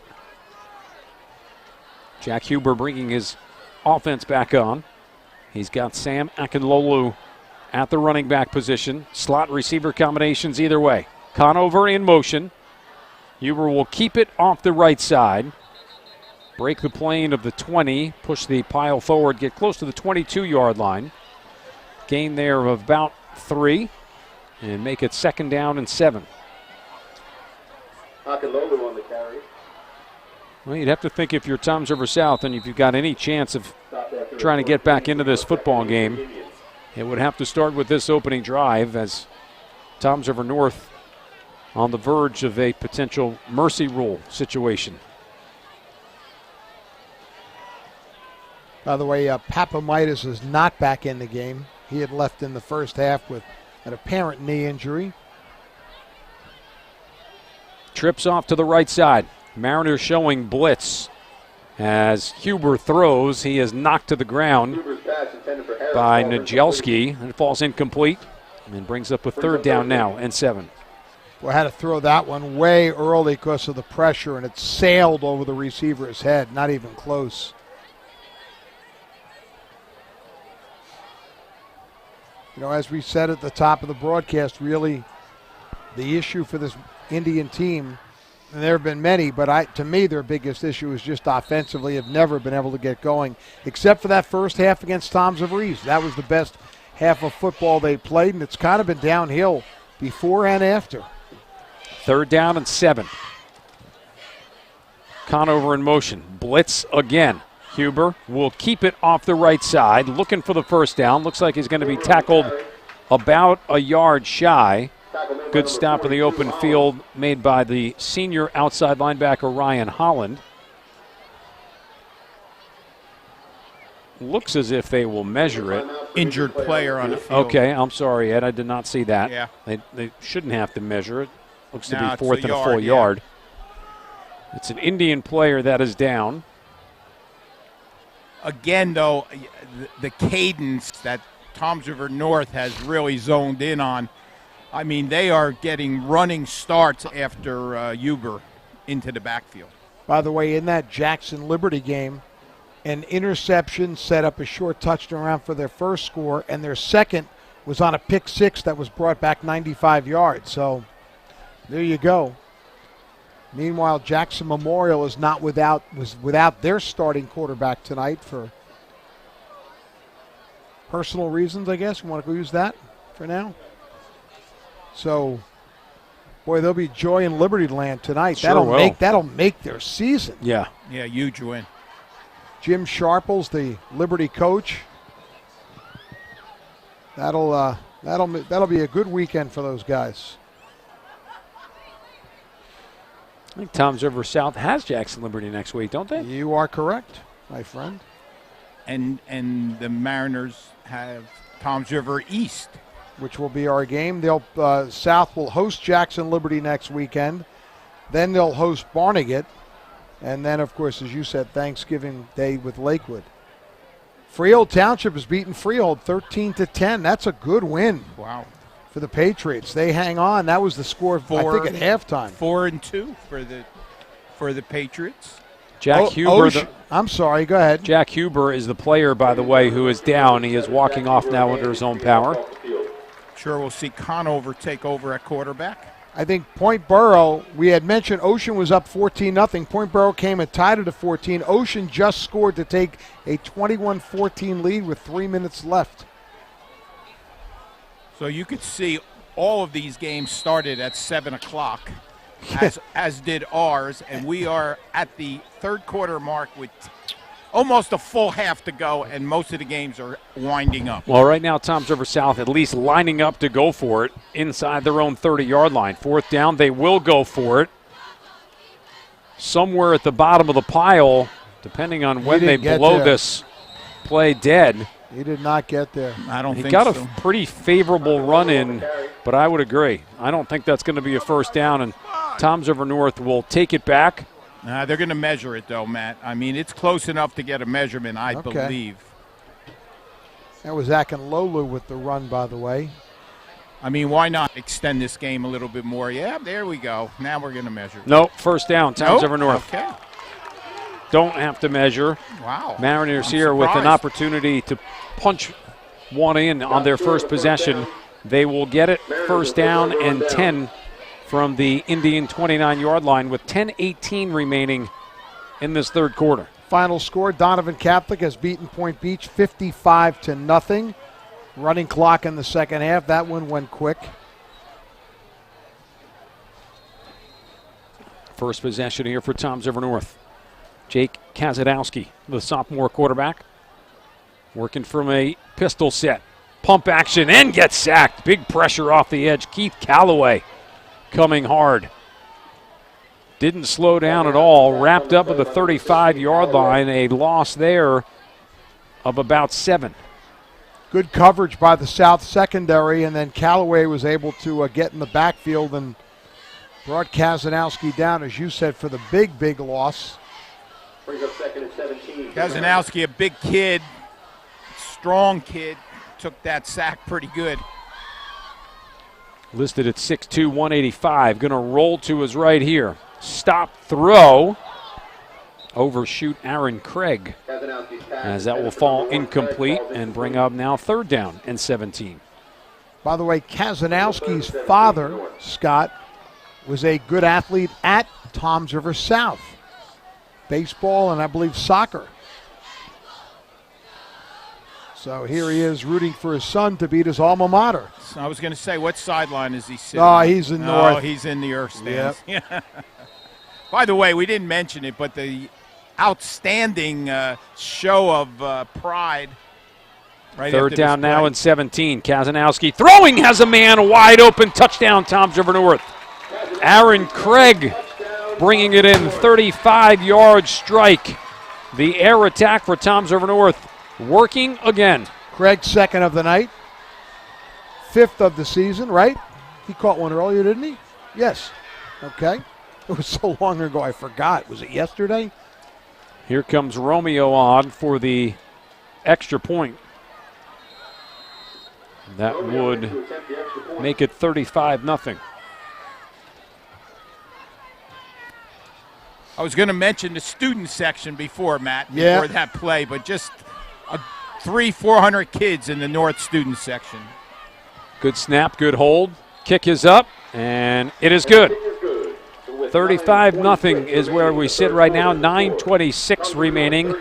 Jack Huber bringing his offense back on. He's got Sam Akinlolu at the running back position. Slot receiver combinations either way. Conover in motion. Huber will keep it off the right side. Break the plane of the 20. Push the pile forward. Get close to the 22-yard line. Gain there of about 3. And make it second down and 7. Akinlolu on the carry. Well, you'd have to think if you're Toms River South and if you've got any chance of trying to get back into this football game, it would have to start with this opening drive as Toms River North on the verge of a potential mercy rule situation. By the way, Papamitis is not back in the game. He had left in the first half with an apparent knee injury. Trips off to the right side. Mariners showing blitz as Huber throws. He is knocked to the ground by Najelski and falls incomplete and brings up a third down now and 7. Well, I had to throw that one way early because of the pressure, and it sailed over the receiver's head, not even close. You know, as we said at the top of the broadcast, really the issue for this Indian team, and there have been many, but to me their biggest issue is just offensively have never been able to get going, except for that first half against Toms River East. That was the best half of football they played, and it's kind of been downhill before and after. 3rd down and 7. Conover in motion. Blitz again. Huber will keep it off the right side, looking for the first down. Looks like he's going to be tackled about a yard shy. Good stop in the open field made by the senior outside linebacker Ryan Holland. Looks as if they will measure it. Injured player on the field. Okay, I'm sorry, Ed. I did not see that. Yeah. They shouldn't have to measure it. Looks to No, be it's 4th and a full yard. It's an Indian player that is down. Again, though, the cadence that Toms River North has really zoned in on. I mean, they are getting running starts after Huber into the backfield. By the way, in that Jackson Liberty game, an interception set up a short touchdown for their first score, and their second was on a pick six that was brought back 95 yards. So there you go. Meanwhile, Jackson Memorial was without their starting quarterback tonight for personal reasons, I guess. You want to go use that for now? So, boy, there'll be joy in Liberty Land tonight. Sure That'll make their season. Yeah. Yeah, huge win. Jim Sharples, the Liberty coach. That'll be a good weekend for those guys. I think Toms River South has Jackson Liberty next week, don't they? You are correct, my friend. And the Mariners have Toms River East, which will be our game. South will host Jackson Liberty next weekend. Then they'll host Barnegat. And then, of course, as you said, Thanksgiving Day with Lakewood. Freehold Township has beaten Freehold 13-10. That's a good win. Wow. For the Patriots. They hang on. That was the score, I think, at halftime. 4-2 for the Patriots. Jack Huber. I'm sorry, go ahead. Jack Huber is the player, by the way, who is down. He is walking off now under his own power. Sure, we'll see Conover take over at quarterback. I think Point Borough, we had mentioned Ocean was up 14-0. Point Borough came and tied it at 14. Ocean just scored to take a 21-14 lead with 3 minutes left. So you could see all of these games started at 7 o'clock, as did ours, and we are at the third quarter mark with almost a full half to go, and most of the games are winding up. Well, right now, Toms River South at least lining up to go for it inside their own 30-yard line. 4th down, they will go for it. Somewhere at the bottom of the pile, depending on when they blow this play dead. He did not get there. I don't think so. He got a pretty favorable run in, but I would agree. I don't think that's going to be a first down, and Toms River North will take it back. They're going to measure it, though, Matt. I mean, it's close enough to get a measurement, I believe. That was Akinlolu with the run, by the way. I mean, why not extend this game a little bit more? Yeah, there we go. Now we're going to measure. Nope, first down, Toms River North. Okay. Don't have to measure. Wow. Mariners here with an opportunity to punch one in on their first possession. They will get it first down and 10 from the Indian 29-yard line with 10:18 remaining in this third quarter. Final score, Donovan Catholic has beaten Point Beach 55-0. Running clock in the second half. That one went quick. First possession here for Toms River North. Jake Kazadowski, the sophomore quarterback, working from a pistol set. Pump action and gets sacked. Big pressure off the edge. Keith Calloway coming hard. Didn't slow down at all. Wrapped up at the 35-yard line. A loss there of about 7. Good coverage by the South secondary, and then Callaway was able to get in the backfield and brought Kazanowski down, as you said, for the big loss. Brings up second and 17. Kazanowski, a big kid, strong kid, took that sack pretty good. Listed at 6'2", 185. Going to roll to his right here. Stop throw. Overshoot Aaron Craig, as that will fall incomplete and bring up now third down and 17. By the way, Kazanowski's father, Scott, was a good athlete at Toms River South. Baseball and I believe soccer. So here he is rooting for his son to beat his alma mater. I was going to say, what sideline is he sitting Oh, on? he's in Oh, north. he's in the earth stands. Yep. By the way, we didn't mention it, but the outstanding show of pride. Right Third after down this now play. and 17. Kazanowski throwing, has a man wide open. Touchdown, Toms River North. Aaron Craig bringing it in, 35-yard strike. The air attack for Toms River North working again. Craig's second of the night. 5th of the season, right? He caught one earlier, didn't he? Yes. Okay. It was so long ago I forgot. Was it yesterday? Here comes Romeo on for the extra point. That would make it 35-0. I was going to mention the student section before, Matt, Yeah. before that play, but just 400 kids in the North student section. Good snap, good hold. Kick is up, and it is good. 35-0 is where we sit right now. 9:26 remaining.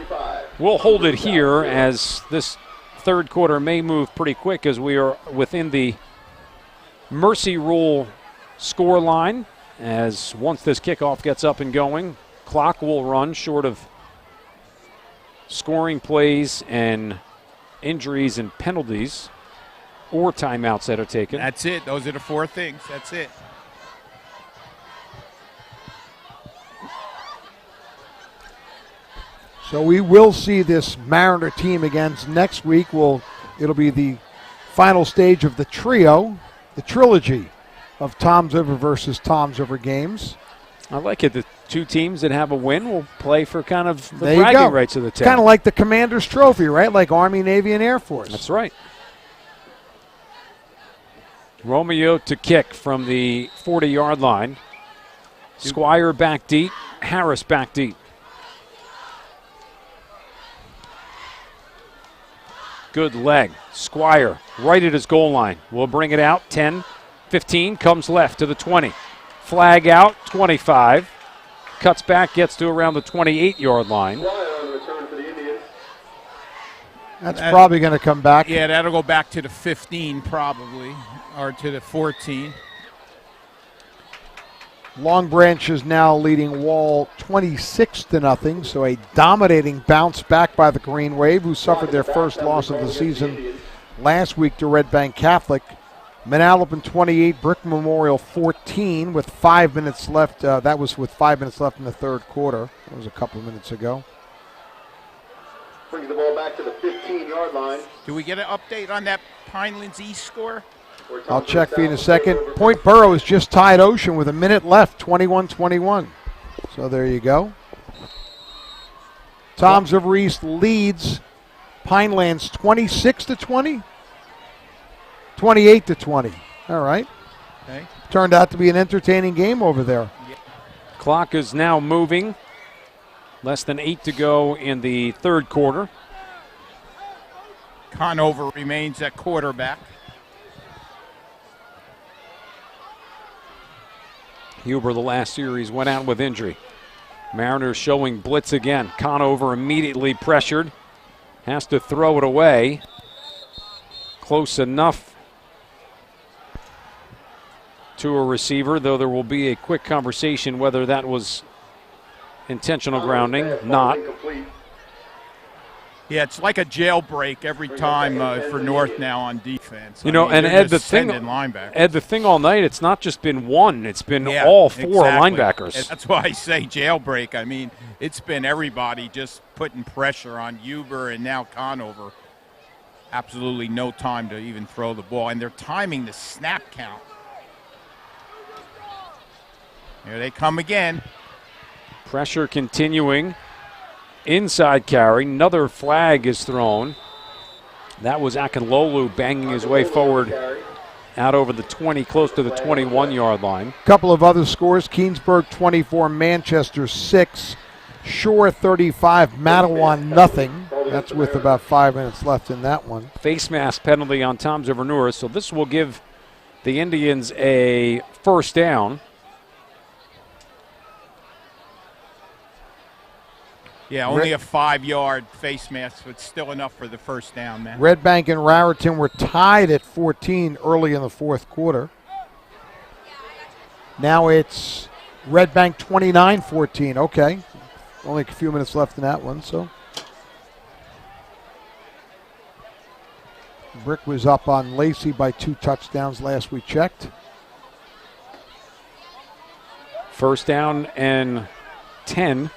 We'll hold it here as this third quarter may move pretty quick as we are within the mercy rule score line. As once this kickoff gets up and going, clock will run short of scoring plays and injuries and penalties or timeouts that are taken. That's it. Those are the 4 things. That's it. So we will see this Mariner team again next week. It'll be the final stage of the trio, the trilogy of Toms River versus Toms River games. I like it. The two teams that have a win will play for kind of the There you bragging go. rights of the town. Kind of like the Commander's Trophy, right? Like Army, Navy, and Air Force. That's right. Romeo to kick from the 40-yard line. Squire back deep. Harris back deep. Good leg. Squire right at his goal line. We'll bring it out. 10, 15, comes left to the 20. Flag out, 25. Cuts back, gets to around the 28-yard line. That's probably going to come back. Yeah, that'll go back to the 15 probably, or to the 14. Long Branch is now leading Wall 26-0, so a dominating bounce back by the Green Wave, who suffered their first loss of the season last week to Red Bank Catholic. Manalapan 28, Brick Memorial 14 with 5 minutes left. That was with 5 minutes left in the third quarter. That was a couple of minutes ago. Brings the ball back to the 15-yard line. Do we get an update on that Pinelands East score? I'll check for you in a second. Point Borough has just tied Ocean with a minute left, 21-21. So there you go. Toms River East leads Pinelands 26-20. 28-20. All right. Okay. Turned out to be an entertaining game over there. Clock is now moving. Less than 8 to go in the third quarter. Conover remains at quarterback. Huber, the last series, went out with injury. Mariners showing blitz again. Conover immediately pressured. Has to throw it away. Close enough to a receiver, though there will be a quick conversation whether that was intentional grounding. Not. Yeah, it's like a jailbreak every time for North now on defense. You know, and Ed, the thing all night, it's not just been one; it's been all four linebackers. And that's why I say jailbreak. I mean, it's been everybody just putting pressure on Huber and now Conover. Absolutely no time to even throw the ball, and they're timing the snap count. Here they come again. Pressure continuing. Inside carry. Another flag is thrown. That was Akinlolu banging his way forward out over the 20, close to the 21-yard line. Couple of other scores. Keensburg 24, Manchester 6. Shore 35, Matawan nothing. That's with about 5 minutes left in that one. Face mask penalty on Toms River North, so this will give the Indians a first down. Yeah, only a 5-yard face mask, but still enough for the first down, man. Red Bank and Raritan were tied at 14 early in the fourth quarter. Now it's Red Bank 29-14. Okay. Only a few minutes left in that one, so. Brick was up on Lacey by 2 touchdowns last we checked. First down and 10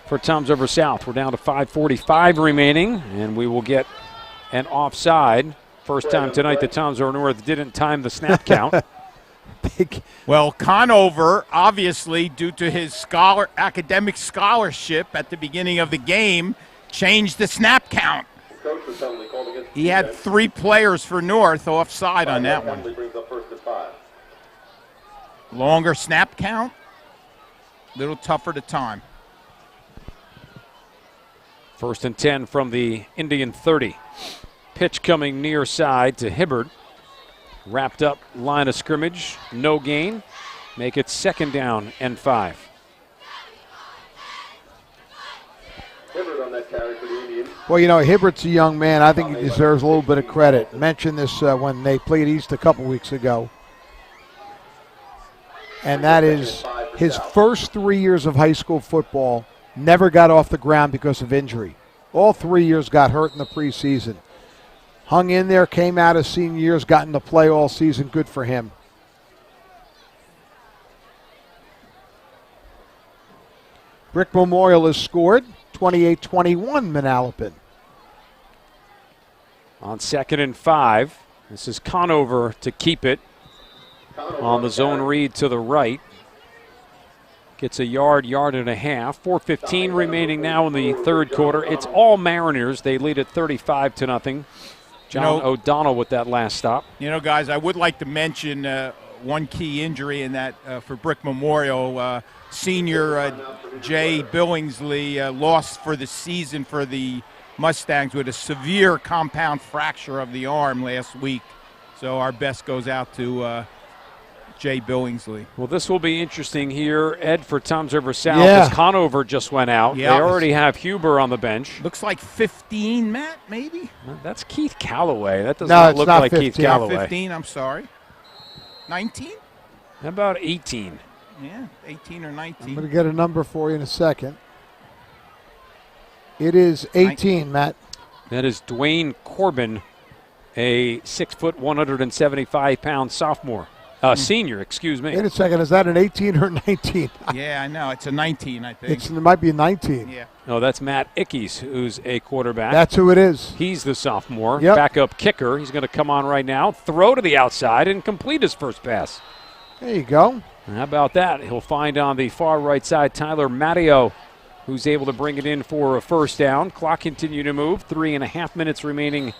for Toms River South. We're down to 5:45 remaining, and we will get an offside. First time tonight that Toms River North didn't time the snap count. Well, Conover, obviously, due to his academic scholarship at the beginning of the game, changed the snap count. He had 3 players for North offside on that one. Longer snap count, a little tougher to time. First and 10 from the Indian 30. Pitch coming near side to Hibbard. Wrapped up line of scrimmage, no gain. Make it second down and 5. Well, you know, Hibbert's a young man. I think he deserves a little bit of credit. Mentioned this when they played East a couple weeks ago. And that is his first 3 years of high school football never got off the ground because of injury. All 3 years got hurt in the preseason. Hung in there, came out of senior years, got into play all season. Good for him. Brick Memorial has scored 28-21 Manalapan. On second and 5, this is Conover to keep it. On the zone read to the right. Gets a yard and a half. 4:15 remaining now in the third quarter. It's all Mariners. They lead at 35-0. John O'Donnell with that last stop. You know, guys, I would like to mention one key injury in that for Brick Memorial. Senior Jay Billingsley lost for the season for the Mustangs with a severe compound fracture of the arm last week. So our best goes out to Jay Billingsley. Well, this will be interesting here, Ed, for Toms River South, as Conover just went out. Yeah. They already have Huber on the bench. Looks like 15, Matt, maybe? That's Keith Calloway. That does not look like 15. Keith Calloway. 15, I'm sorry. 19? How about 18? Yeah, 18 or 19. I'm going to get a number for you in a second. It is 18, Matt. That is Dwayne Corbin, a 6', 175-pound sophomore. Senior, excuse me. Wait a second, is that an 18 or 19? Yeah, I know. It's a 19, I think. It might be a 19. Yeah. No, that's Matt Ickes, who's a quarterback. That's who it is. He's the sophomore. Yep. Backup kicker. He's going to come on right now, throw to the outside, and complete his first pass. There you go. How about that? He'll find on the far right side Tyler Matteo, who's able to bring it in for a first down. Clock continue to move. 3.5 minutes remaining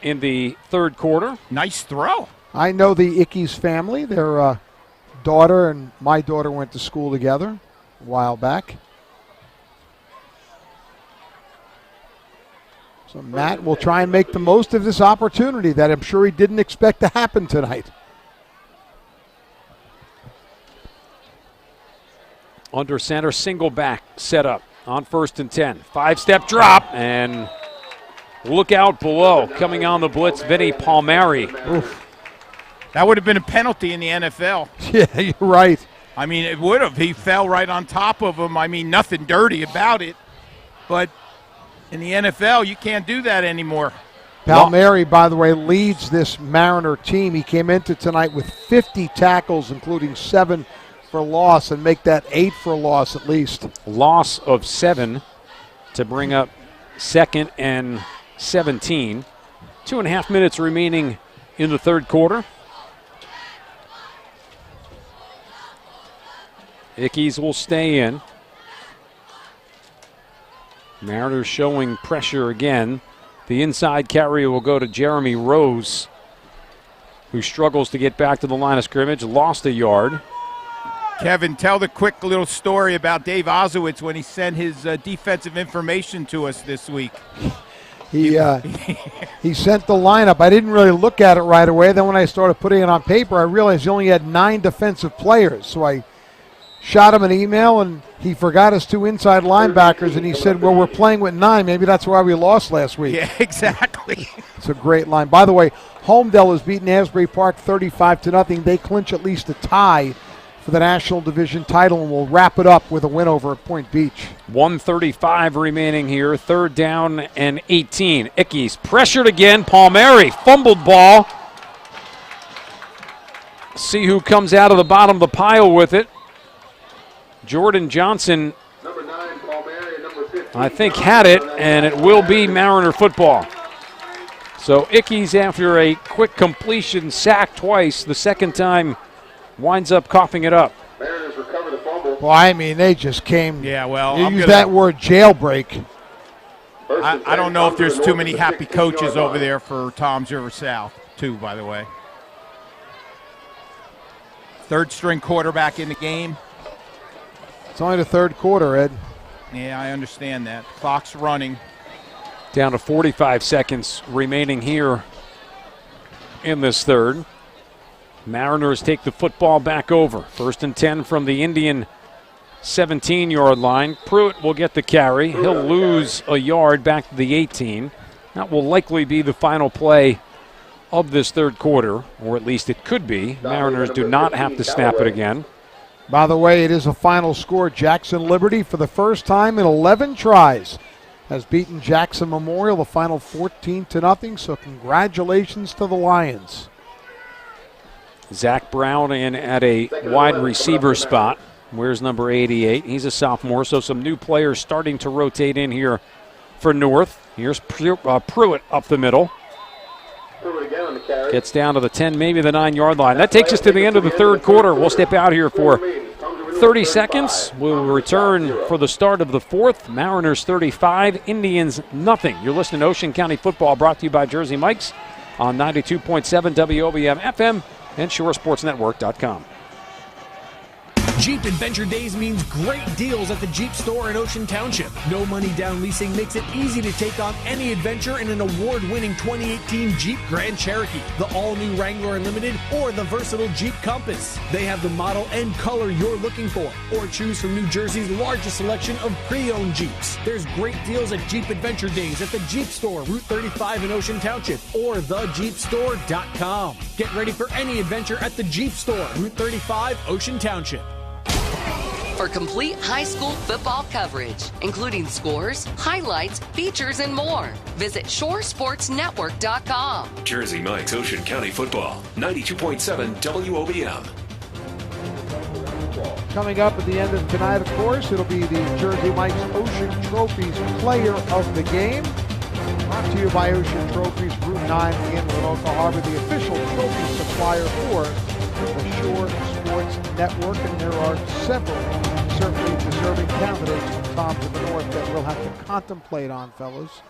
in the third quarter. Nice throw. I know the Ickes family. Their daughter and my daughter went to school together a while back. So Matt will try and make the most of this opportunity that I'm sure he didn't expect to happen tonight. Under center, single back set up on 1st and 10. 5-step drop, and look out below. Coming on the blitz, Vinny Palmieri. Oof. That would have been a penalty in the NFL. Yeah, you're right. I mean, it would have. He fell right on top of him. I mean, nothing dirty about it. But in the NFL, you can't do that anymore. Palmieri, by the way, leads this Mariner team. He came into tonight with 50 tackles, including 7 for loss, and make that 8 for loss at least. Loss of 7 to bring up 2nd and 17. 2.5 minutes remaining in the third quarter. Ickes will stay in. Mariners showing pressure again. The inside carry will go to Jeremy Rose, who struggles to get back to the line of scrimmage. Lost a yard. Kevin, tell the quick little story about Dave Ozowitz when he sent his defensive information to us this week. He sent the lineup. I didn't really look at it right away. Then when I started putting it on paper, I realized he only had 9 defensive players. So I shot him an email, and he forgot his 2 inside linebackers, and he said, well, we're playing with 9. Maybe that's why we lost last week. Yeah, exactly. It's a great line. By the way, Homedale has beaten Asbury Park 35-0. They clinch at least a tie for the National Division title, and will wrap it up with a win over at Point Beach. 1:35 remaining here. 3rd down and 18. Ickes pressured again. Palmieri fumbled ball. See who comes out of the bottom of the pile with it. Jordan Johnson, I think, had it, and it will be Mariner football. So Ickes, after a quick completion, sacked twice. The second time winds up coughing it up. Well, I mean, they just came. Yeah, well, you use that word, jailbreak. I don't know if there's too many happy coaches over there for Toms River South, too, by the way. 3rd string quarterback in the game. It's only the 3rd quarter, Ed. Yeah, I understand that. Clock's running. Down to 45 seconds remaining here in this 3rd. Mariners take the football back over. 1st and 10 from the Indian 17-yard line. Pruitt will get the carry. He'll lose a yard back to the 18. That will likely be the final play of this 3rd quarter, or at least it could be. Mariners do not have to snap it again. By the way, it is a final score. Jackson Liberty, for the first time in 11 tries, has beaten Jackson Memorial, the final 14-0. So congratulations to the Lions. Zach Brown in at a wide receiver spot. Where's number 88? He's a sophomore, so some new players starting to rotate in here for North. Here's Pruitt up the middle. Gets down to the 10, maybe the 9-yard line. That takes us to the end of the 3rd quarter. We'll step out here for 30 seconds. We'll return for the start of the 4th. Mariners 35, Indians nothing. You're listening to Ocean County Football, brought to you by Jersey Mike's on 92.7 WOBM FM and ShoreSportsNetwork.com. Jeep Adventure Days means great deals at the Jeep store in Ocean Township. No money down leasing makes it easy to take on any adventure in an award-winning 2018 Jeep Grand Cherokee, the all-new Wrangler Unlimited, or the versatile Jeep Compass. They have the model and color you're looking for, or choose from New Jersey's largest selection of pre-owned Jeeps. There's great deals at Jeep Adventure Days at the Jeep store, Route 35 in Ocean Township, or thejeepstore.com. Get ready for any adventure at the Jeep store, Route 35, Ocean Township. For complete high school football coverage, including scores, highlights, features, and more, visit ShoreSportsNetwork.com. Jersey Mike's Ocean County Football, 92.7 WOBM. Coming up at the end of tonight, of course, it'll be the Jersey Mike's Ocean Trophies Player of the Game. Brought to you by Ocean Trophies, Route 9 in Winoka Harbor, the official trophy supplier for the Shore Sports Network, and there are several certainly deserving candidates from Tom to the North that we'll have to contemplate on, fellas.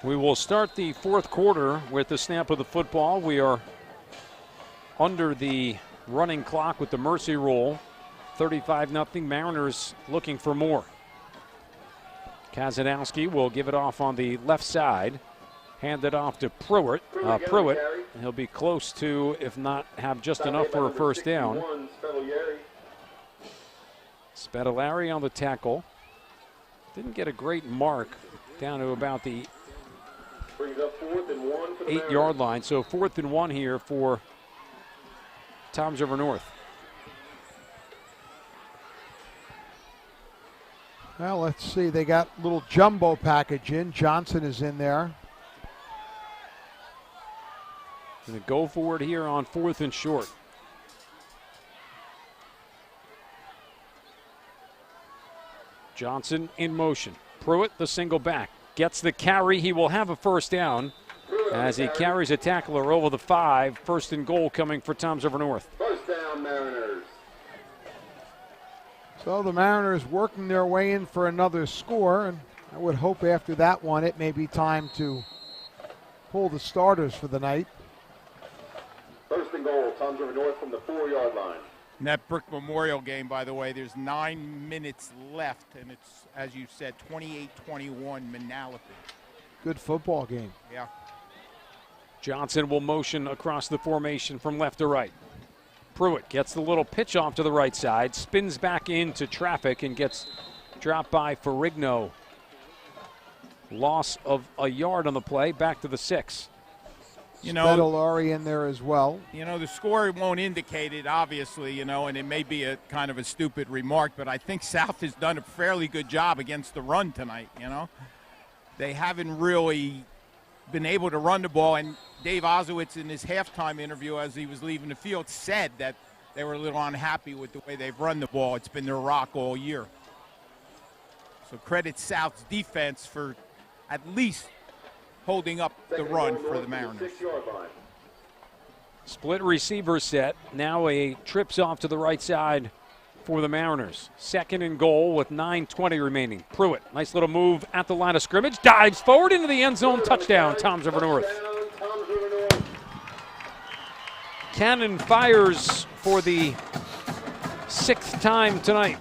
We will start the 4th quarter with the snap of the football. We are under the running clock with the mercy rule. 35-0. Mariners looking for more. Kazanowski will give it off on the left side. Hand it off to Pruitt. He'll be close to, if not have just enough for a 1st down. Spedalari on the tackle. Didn't get a great mark, down to about the 8-yard line. So 4th and 1 here for Toms River North. Well, let's see. They got a little jumbo package in. Johnson is in there. Going to go for it here on 4th and short. Johnson in motion. Pruitt, the single back, gets the carry. He will have a 1st down as he carries a tackler over the 5. 1st and goal coming for Toms River North. 1st down, Mariners. So the Mariners working their way in for another score, and I would hope after that one it may be time to pull the starters for the night. 1st and goal, Toms River North from the 4-yard line. In that Brick Memorial game, by the way, there's 9 minutes left, and it's, as you said, 28-21 Manalapan. Good football game. Yeah. Johnson will motion across the formation from left to right. Pruitt gets the little pitch off to the right side, spins back into traffic and gets dropped by Ferrigno. Loss of a yard on the play, back to the 6. You know, Spedolari in there as well. You know, the score won't indicate it, obviously, you know, and it may be a kind of a stupid remark, but I think South has done a fairly good job against the run tonight, you know. They haven't really been able to run the ball, and Dave Ozowitz in his halftime interview as he was leaving the field said that they were a little unhappy with the way they've run the ball. It's been their rock all year. So credit South's defense for at least holding up the run for the Mariners. Split receiver set. Now a trips off to the right side for the Mariners. 2nd and goal with 9:20 remaining. Pruitt, nice little move at the line of scrimmage. Dives forward into the end zone. Touchdown, Toms River North. Cannon fires for the 6th time tonight.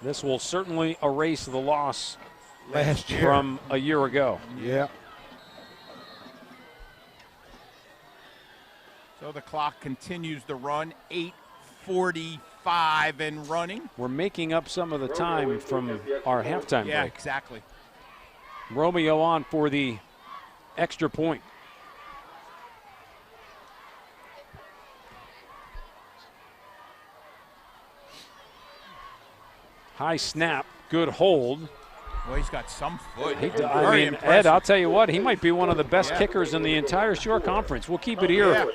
This will certainly erase the loss last year from a year ago. Yeah. So the clock continues to run, 8:45 and running. We're making up some of the time from our halftime break. Yeah, exactly. Romeo on for the extra point. High snap, good hold. Well, he's got some foot. I mean, Ed, I'll tell you what, he might be one of the best kickers in the entire Shore Conference. We'll keep it here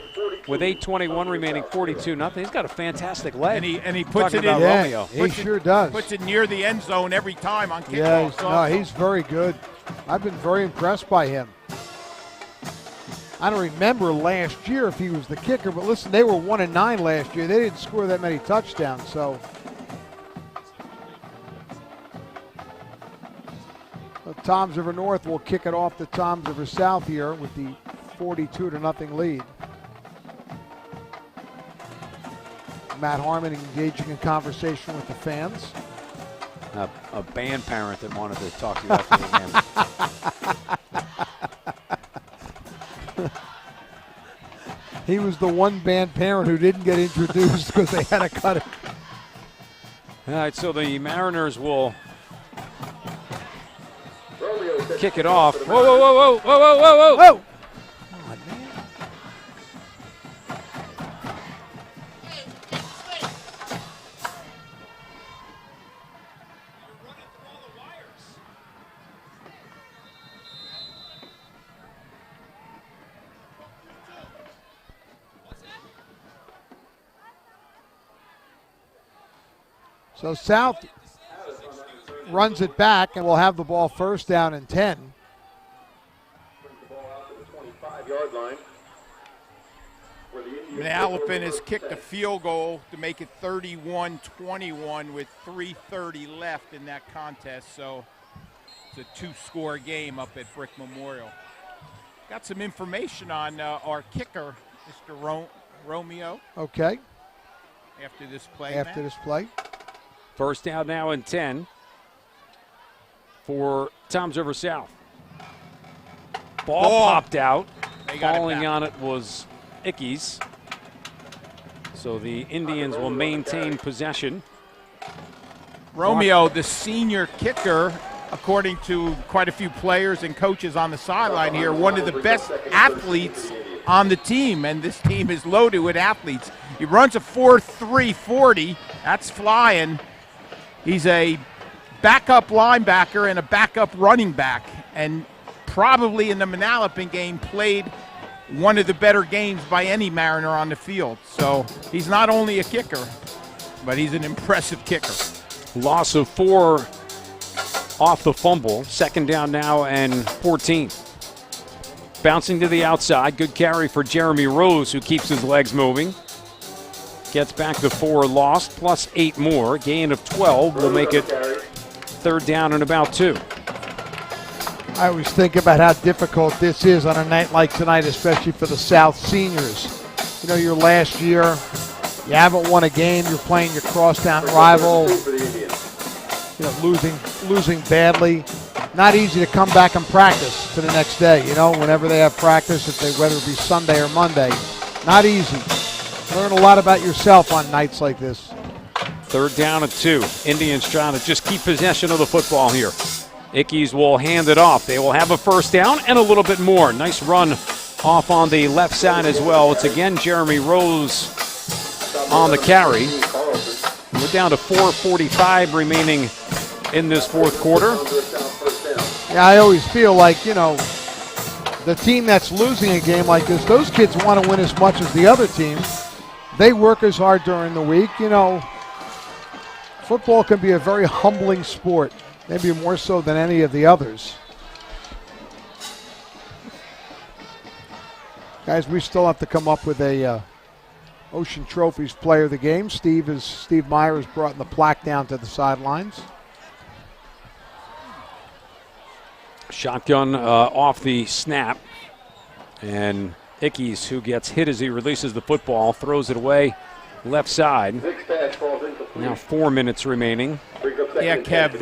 with 8:21 remaining, 42-0. He's got a fantastic leg. And he puts it in. Romeo. He sure does. Puts it near the end zone every time on kickoff. Yeah, he's very good. I've been very impressed by him. I don't remember last year if he was the kicker, but listen, they were 1-9 last year. They didn't score that many touchdowns, so. Toms River North will kick it off to Toms River South here with the 42-0 lead. Matt Harmon engaging in conversation with the fans. A band parent that wanted to talk to you after the game. He was the one band parent who didn't get introduced because they had to cut it. All right, so the Mariners will kick it off. Whoa, whoa, whoa, whoa, whoa, whoa, whoa, whoa. Come on, man. So South runs it back, and we'll have the ball first down and 10. Brings the ball out to the 25-yard line. Manalapan has kicked a field goal to make it 31-21 with 3:30 left in that contest. So it's a 2-score game up at Brick Memorial. Got some information on our kicker, Mr. Romeo. Okay. After this play. After this play. First down now and 10 for Toms River South. Ball popped out. Falling on it was Ickes. So the Indians will maintain possession. Romeo, the senior kicker, according to quite a few players and coaches on the sideline here, one of the best athletes on the team, and this team is loaded with athletes. He runs a 4.3 40. That's flying. He's a backup linebacker and a backup running back, and probably in the Manalapan game played one of the better games by any Mariner on the field. So he's not only a kicker, but he's an impressive kicker. Loss of 4 off the fumble. Second down now and 14. Bouncing to the outside. Good carry for Jeremy Rose, who keeps his legs moving. Gets back to 4, lost, plus 8 more. Gain of 12 will make it third down and about 2. I always think about how difficult this is on a night like tonight, especially for the South seniors. You know, your last year, you haven't won a game, you're playing your crosstown rival, you know, losing badly. not easy to come back and practice to the next day. You know, whenever they have practice, whether it be Sunday or Monday, not easy. Learn a lot about yourself on nights like this. 3rd down and 2. Indians trying to just keep possession of the football here. Ickes will hand it off. They will have a 1st down and a little bit more. Nice run off on the left side as well. It's again Jeremy Rose on the carry. We're down to 4:45 remaining in this 4th quarter. Yeah, I always feel like, you know, the team that's losing a game like this, those kids want to win as much as the other team. They work as hard during the week. You know, football can be a very humbling sport, maybe more so than any of the others. Guys, we still have to come up with a Ocean Trophies player of the game. Steve Meyer has brought the plaque down to the sidelines. Shotgun off the snap. And Ickes, who gets hit as he releases the football, throws it away left side. Now 4 minutes remaining. Yeah, Kev,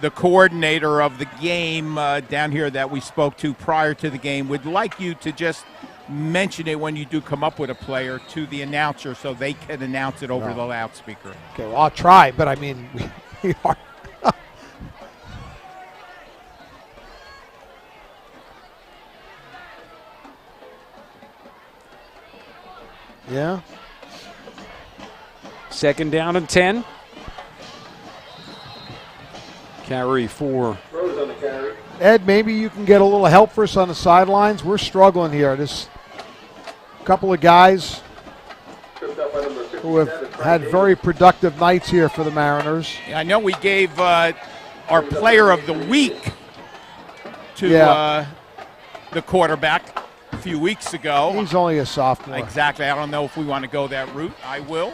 the coordinator of the game down here that we spoke to prior to the game would like you to just mention it when you do come up with a player to the announcer so they can announce it over the loudspeaker. Okay, well, I'll try, but I mean, we are. Yeah. 2nd down and 10. Carry for Ed, maybe you can get a little help for us on the sidelines. We're struggling here. This couple of guys who have had very productive nights here for the Mariners. Yeah, I know we gave our player of the week to the quarterback a few weeks ago. He's only a sophomore. Exactly. I don't know if we want to go that route. I will.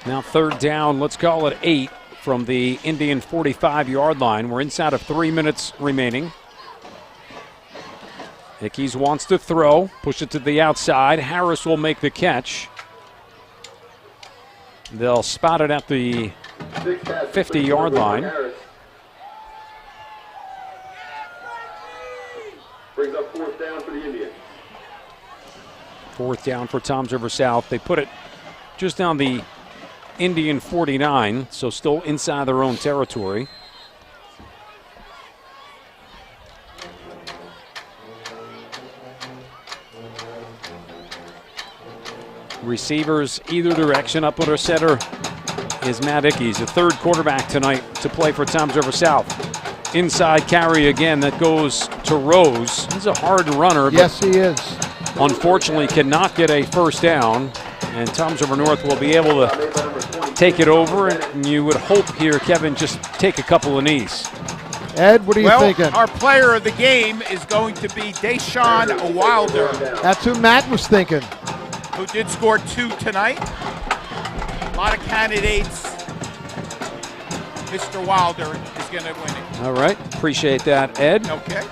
now 3rd down, let's call it 8 from the Indian 45-yard line. We're inside of 3 minutes remaining. Ickes wants to throw, push it to the outside. Harris will make the catch. They'll spot it at the 50-yard line. Brings up 4th down for the Indians. 4th down for Toms River South. They put it just down the Indian 49, so still inside their own territory. Receivers either direction. Up under center is Matt Ickes, the 3rd quarterback tonight to play for Toms River South. Inside carry again that goes to Rose. He's a hard runner. Yes, he is. Unfortunately cannot get a 1st down. And Toms River North will be able to take it over. And you would hope here, Kevin, just take a couple of knees. Ed, what are you thinking? Our player of the game is going to be Deshaun Wilder. That's who Matt was thinking. Who did score 2 tonight. A lot of candidates. Mr. Wilder is going to win it. All right. Appreciate that, Ed. Okay.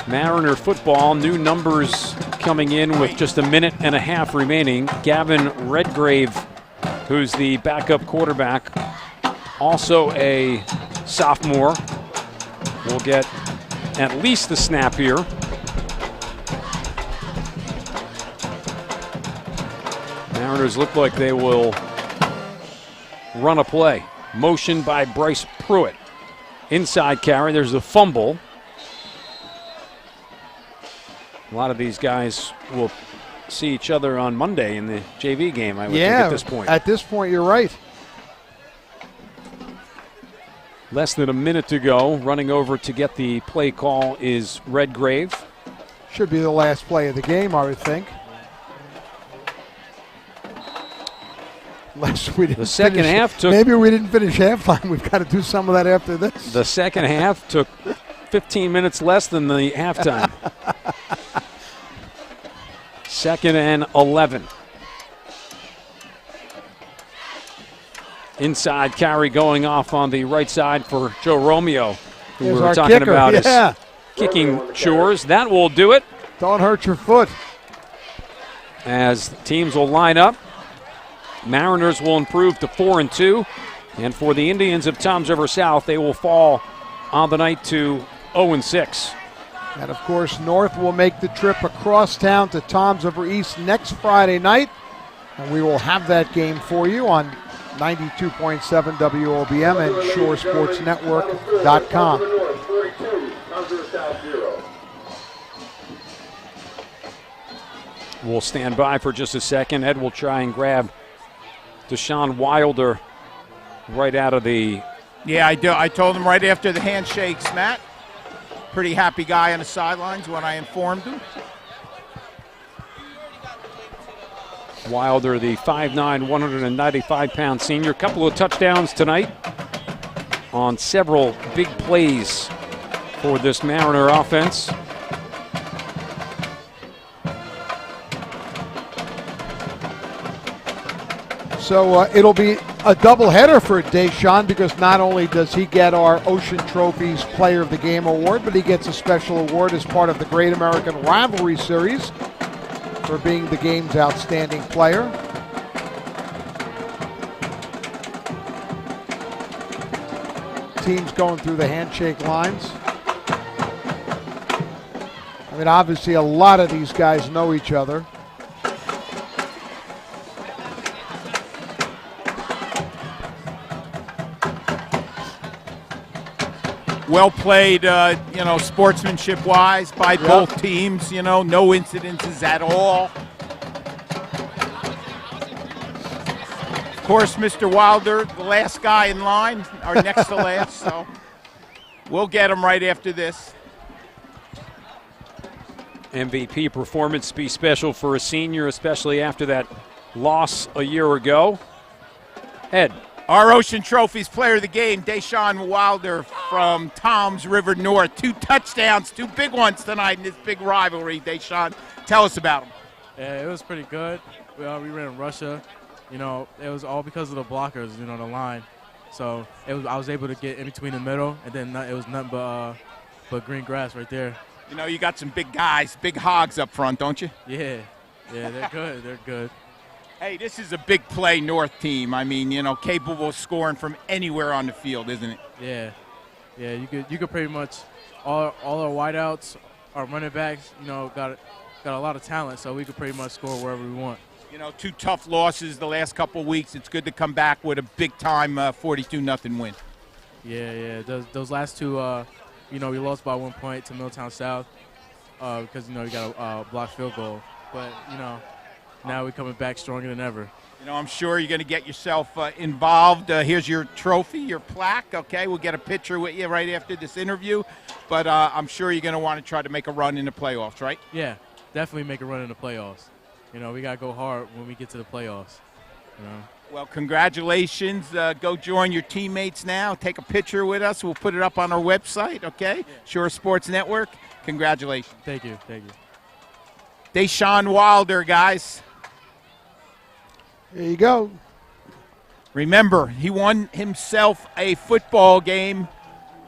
Mariner football, new numbers coming in with just a minute and a half remaining. Gavin Redgrave, who's the backup quarterback, also a sophomore, will get at least the snap here. Mariners look like they will run a play. Motion by Bryce Pruitt. Inside carry, there's the fumble. A lot of these guys will see each other on Monday in the JV game, I would think, at this point. At this point, you're right. Less than a minute to go. Running over to get the play call is Redgrave. Should be the last play of the game, I would think. Unless we didn't the second half took... Maybe we didn't finish halftime. We've got to do some of that after this. The second half took 15 minutes less than the halftime. 2nd and 11. Inside carry going off on the right side for Joe Romeo, who we were talking kicker. about his kicking chores. That will do it. Don't hurt your foot. As teams will line up. Mariners will improve to 4-2. And for the Indians of Toms River South, they will fall on the night to 0-6. And, of course, North will make the trip across town to Toms River East next Friday night. And we will have that game for you on 92.7 WOBM and shoresportsnetwork.com. We'll stand by for just a second. Ed will try and grab Deshaun Wilder right out of the... Yeah, I do. I told him right after the handshakes, Matt. Pretty happy guy on the sidelines when I informed him. Wilder, the 5'9", 195-pound senior. Couple of touchdowns tonight on several big plays for this Mariner offense. So it'll be a doubleheader for Deshaun because not only does he get our Ocean Trophies Player of the Game award, but he gets a special award as part of the Great American Rivalry Series for being the game's outstanding player. Teams going through the handshake lines. I mean, obviously a lot of these guys know each other. Well played, sportsmanship-wise by both teams, no incidences at all. Of course, Mr. Wilder, the last guy in line, or next to last, so we'll get him right after this. MVP performance be special for a senior, especially after that loss a year ago. Ed. Our Ocean Trophies Player of the Game, Deshaun Wilder from Toms River North. 2 touchdowns, 2 big ones tonight in this big rivalry. Deshaun, tell us about them. Yeah, it was pretty good. We ran Russia. It was all because of the blockers, the line. So I was able to get in between the middle, and then it was nothing but green grass right there. You got some big guys, big hogs up front, don't you? Yeah, they're good. They're good. Hey, this is a big play North team. I mean, capable of scoring from anywhere on the field, isn't it? Yeah. You could pretty much all our wideouts, our running backs, got a lot of talent, so we could pretty much score wherever we want. 2 tough losses the last couple of weeks. It's good to come back with a big time 42-0 win. Yeah. Those last 2, we lost by 1 point to Milltown South because we got a blocked field goal, but now we're coming back stronger than ever. I'm sure you're going to get yourself involved. Here's your trophy, your plaque. Okay, we'll get a picture with you right after this interview. But I'm sure you're going to want to try to make a run in the playoffs, right? Yeah, definitely make a run in the playoffs. We got to go hard when we get to the playoffs. Well, congratulations. Go join your teammates now. Take a picture with us. We'll put it up on our website, okay? Yeah. Shore Sports Network. Congratulations. Thank you. Deshaun Wilder, guys. There you go. Remember, he won himself a football game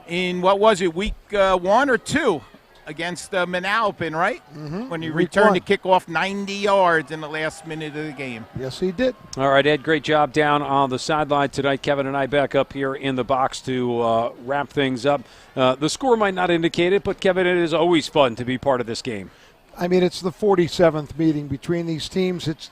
in, week 1 or 2 against Manalapan, right? Mm-hmm. When he returned to kick off 90 yards in the last minute of the game. Yes, he did. All right, Ed, great job down on the sideline tonight. Kevin and I back up here in the box to wrap things up. The score might not indicate it, but, Kevin, it is always fun to be part of this game. I mean, it's the 47th meeting between these teams. It's,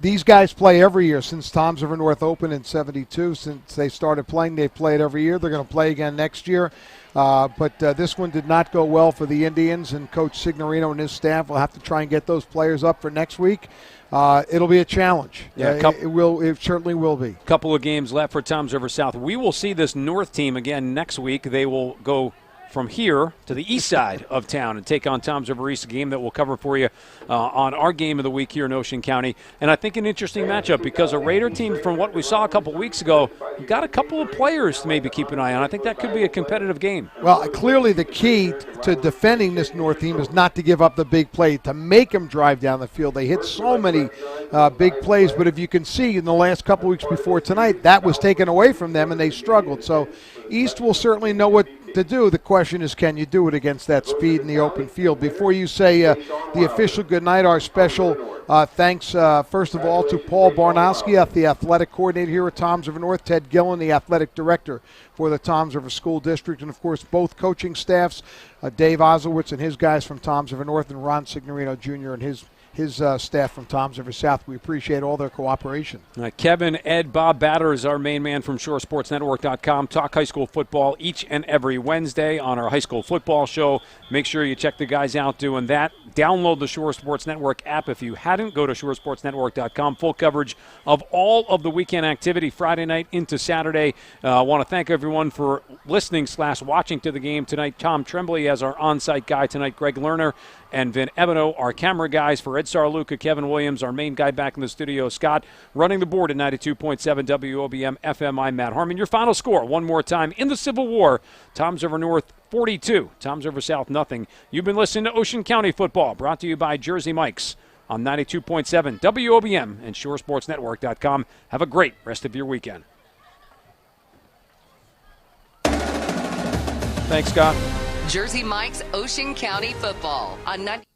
these guys play every year since Toms River North opened in '72. Since they started playing, they've played every year. They're going to play again next year. But this one did not go well for the Indians, and Coach Signorino and his staff will have to try and get those players up for next week. It'll be a challenge. Yeah, it certainly will be. Couple of games left for Toms River South. We will see this North team again next week. They will go from here to the east side of town and take on Toms River East, a game that we'll cover for you on our game of the week here in Ocean County. And I think an interesting matchup because a Raider team, from what we saw a couple weeks ago, got a couple of players to maybe keep an eye on. I think that could be a competitive game. Well, clearly the key to defending this North team is not to give up the big play, to make them drive down the field. They hit so many big plays, but if you can see in the last couple weeks before tonight, that was taken away from them and they struggled. So East will certainly know what to do. The question is, can you do it against that speed in the open field? Before you say the official goodnight, our special thanks, first of all, to Paul Barnowski, the athletic coordinator here at Toms River North, Ted Gillen, the athletic director for the Toms River School District, and, of course, both coaching staffs, Dave Oslowitz and his guys from Toms River North, and Ron Signorino Jr. and his staff from Toms River South. We appreciate all their cooperation. Kevin, Ed, Bob Batter is our main man from ShoreSportsNetwork.com. Talk high school football each and every Wednesday on our high school football show. Make sure you check the guys out doing that. Download the Shore Sports Network app if you hadn't. Go to ShoreSportsNetwork.com. Full coverage of all of the weekend activity Friday night into Saturday. I want to thank everyone for listening/watching to the game tonight. Tom Tremblay as our on-site guy tonight. Greg Lerner and Vin Ebino, our camera guys. For Ed Sarluca, Kevin Williams, our main guy back in the studio, Scott, running the board at 92.7 WOBM FM. I'm Matt Harmon. Your final score, one more time, in the Civil War, Toms River North 42, Toms River South nothing. You've been listening to Ocean County Football, brought to you by Jersey Mike's on 92.7 WOBM and ShoreSportsNetwork.com. Have a great rest of your weekend. Thanks, Scott. Jersey Mike's Ocean County Football on 90.